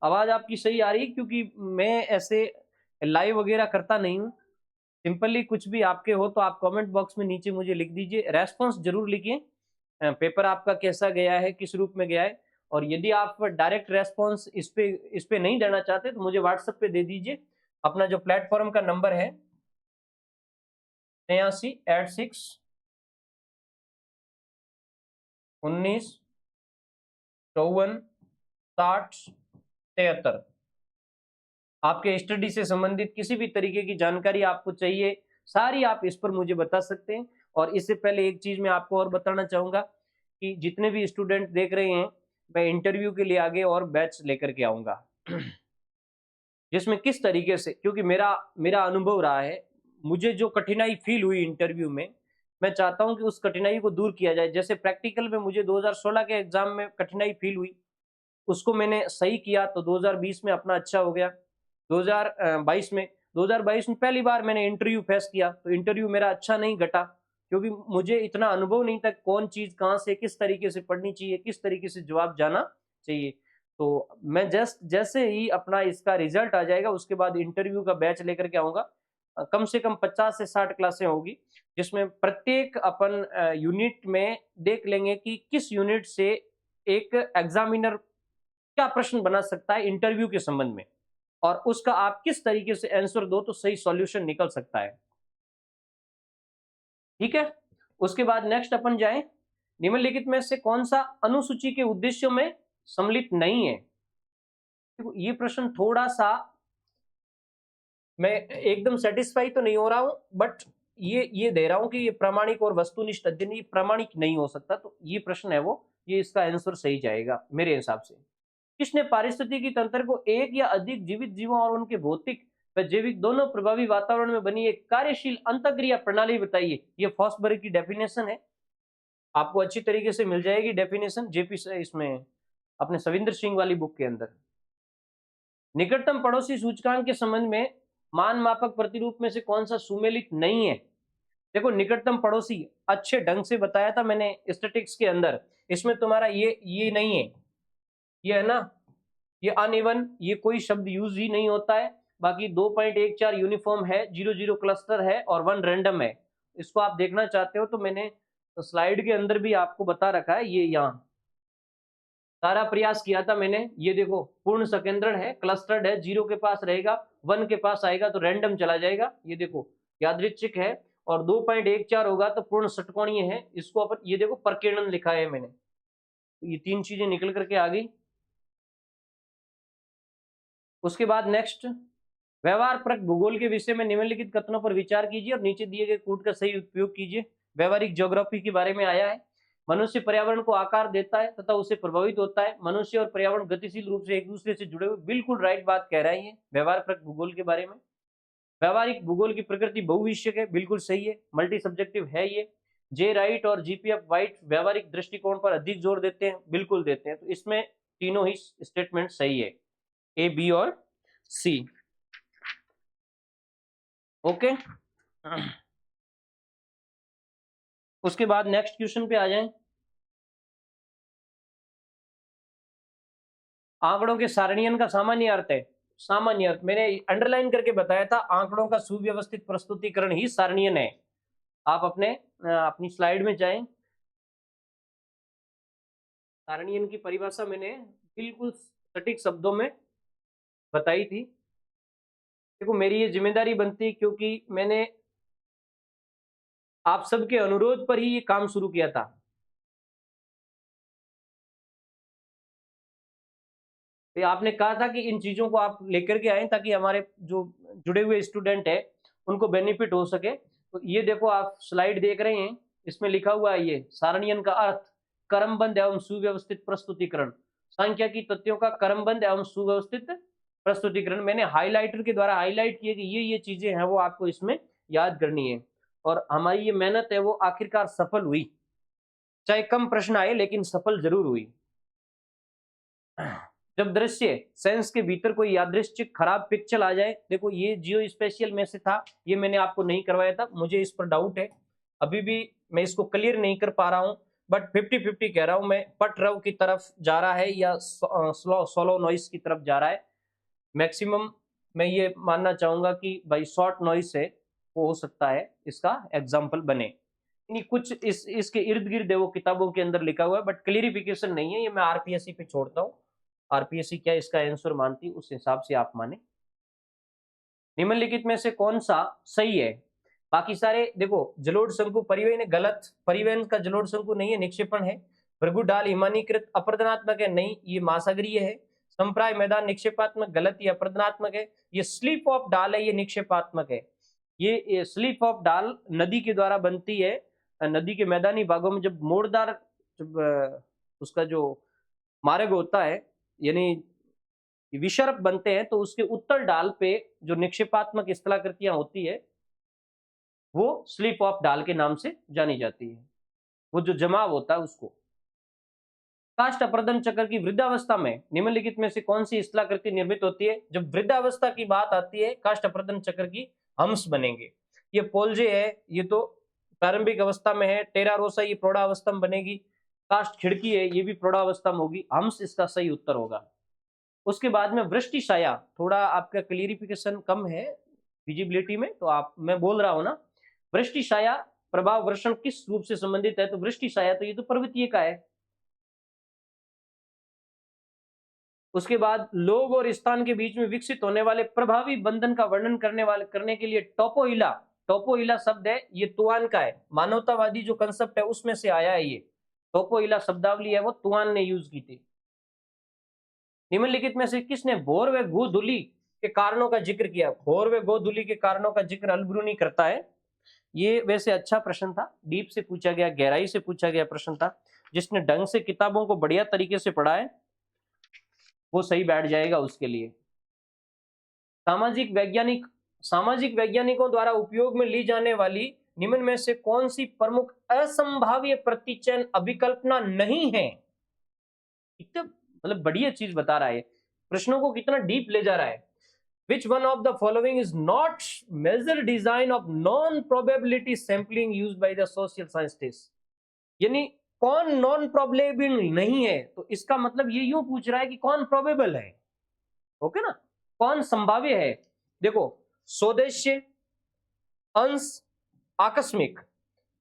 आवाज आपकी सही आ रही है? क्योंकि मैं ऐसे लाइव वगैरह करता नहीं हूँ। सिंपली कुछ भी आपके हो तो आप कमेंट बॉक्स में नीचे मुझे लिख दीजिए, रेस्पॉन्स जरूर लिखिए, पेपर आपका कैसा गया है, किस रूप में गया है। और यदि आप डायरेक्ट रेस्पॉन्स इस पे नहीं देना चाहते तो मुझे व्हाट्सएप पे दे दीजिए। अपना जो प्लेटफॉर्म का नंबर है 8386 19, 54, 60, 73। आपके स्टडी से संबंधित किसी भी तरीके की जानकारी आपको चाहिए, सारी आप इस पर मुझे बता सकते हैं। और इससे पहले एक चीज मैं आपको और बताना चाहूंगा कि जितने भी स्टूडेंट देख रहे हैं, मैं इंटरव्यू के लिए आगे और बैच लेकर के आऊंगा जिसमें किस तरीके से, क्योंकि मेरा मेरा अनुभव रहा है, मुझे जो कठिनाई फील हुई इंटरव्यू में, मैं चाहता हूं कि उस कठिनाई को दूर किया जाए। जैसे प्रैक्टिकल में मुझे 2016 के एग्जाम में कठिनाई फील हुई, उसको मैंने सही किया तो 2020 में अपना अच्छा हो गया। 2022 में पहली बार मैंने इंटरव्यू फेस किया तो इंटरव्यू मेरा अच्छा नहीं घटा, क्योंकि मुझे इतना अनुभव नहीं था कौन चीज कहाँ से किस तरीके से पढ़नी चाहिए, किस तरीके से जवाब जाना चाहिए। तो मैं जैसे ही अपना इसका रिजल्ट आ जाएगा उसके बाद इंटरव्यू का बैच लेकर के आऊंगा। कम से कम 50 से 60 क्लासें होगी, जिसमें प्रत्येक अपन यूनिट में देख लेंगे कि किस यूनिट से एक एग्जामिनर क्या प्रश्न बना सकता है इंटरव्यू के संबंध में, और उसका आप किस तरीके से आंसर दो तो सही सॉल्यूशन निकल सकता है। ठीक है। उसके बाद नेक्स्ट अपन जाए, निम्नलिखित में से कौन सा अनुसूची के उद्देश्यों में सम्मिलित नहीं है। देखो ये प्रश्न थोड़ा सा, मैं एकदम सेटिस्फाई तो नहीं हो रहा हूं, बट ये दे रहा हूं कि ये प्रामाणिक और वस्तुनिष्ठ अध्ययन ये प्रामाणिक नहीं हो सकता, तो ये प्रश्न है वो, ये इसका आंसर सही जाएगा मेरे हिसाब से। किसने पारिस्थितिकी तंत्र को एक या अधिक जीवित जीवों और उनके भौतिक व जैविक दोनों प्रभावी वातावरण में बनी एक कार्यशील अंतःक्रिया प्रणाली बताइए। ये फॉस्बर्ग की डेफिनेशन है, आपको अच्छी तरीके से मिल जाएगी डेफिनेशन जेपी से, इसमें अपने सविंदर सिंह वाली बुक के अंदर। निकटतम पड़ोसी सूचकांक के संबंध में मान मापक प्रतिरूप में से कौन सा सुमेलित नहीं है। देखो निकटतम पड़ोसी अच्छे ढंग से बताया था मैंने स्टैटिक्स के अंदर, इसमें तुम्हारा ये नहीं है, ये है ना, ये अनइवन, ये कोई शब्द यूज ही नहीं होता है। बाकी 2.14 यूनिफॉर्म है, 0 0 क्लस्टर है और 1 रैंडम है। इसको आप देखना चाहते हो तो मैंने स्लाइड के अंदर भी आपको बता रखा है, ये यहाँ सारा प्रयास किया था मैंने। ये देखो पूर्ण सकेंद्रण है, क्लस्टर्ड है, 0 के पास रहेगा, 1 के पास आएगा तो रैंडम चला जाएगा। ये देखो यादृच्छिक है, और 2.14 होगा तो पूर्ण षटकोणीय है। इसको अपन ये देखो प्रकीर्णन लिखा है मैंने, ये 3 चीजें निकल करके आ गई। उसके बाद नेक्स्ट, व्यवहार परक भूगोल के विषय में निम्नलिखित कथनों पर विचार कीजिए और नीचे दिए गए कूट का सही उपयोग कीजिए। व्यवहारिक ज्योग्राफी के बारे में आया है, मनुष्य पर्यावरण को आकार देता है तथा उससे प्रभावित होता है, मनुष्य और पर्यावरण गतिशील रूप से एक दूसरे से जुड़े हुए, बिल्कुल राइट बात कह रहा है ये व्यवहार परक भूगोल के बारे में। व्यवहारिक भूगोल की प्रकृति बहुविषयक है, बिल्कुल सही है, मल्टी सब्जेक्टिव है ये। जे राइट और जीपीएफ वाइट व्यवहारिक दृष्टिकोण पर अधिक जोर देते हैं, बिल्कुल देते हैं, तो इसमें तीनों ही स्टेटमेंट सही है, ए बी और सी। ओके। उसके बाद नेक्स्ट क्वेश्चन पे आ जाएं। आंकड़ों के सारणीयन का सामान्य अर्थ है, सामान्य अर्थ मैंने अंडरलाइन करके बताया था, आंकड़ों का सुव्यवस्थित प्रस्तुतिकरण ही सारणीयन है। आप अपनी स्लाइड में जाएं, सारणीयन की परिभाषा मैंने बिल्कुल सटीक शब्दों में बताई थी। देखो मेरी ये जिम्मेदारी बनती, क्योंकि मैंने आप सबके अनुरोध पर ही ये काम शुरू किया था। तो आपने कहा था कि इन चीजों को आप लेकर के आए ताकि हमारे जो जुड़े हुए स्टूडेंट है उनको बेनिफिट हो सके। तो ये देखो आप स्लाइड देख रहे हैं, इसमें लिखा हुआ है ये सारणीयन का अर्थ, क्रमबद्ध एवं सुव्यवस्थित प्रस्तुतिकरण, संख्या की तथ्यों का क्रमबद्ध एवं सुव्यवस्थित प्रस्तुतिकरण। मैंने हाईलाइटर के द्वारा हाईलाइट किए कि ये चीजें हैं वो आपको इसमें याद करनी है, और हमारी ये मेहनत है वो आखिरकार सफल हुई, चाहे कम प्रश्न आए लेकिन सफल जरूर हुई। जब दृश्य सेंस के भीतर कोई यादृच्छिक खराब पिक्चर आ जाए, देखो ये जियो स्पेशियल में से था, ये मैंने आपको नहीं करवाया था, मुझे इस पर डाउट है, अभी भी मैं इसको क्लियर नहीं कर पा रहा हूं, बट 50-50 कह रहा हूं मैं, पट रव की तरफ जा रहा है या सोलो नॉइस की तरफ जा रहा है। मैक्सिमम मैं ये मानना चाहूंगा कि भाई शॉर्ट नॉइस है, वो हो सकता है इसका एग्जाम्पल बने। नहीं कुछ इसके इर्द गिर्द है वो किताबों के अंदर लिखा हुआ है, बट क्लियरिफिकेशन नहीं है, ये मैं आरपीएससी पे छोड़ता हूँ, आरपीएससी क्या इसका आंसर मानती है उस हिसाब से आप माने। निम्नलिखित में से कौन सा सही है। बाकी सारे देखो, जलोढ़ शंकु परिवहन गलत, परिवहन का जलोढ़ शंकु नहीं है, निक्षेपण है। भृगु ढाल हिमानीकृत अपरदनात्मक है, नहीं ये महासागरीय है। संप्राय मैदान निक्षेपात्मक, गलत, ये अपरदनात्मक है। ये स्लिप ऑफ ढाल है, ये निक्षेपात्मक है। ये स्लिप ऑफ ढाल नदी के द्वारा बनती है। नदी के मैदानी भागों में जब मोड़दार उसका जो मार्ग होता है, यानी विषर्प बनते हैं, तो उसके उत्तर ढाल पे जो निक्षेपात्मक स्थलाकृतियां होती है वो स्लिप ऑफ ढाल के नाम से जानी जाती है। वो जो जमाव होता है उसको। काष्ठ अपर्दन चक्र की वृद्धावस्था में निम्नलिखित में से कौन सी स्थलाकृति निर्मित होती है? जब वृद्धावस्था की बात आती है, काष्ठ अपर्दन चक्र की हंस बनेंगे। ये पोलजे है, ये तो प्रारंभिक अवस्था में है। टेरारोसा ये प्रौढ़ावस्था में बनेगी। काष्ठ खिड़की है, ये भी प्रौढ़ावस्था में होगी। हंस इसका सही उत्तर होगा। उसके बाद में वृष्टि छाया, थोड़ा आपका क्लियरिफिकेशन कम है विजिबिलिटी में, तो मैं बोल रहा हूं ना, वृष्टि छाया प्रभाव वर्षण किस रूप से संबंधित है? तो वृष्टि छाया तो ये तो पर्वतीय का है। उसके बाद लोग और स्थान के बीच में विकसित होने वाले प्रभावी बंधन का वर्णन करने के लिए टोपोइला शब्द है, ये तुआन का है। मानवतावादी जो कंसेप्ट है उसमें से आया है। ये टोपोइला शब्दावली है, वो तुआन ने यूज की थी। निम्नलिखित में से किसने भोर व गोधूलि के कारणों का जिक्र किया? भोर व गोधूलि के कारणों का जिक्र अलब्रूनी करता है। ये वैसे अच्छा प्रश्न था, डीप से पूछा गया, गहराई से पूछा गया प्रश्न था। जिसने ढंग से किताबों को बढ़िया तरीके से पढ़ा है वो सही बैठ जाएगा उसके लिए। सामाजिक वैज्ञानिकों द्वारा उपयोग में ली जाने वाली निम्न में से कौन सी प्रमुख असंभाव्य प्रतिचयन अभिकल्पना नहीं है? कितना मतलब बढ़िया चीज बता रहा है, प्रश्नों को कितना डीप ले जा रहा है। Which one of the following is not measure design of non-probability sampling used by the social scientists? यानी कौन नॉन प्रोबेबल नहीं है, तो इसका मतलब ये यूं पूछ रहा है कि कौन प्रोबेबल है। ओके ना, कौन संभाव्य है? देखो, स्वदेश्य, अंश, आकस्मिक,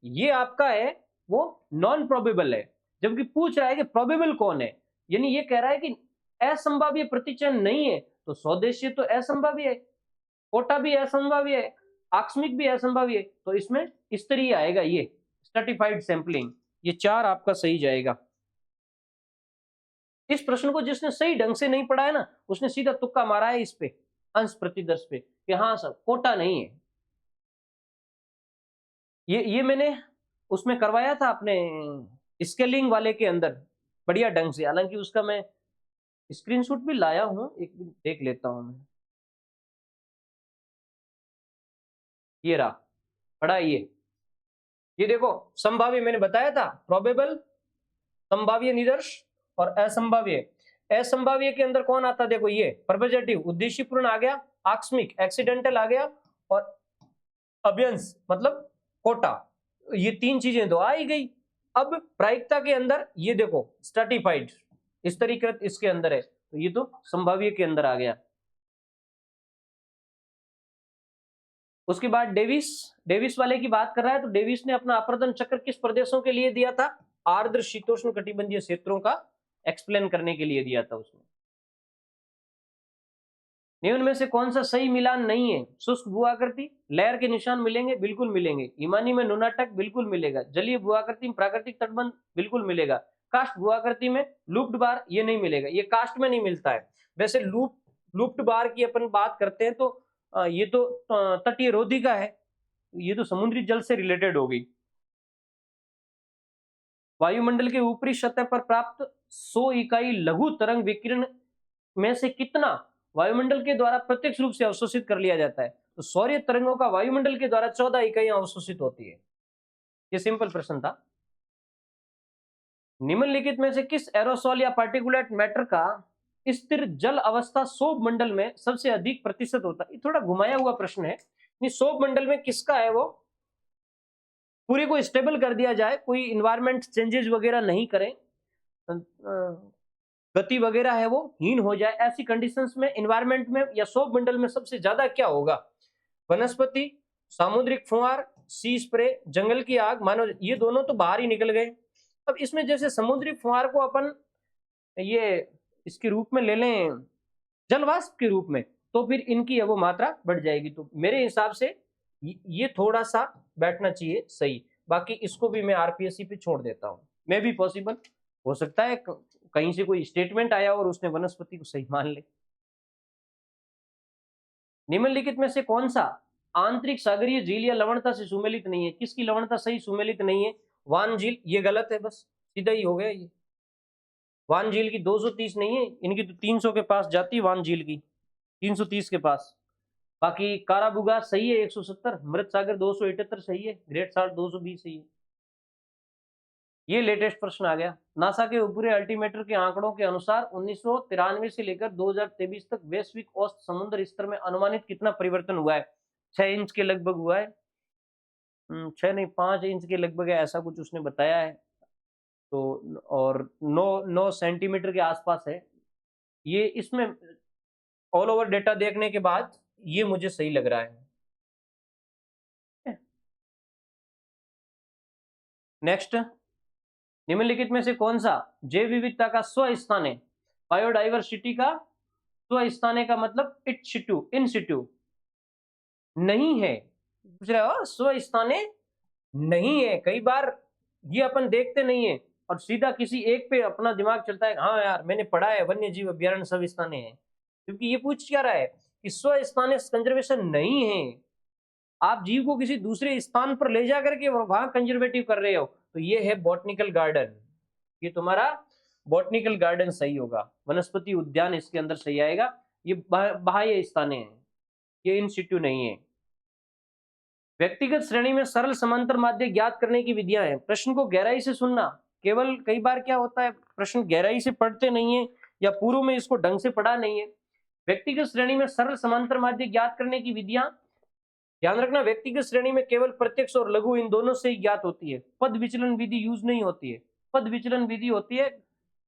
ये आपका है वो नॉन प्रोबेबल है। जबकि पूछ रहा है कि प्रोबेबल कौन है, यानी ये कह रहा है कि असंभाव्य प्रतिचयन नहीं है, तो स्वदेशी तो असंभाव्य है, कोटा भी असंभाव्य है, आकस्मिक भी असंभाव्य है, तो इसमें इस तरह आएगा ये स्ट्रैटिफाइड सैंपलिंग। ये 4 आपका सही जाएगा। इस प्रश्न को जिसने सही ढंग से नहीं पढ़ा है ना, उसने सीधा तुक्का मारा है इस पे, अंश प्रतिदर्श पे, कि हाँ सर कोटा नहीं है। ये मैंने उसमें करवाया था अपने स्केलिंग वाले के अंदर बढ़िया ढंग से, हालांकि उसका मैं स्क्रीनशॉट भी लाया हूं, एक मिनट देख लेता हूं मैं। ये रहा, पढ़ा ये देखो, संभाव्य मैंने बताया था, प्रोबेबल, संभाव्य निदर्श और असंभाव्य। असंभाव्य के अंदर कौन आता? देखो ये प्रपोजिटिव उद्देश्यपूर्ण आ गया, आकस्मिक एक्सीडेंटल आ गया, और अभ्यंश मतलब कोटा। ये 3 चीजें तो आ ही गई। अब प्रायिकता के अंदर ये देखो स्ट्रैटिफाइड स्तरीकृत इसके अंदर है, तो ये तो संभाव्य के अंदर आ गया। उसके बाद डेविस वाले की बात कर रहा है, तो डेविस ने अपना आवर्तन चक्र किस प्रदेशों के लिए दिया था? आर्द्र शीतोष्ण कटिबंधीय क्षेत्रों का एक्सप्लेन करने के लिए दिया था उसने। निम्न में से कौन सा सही मिलान नहीं है? शुष्क भूआकृति, लहर के निशान मिलेंगे, बिल्कुल मिलेंगे। हिमानी में नुनाटक बिल्कुल मिलेगा। जलीय भूआकृति में प्राकृतिक तटबंध बिल्कुल मिलेगा। कास्ट भूआकृति में लूप्ड बार ये नहीं मिलेगा, ये कास्ट में नहीं मिलता है। वैसे लूप्ड बार की अपन बात करते हैं तो ये तो तटीय रोधिका है, ये तो समुद्री जल से रिलेटेड होगी। वायुमंडल के ऊपरी सतह पर प्राप्त 100 इकाई लघु तरंग विकिरण में से कितना वायुमंडल के द्वारा प्रत्यक्ष रूप से अवशोषित कर लिया जाता है? तो सौर्य तरंगों का वायुमंडल के द्वारा 14 इकाइयां अवशोषित होती है। ये सिंपल प्रश्न था। निम्नलिखित में से किस एरोसोल या पार्टिकुलेट मैटर का स्थिर जल अवस्था सौभ मंडल में सबसे अधिक प्रतिशत होता है? ये थोड़ा घुमाया हुआ प्रश्न है। सौभ मंडल में किसका है? वो पूरे को स्टेबल कर दिया जाए, कोई इन्वायरमेंट चेंजेस वगैरह नहीं करें, गति वगैरह है वो हीन हो जाए, ऐसी कंडीशंस में इन्वायरमेंट में या सौभ मंडल में सबसे ज्यादा क्या होगा? वनस्पति, सामुद्रिक फुहार, सी स्प्रे, जंगल की आग, मानव, ये दोनों तो बाहर ही निकल गए। अब इसमें जैसे समुद्री फुहार को अपन ये इसके रूप में ले लें जलवाष्प के रूप में, तो फिर इनकी है वो मात्रा बढ़ जाएगी। तो मेरे हिसाब से ये थोड़ा सा बैठना चाहिए सही। बाकी इसको भी मैं आरपीएससी पे छोड़ देता हूँ, मे भी पॉसिबल, हो सकता है कहीं से कोई स्टेटमेंट आया और उसने वनस्पति को सही मान ले। निम्नलिखित में से कौन सा आंतरिक सागरीय झील या लवणता से सुमेलित नहीं है? किसकी लवणता सही सुमेलित नहीं है? वान झील, ये गलत है, बस सीधा ही हो गया ये। वान झील की 230 नहीं है, इनकी तो 300 के पास जाती है, वान झील की 330 के पास। बाकी काराबुगा सही है 170, मृत सागर 278 सही है, ग्रेट साल्ट 220 सही है। ये लेटेस्ट प्रश्न आ गया। नासा के ऊपरी अल्टीमीटर के आंकड़ों के अनुसार 1993 से लेकर 2023 तक वैश्विक औसत समुद्र स्तर में अनुमानित कितना परिवर्तन हुआ है? 6 इंच के लगभग हुआ है। 6 नहीं 5 इंच के लगभग है, ऐसा कुछ उसने बताया है। तो और 9 सेंटीमीटर के आसपास है ये। इसमें ऑल ओवर डेटा देखने के बाद ये मुझे सही लग रहा है। नेक्स्ट, निम्नलिखित में से कौन सा जैव विविधता का स्व स्थान है? बायोडाइवर्सिटी का स्व स्थान है का मतलब इन सिटू नहीं है। पूछ रहे हो स्व स्थान नहीं है। कई बार ये अपन देखते नहीं है और सीधा किसी एक पे अपना दिमाग चलता है, हाँ यार मैंने पढ़ा है वन्य जीव अभ्यारण्य स्व स्थान है, क्योंकि ये पूछ क्या रहा है कि स्व स्थान कंजर्वेशन नहीं है। आप जीव को किसी दूसरे स्थान पर ले जाकर के वहां कंजर्वेटिव कर रहे हो, तो ये है बॉटनिकल गार्डन। ये तुम्हारा बॉटनिकल गार्डन सही होगा, वनस्पति उद्यान इसके अंदर सही आएगा। ये बाह्य स्थान है, ये इन सिटू नहीं है। व्यक्तिगत श्रेणी में सरल समांतर माध्य ज्ञात करने की विधियां हैं। प्रश्न को गहराई से सुनना। केवल कई बार क्या होता है, प्रश्न गहराई से पढ़ते नहीं है या पूर्व में इसको ढंग से पढ़ा नहीं है। व्यक्तिगत श्रेणी में सरल समांतर माध्य ज्ञात करने की विधियां, ध्यान रखना, व्यक्तिगत श्रेणी में केवल प्रत्यक्ष और लघु इन दोनों से ही ज्ञात होती है। पद विचलन विधि यूज नहीं होती है। पद विचलन विधि होती है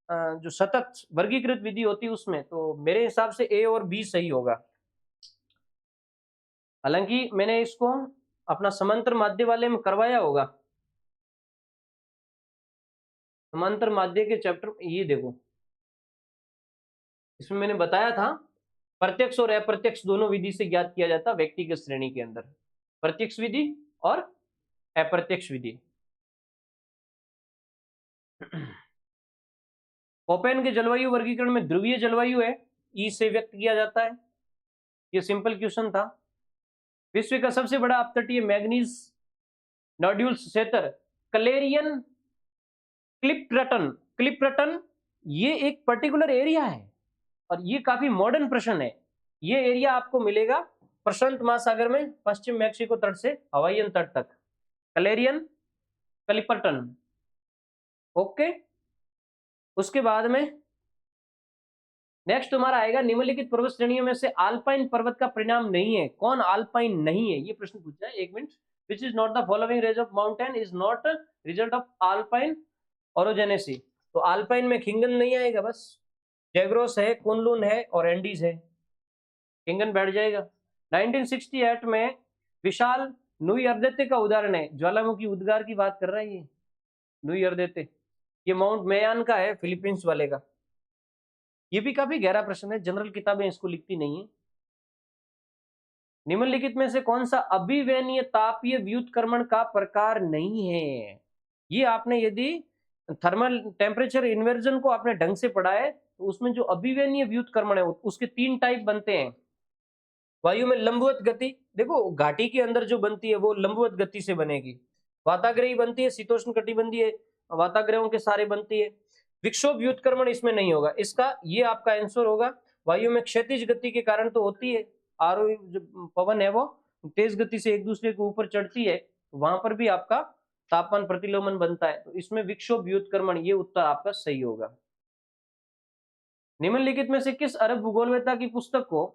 जो सतत वर्गीकृत विधि होती है उसमें। तो मेरे हिसाब से ए और बी सही होगा। हालांकि मैंने इसको अपना समांतर माध्य वाले में करवाया होगा। समांतर माध्य के चैप्टर ये देखो, इसमें मैंने बताया था प्रत्यक्ष और अप्रत्यक्ष दोनों विधि से ज्ञात किया जाता व्यक्तिगत श्रेणी के अंदर, प्रत्यक्ष विधि और अप्रत्यक्ष विधि। कोपेन के जलवायु वर्गीकरण में ध्रुवीय जलवायु है, ई से व्यक्त किया जाता है। ये सिंपल क्वेश्चन था। विश्व का सबसे बड़ा अपतटीय मैग्नीज नोड्यूल्स क्षेत्र कलेरियन क्लिप्रटन। क्लिप्रटन ये एक पर्टिकुलर एरिया है और ये काफी मॉडर्न प्रश्न है। ये एरिया आपको मिलेगा प्रशांत महासागर में, पश्चिम मैक्सिको तट से हवाईयन तट तक। कलेरियन क्लिपर्टन, ओके। उसके बाद में नेक्स्ट तुम्हारा आएगा, निम्नलिखित पर्वत श्रेणियों में से आल्पाइन पर्वत का परिणाम नहीं है। कौन आल्पाइन नहीं है, ये प्रश्न पूछा है। एक minute, which is not the following range of mountain is not result of alpine orogeny. तो आल्पाइन में खिंगन नहीं आएगा, बस जैग्रोस है, कुनलुन है और एंडीज है। खिंगन बैठ जाएगा। 1968 में विशाल नुई अर्देते का उदाहरण है, ज्वालामुखी उद्गार की बात कर रहा है ये नुई अर्देते। ये माउंट मेयान का है, फिलीपींस वाले का। ये भी काफी गहरा प्रश्न है, जनरल किताबें इसको लिखती नहीं है। निम्नलिखित में से कौन सा अभिवैनीय तापीय व्युत्क्रमण का प्रकार नहीं है? ये आपने यदि थर्मल टेम्परेचर इन्वर्जन को आपने ढंग से पढ़ा है तो उसमें जो अभिवैनीय व्युत्क्रमण है उसके 3 टाइप बनते हैं। वायु में लंबवत गति, देखो घाटी के अंदर जो बनती है वो लंबवत गति से बनेगी। वाताग्रही बनती है, शीतोष्ण कटिबंधीय वाताग्रहों के सारे बनती है। विक्षोभ व्युत्क्रमण इसमें नहीं होगा। इसका ये आपका आंसर होगा। वायु में क्षैतिज गति के कारण तो होती है, आरोही जो पवन है वो तेज गति से एक दूसरे के ऊपर चढ़ती है, वहां पर भी आपका तापमान प्रतिलोमन बनता है। तो इसमें विक्षोभ व्युत्क्रमण, ये उत्तर आपका सही होगा। निम्नलिखित में से किस अरब भूगोलवेत्ता की पुस्तक को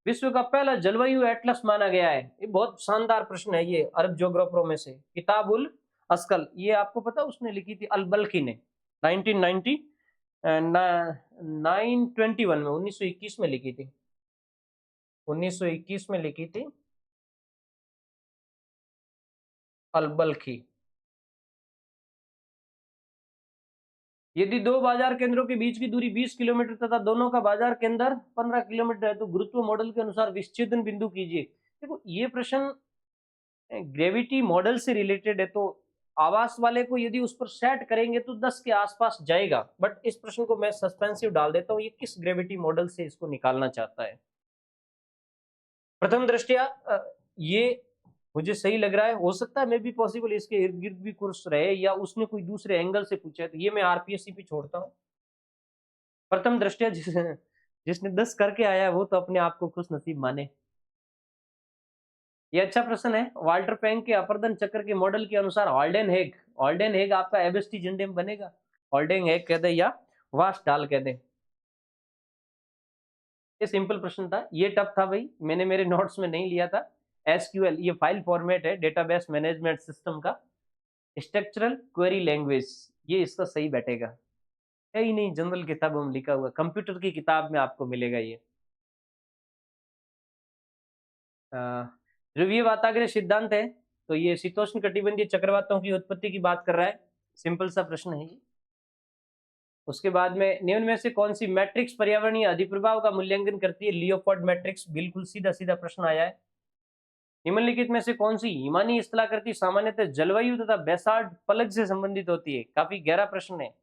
विश्व का पहला जलवायु एटलस माना गया है? ये बहुत शानदार प्रश्न है। ये अरब ज्योग्राफरों में से किताबुल अस्कल, ये आपको पता उसने लिखी थी अल बल्खी ने 1921 में 1921 में लिखी थी। 1921 में लिखी थी अल बल्खी। यदि दो बाजार केंद्रों के बीच की दूरी 20 किलोमीटर तथा दोनों का बाजार केंद्र 15 किलोमीटर है तो गुरुत्व मॉडल के अनुसार विच्छेदन बिंदु कीजिए। देखो ये प्रश्न ग्रेविटी मॉडल से रिलेटेड है, तो आवास वाले को यदि उस पर सेट करेंगे तो 10 के आसपास जाएगा, बट इस प्रश्न को मैं सस्पेंसिव डाल देता हूँ, ये किस ग्रेविटी मॉडल से इसको निकालना चाहता है। प्रथम दृष्टया ये मुझे सही लग रहा है, हो सकता है मे भी पॉसिबल इसके इर्द गिर्द भी कुछ रहे या उसने कोई दूसरे एंगल से पूछा है, तो ये मैं आरपीएससी पे छोड़ता हूँ। प्रथम दृष्टया जिसने 10 करके आया है वो तो अपने आप को खुश नसीब माने। ये अच्छा प्रश्न है। वाल्टर पैंक के अपर्दन चक्र के मॉडल के अनुसार हॉल्डेन हेग आपका एबेस्टीजेंडियम बनेगा। हॉल्डेन हेग कह दे या वास्डाल कह दे। ये सिंपल प्रश्न था, ये टफ था भाई, मैंने मेरे नोट्स में नहीं लिया था। एसक्यूएल ये फाइल फॉर्मेट है डेटाबेस मैनेजमेंट सिस्टम का। स्ट्रक्चरल क्वेरी लैंग्वेज ये इसका सही बैठेगा। है ही नहीं, जनरल किताब में लिखा हुआ, कंप्यूटर की किताब में आपको मिलेगा ये। ध्रुवीय वाताग्रह सिद्धांत है, तो ये शीतोष्ण कटिबंधीय चक्रवातों की उत्पत्ति की बात कर रहा है। सिंपल सा प्रश्न है ये। उसके बाद में निम्न में से कौन सी मैट्रिक्स पर्यावरणीय अधिप्रभाव का मूल्यांकन करती है? लियोपोल्ड मैट्रिक्स, बिल्कुल सीधा सीधा प्रश्न आया है। निम्नलिखित में से कौन सी हिमानी स्थलाकृति सामान्यतः जलवायु तथा बैसाल्ट पलग से संबंधित होती है? काफी गहरा प्रश्न है।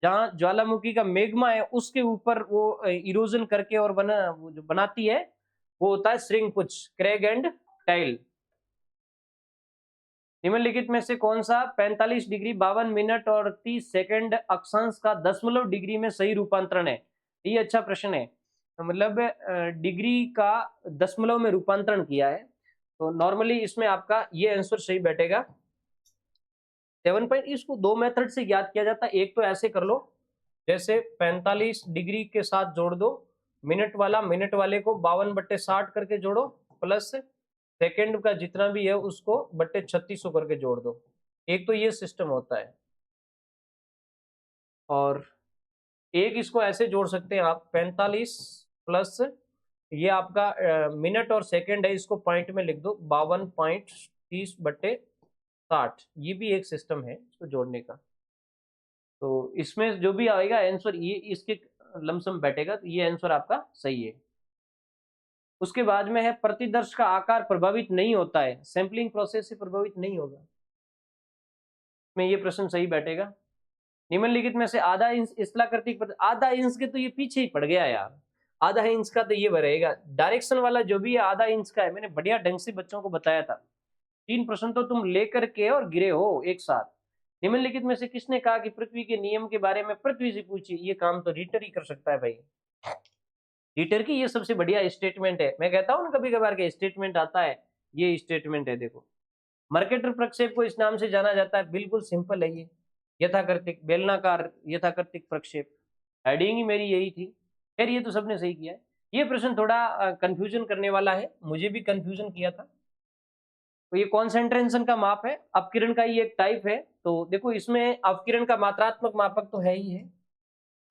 जहां ज्वालामुखी का मेग्मा है उसके ऊपर वो इरोजन करके और वो जो बनाती है वो होता है श्रिंकपुच, क्रेग एंड टाइल। निम्नलिखित में से कौन सा 45 डिग्री 52 मिनट और 30 सेकंड अक्षांश का दशमलव डिग्री में सही रूपांतरण है? ये अच्छा प्रश्न है, मतलब डिग्री का दशमलव में रूपांतरण किया है, तो नॉर्मली इसमें आपका ये आंसर सही बैठेगा 7 पॉइंट। इसको दो मेथड से याद किया जाता है। एक तो ऐसे कर लो, जैसे 45 डिग्री के साथ जोड़ दो मिनट वाले को 52/60 करके जोड़ो, प्लस सेकंड का जितना भी है उसको बट्टे 3600 करके जोड़ दो। एक तो ये सिस्टम होता है, और एक इसको ऐसे जोड़ सकते हैं आप 45 प्लस ये आपका मिनट और सेकंड है, इसको पॉइंट में लिख दो 52.30/60। ये भी एक सिस्टम है इसको जोड़ने का। तो इसमें जो भी आएगा आंसर ये इसके लमसम बैठेगा, तो ये आंसर आपका सही है। उसके बाद में है प्रतिदर्श का आकार प्रभावित नहीं होता है, सैंपलिंग प्रोसेस से प्रभावित नहीं होगा, में ये प्रश्न सही बैठेगा। निम्नलिखित में से आधा इंच स्थलाकृतिक आधा इंच के तो ये पीछे ही पड़ गया यार, आधा इंच का तो ये रहेगा। डायरेक्शन वाला जो भी है आधा इंच का है, मैंने बढ़िया ढंग से बच्चों को बताया था। 3 प्रश्न तो तुम लेकर के और गिरे हो एक साथ। निम्नलिखित में से किसने कहा कि पृथ्वी के नियम के बारे में पृथ्वी से पूछिए? ये काम तो रीटर ही कर सकता है भाई। रीटर की ये सबसे बढ़िया स्टेटमेंट है। मैं कहता हूँ ना कभी कभार के स्टेटमेंट आता है, ये स्टेटमेंट है। देखो, मर्केटर प्रक्षेप को इस नाम से जाना जाता है, बिल्कुल सिंपल है ये। यथाकृतिक बेलनाकार यथाकृतिक प्रक्षेप, हेडिंग ही मेरी यही थी। खैर ये तो सबने सही किया है। ये प्रश्न थोड़ा कंफ्यूजन करने वाला है, मुझे भी कंफ्यूजन किया था। तो ये कॉन्सेंट्रेशन का माप है, अपकिरण का ही एक टाइप है। तो देखो इसमें अपकिरण का मात्रात्मक मापक तो है ही है,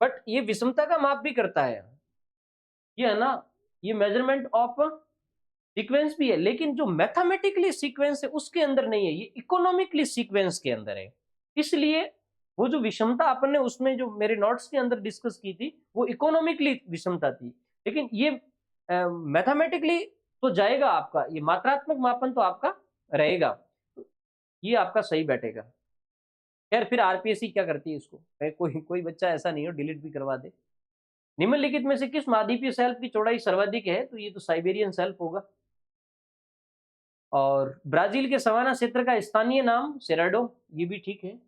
बट ये विषमता का माप भी करता है। ये है ना, ये मेजरमेंट ऑफ सीक्वेंस भी है, लेकिन जो मैथमेटिकली सीक्वेंस है उसके अंदर नहीं है, ये इकोनॉमिकली सीक्वेंस के अंदर है। इसलिए वो जो विषमता अपन ने उसमें जो मेरे नोट्स के अंदर डिस्कस की थी वो इकोनॉमिकली विषमता थी, लेकिन ये मैथमेटिकली तो जाएगा आपका, ये मात्रात्मक मापन तो आपका रहेगा। तो ये आपका सही बैठेगा। खैर फिर आरपीएससी क्या करती है इसको, कोई कोई बच्चा ऐसा नहीं हो डिलीट भी करवा दे। निम्नलिखित में से किस महाद्वीपीय शेल्फ की चौड़ाई सर्वाधिक है? तो ये तो साइबेरियन शेल्फ होगा। और ब्राजील के सवाना क्षेत्र का स्थानीय नाम सेराडो, ये भी ठीक है।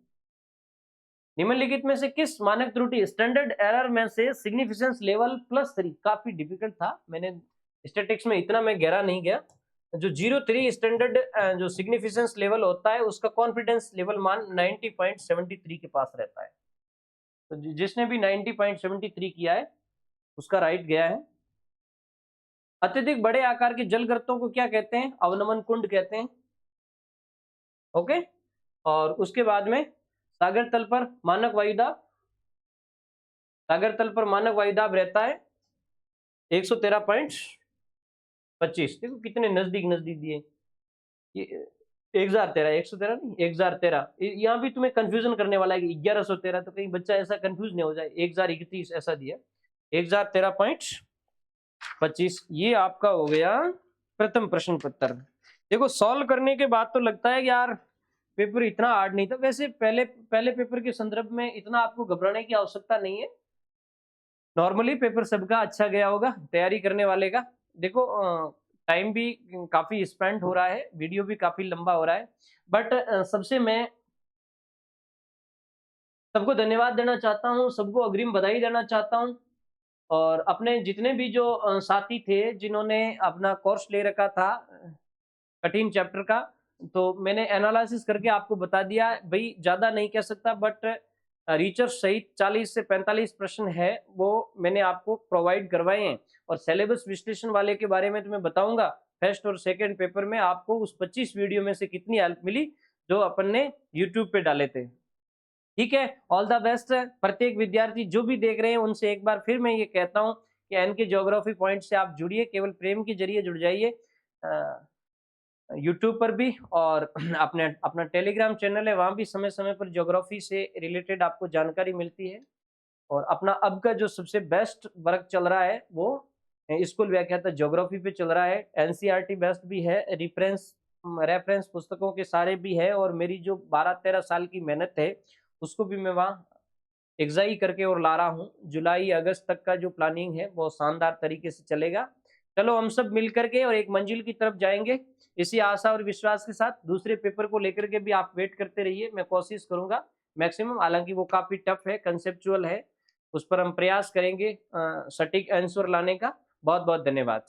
निम्नलिखित में से किस मानक त्रुटि स्टैंडर्ड एरर में से सिग्निफिकेंस लेवल +3, काफी डिफिकल्ट था, मैंने स्टैटिक्स में इतना मैं गहरा नहीं गया। जो 0.3 स्टैंडर्ड जो सिग्निफिकेंस लेवल होता है उसका कॉन्फिडेंस लेवल मान 90.73 के पास रहता है। तो जिसने भी 90.73 किया है उसका राइट गया है। अत्यधिक बड़े आकार के जल गर्तों को क्या कहते हैं? अवनमन कुंड कहते हैं। ओके, और उसके बाद में सागर तल पर मानक वायुदाब रहता है 113.25। देखो कितने नजदीक दिए, ये 1013 नहीं 1013। यहाँ भी तुम्हें कंफ्यूजन करने वाला है कि 1113, तो कहीं बच्चा ऐसा कंफ्यूज नहीं हो जाए, 1031 ऐसा दिया, 1013.25। ये आपका हो गया प्रथम प्रश्न पत्र। देखो सॉल्व करने के बाद तो लगता है कि यार पेपर इतना हार्ड नहीं था। वैसे पहले पहले पेपर के संदर्भ में इतना आपको घबराने की आवश्यकता नहीं है। नॉर्मली पेपर सबका अच्छा गया होगा, तैयारी करने वाले का। देखो टाइम भी काफ़ी स्पेंड हो रहा है, वीडियो भी काफ़ी लंबा हो रहा है। बट सबसे मैं सबको धन्यवाद देना चाहता हूँ, सबको अग्रिम बधाई देना चाहता हूँ। और अपने जितने भी जो साथी थे जिन्होंने अपना कोर्स ले रखा था कठिन चैप्टर का, तो मैंने एनालिसिस करके आपको बता दिया। भई ज़्यादा नहीं कह सकता, बट रिसर्च सहित 40 से 45 प्रश्न है, वो मैंने आपको प्रोवाइड करवाए हैं। और सिलेबस विश्लेषण वाले के बारे में तो मैं बताऊँगा, फर्स्ट और सेकंड पेपर में आपको उस 25 वीडियो में से कितनी हेल्प मिली, जो अपन ने यूट्यूब पे डाले थे। ठीक है, ऑल द बेस्ट। प्रत्येक विद्यार्थी जो भी देख रहे हैं उनसे एक बार फिर मैं ये कहता हूँ कि एन के ज्योग्राफी पॉइंट से आप जुड़िए, केवल प्रेम के जरिए जुड़ जाइए। यूट्यूब पर भी, और अपने अपना टेलीग्राम चैनल है, वहाँ भी समय समय पर ज्योग्राफी से रिलेटेड आपको जानकारी मिलती है। और अपना अब का जो सबसे बेस्ट वर्क चल रहा है वो स्कूल व्याख्याता ज्योग्राफी पे चल रहा है। एनसीईआरटी बेस्ट भी है, रेफरेंस पुस्तकों के सारे भी है, और मेरी जो 12-13 साल की मेहनत है उसको भी मैं वहाँ एग्जाई करके और ला रहा हूँ। जुलाई अगस्त तक का जो प्लानिंग है वो शानदार तरीके से चलेगा। चलो हम सब मिल करके और एक मंजिल की तरफ जाएंगे, इसी आशा और विश्वास के साथ। दूसरे पेपर को लेकर के भी आप वेट करते रहिए, मैं कोशिश करूंगा मैक्सिमम, हालांकि वो काफी टफ है, कंसेप्चुअल है, उस पर हम प्रयास करेंगे सटीक आंसर लाने का। बहुत बहुत धन्यवाद।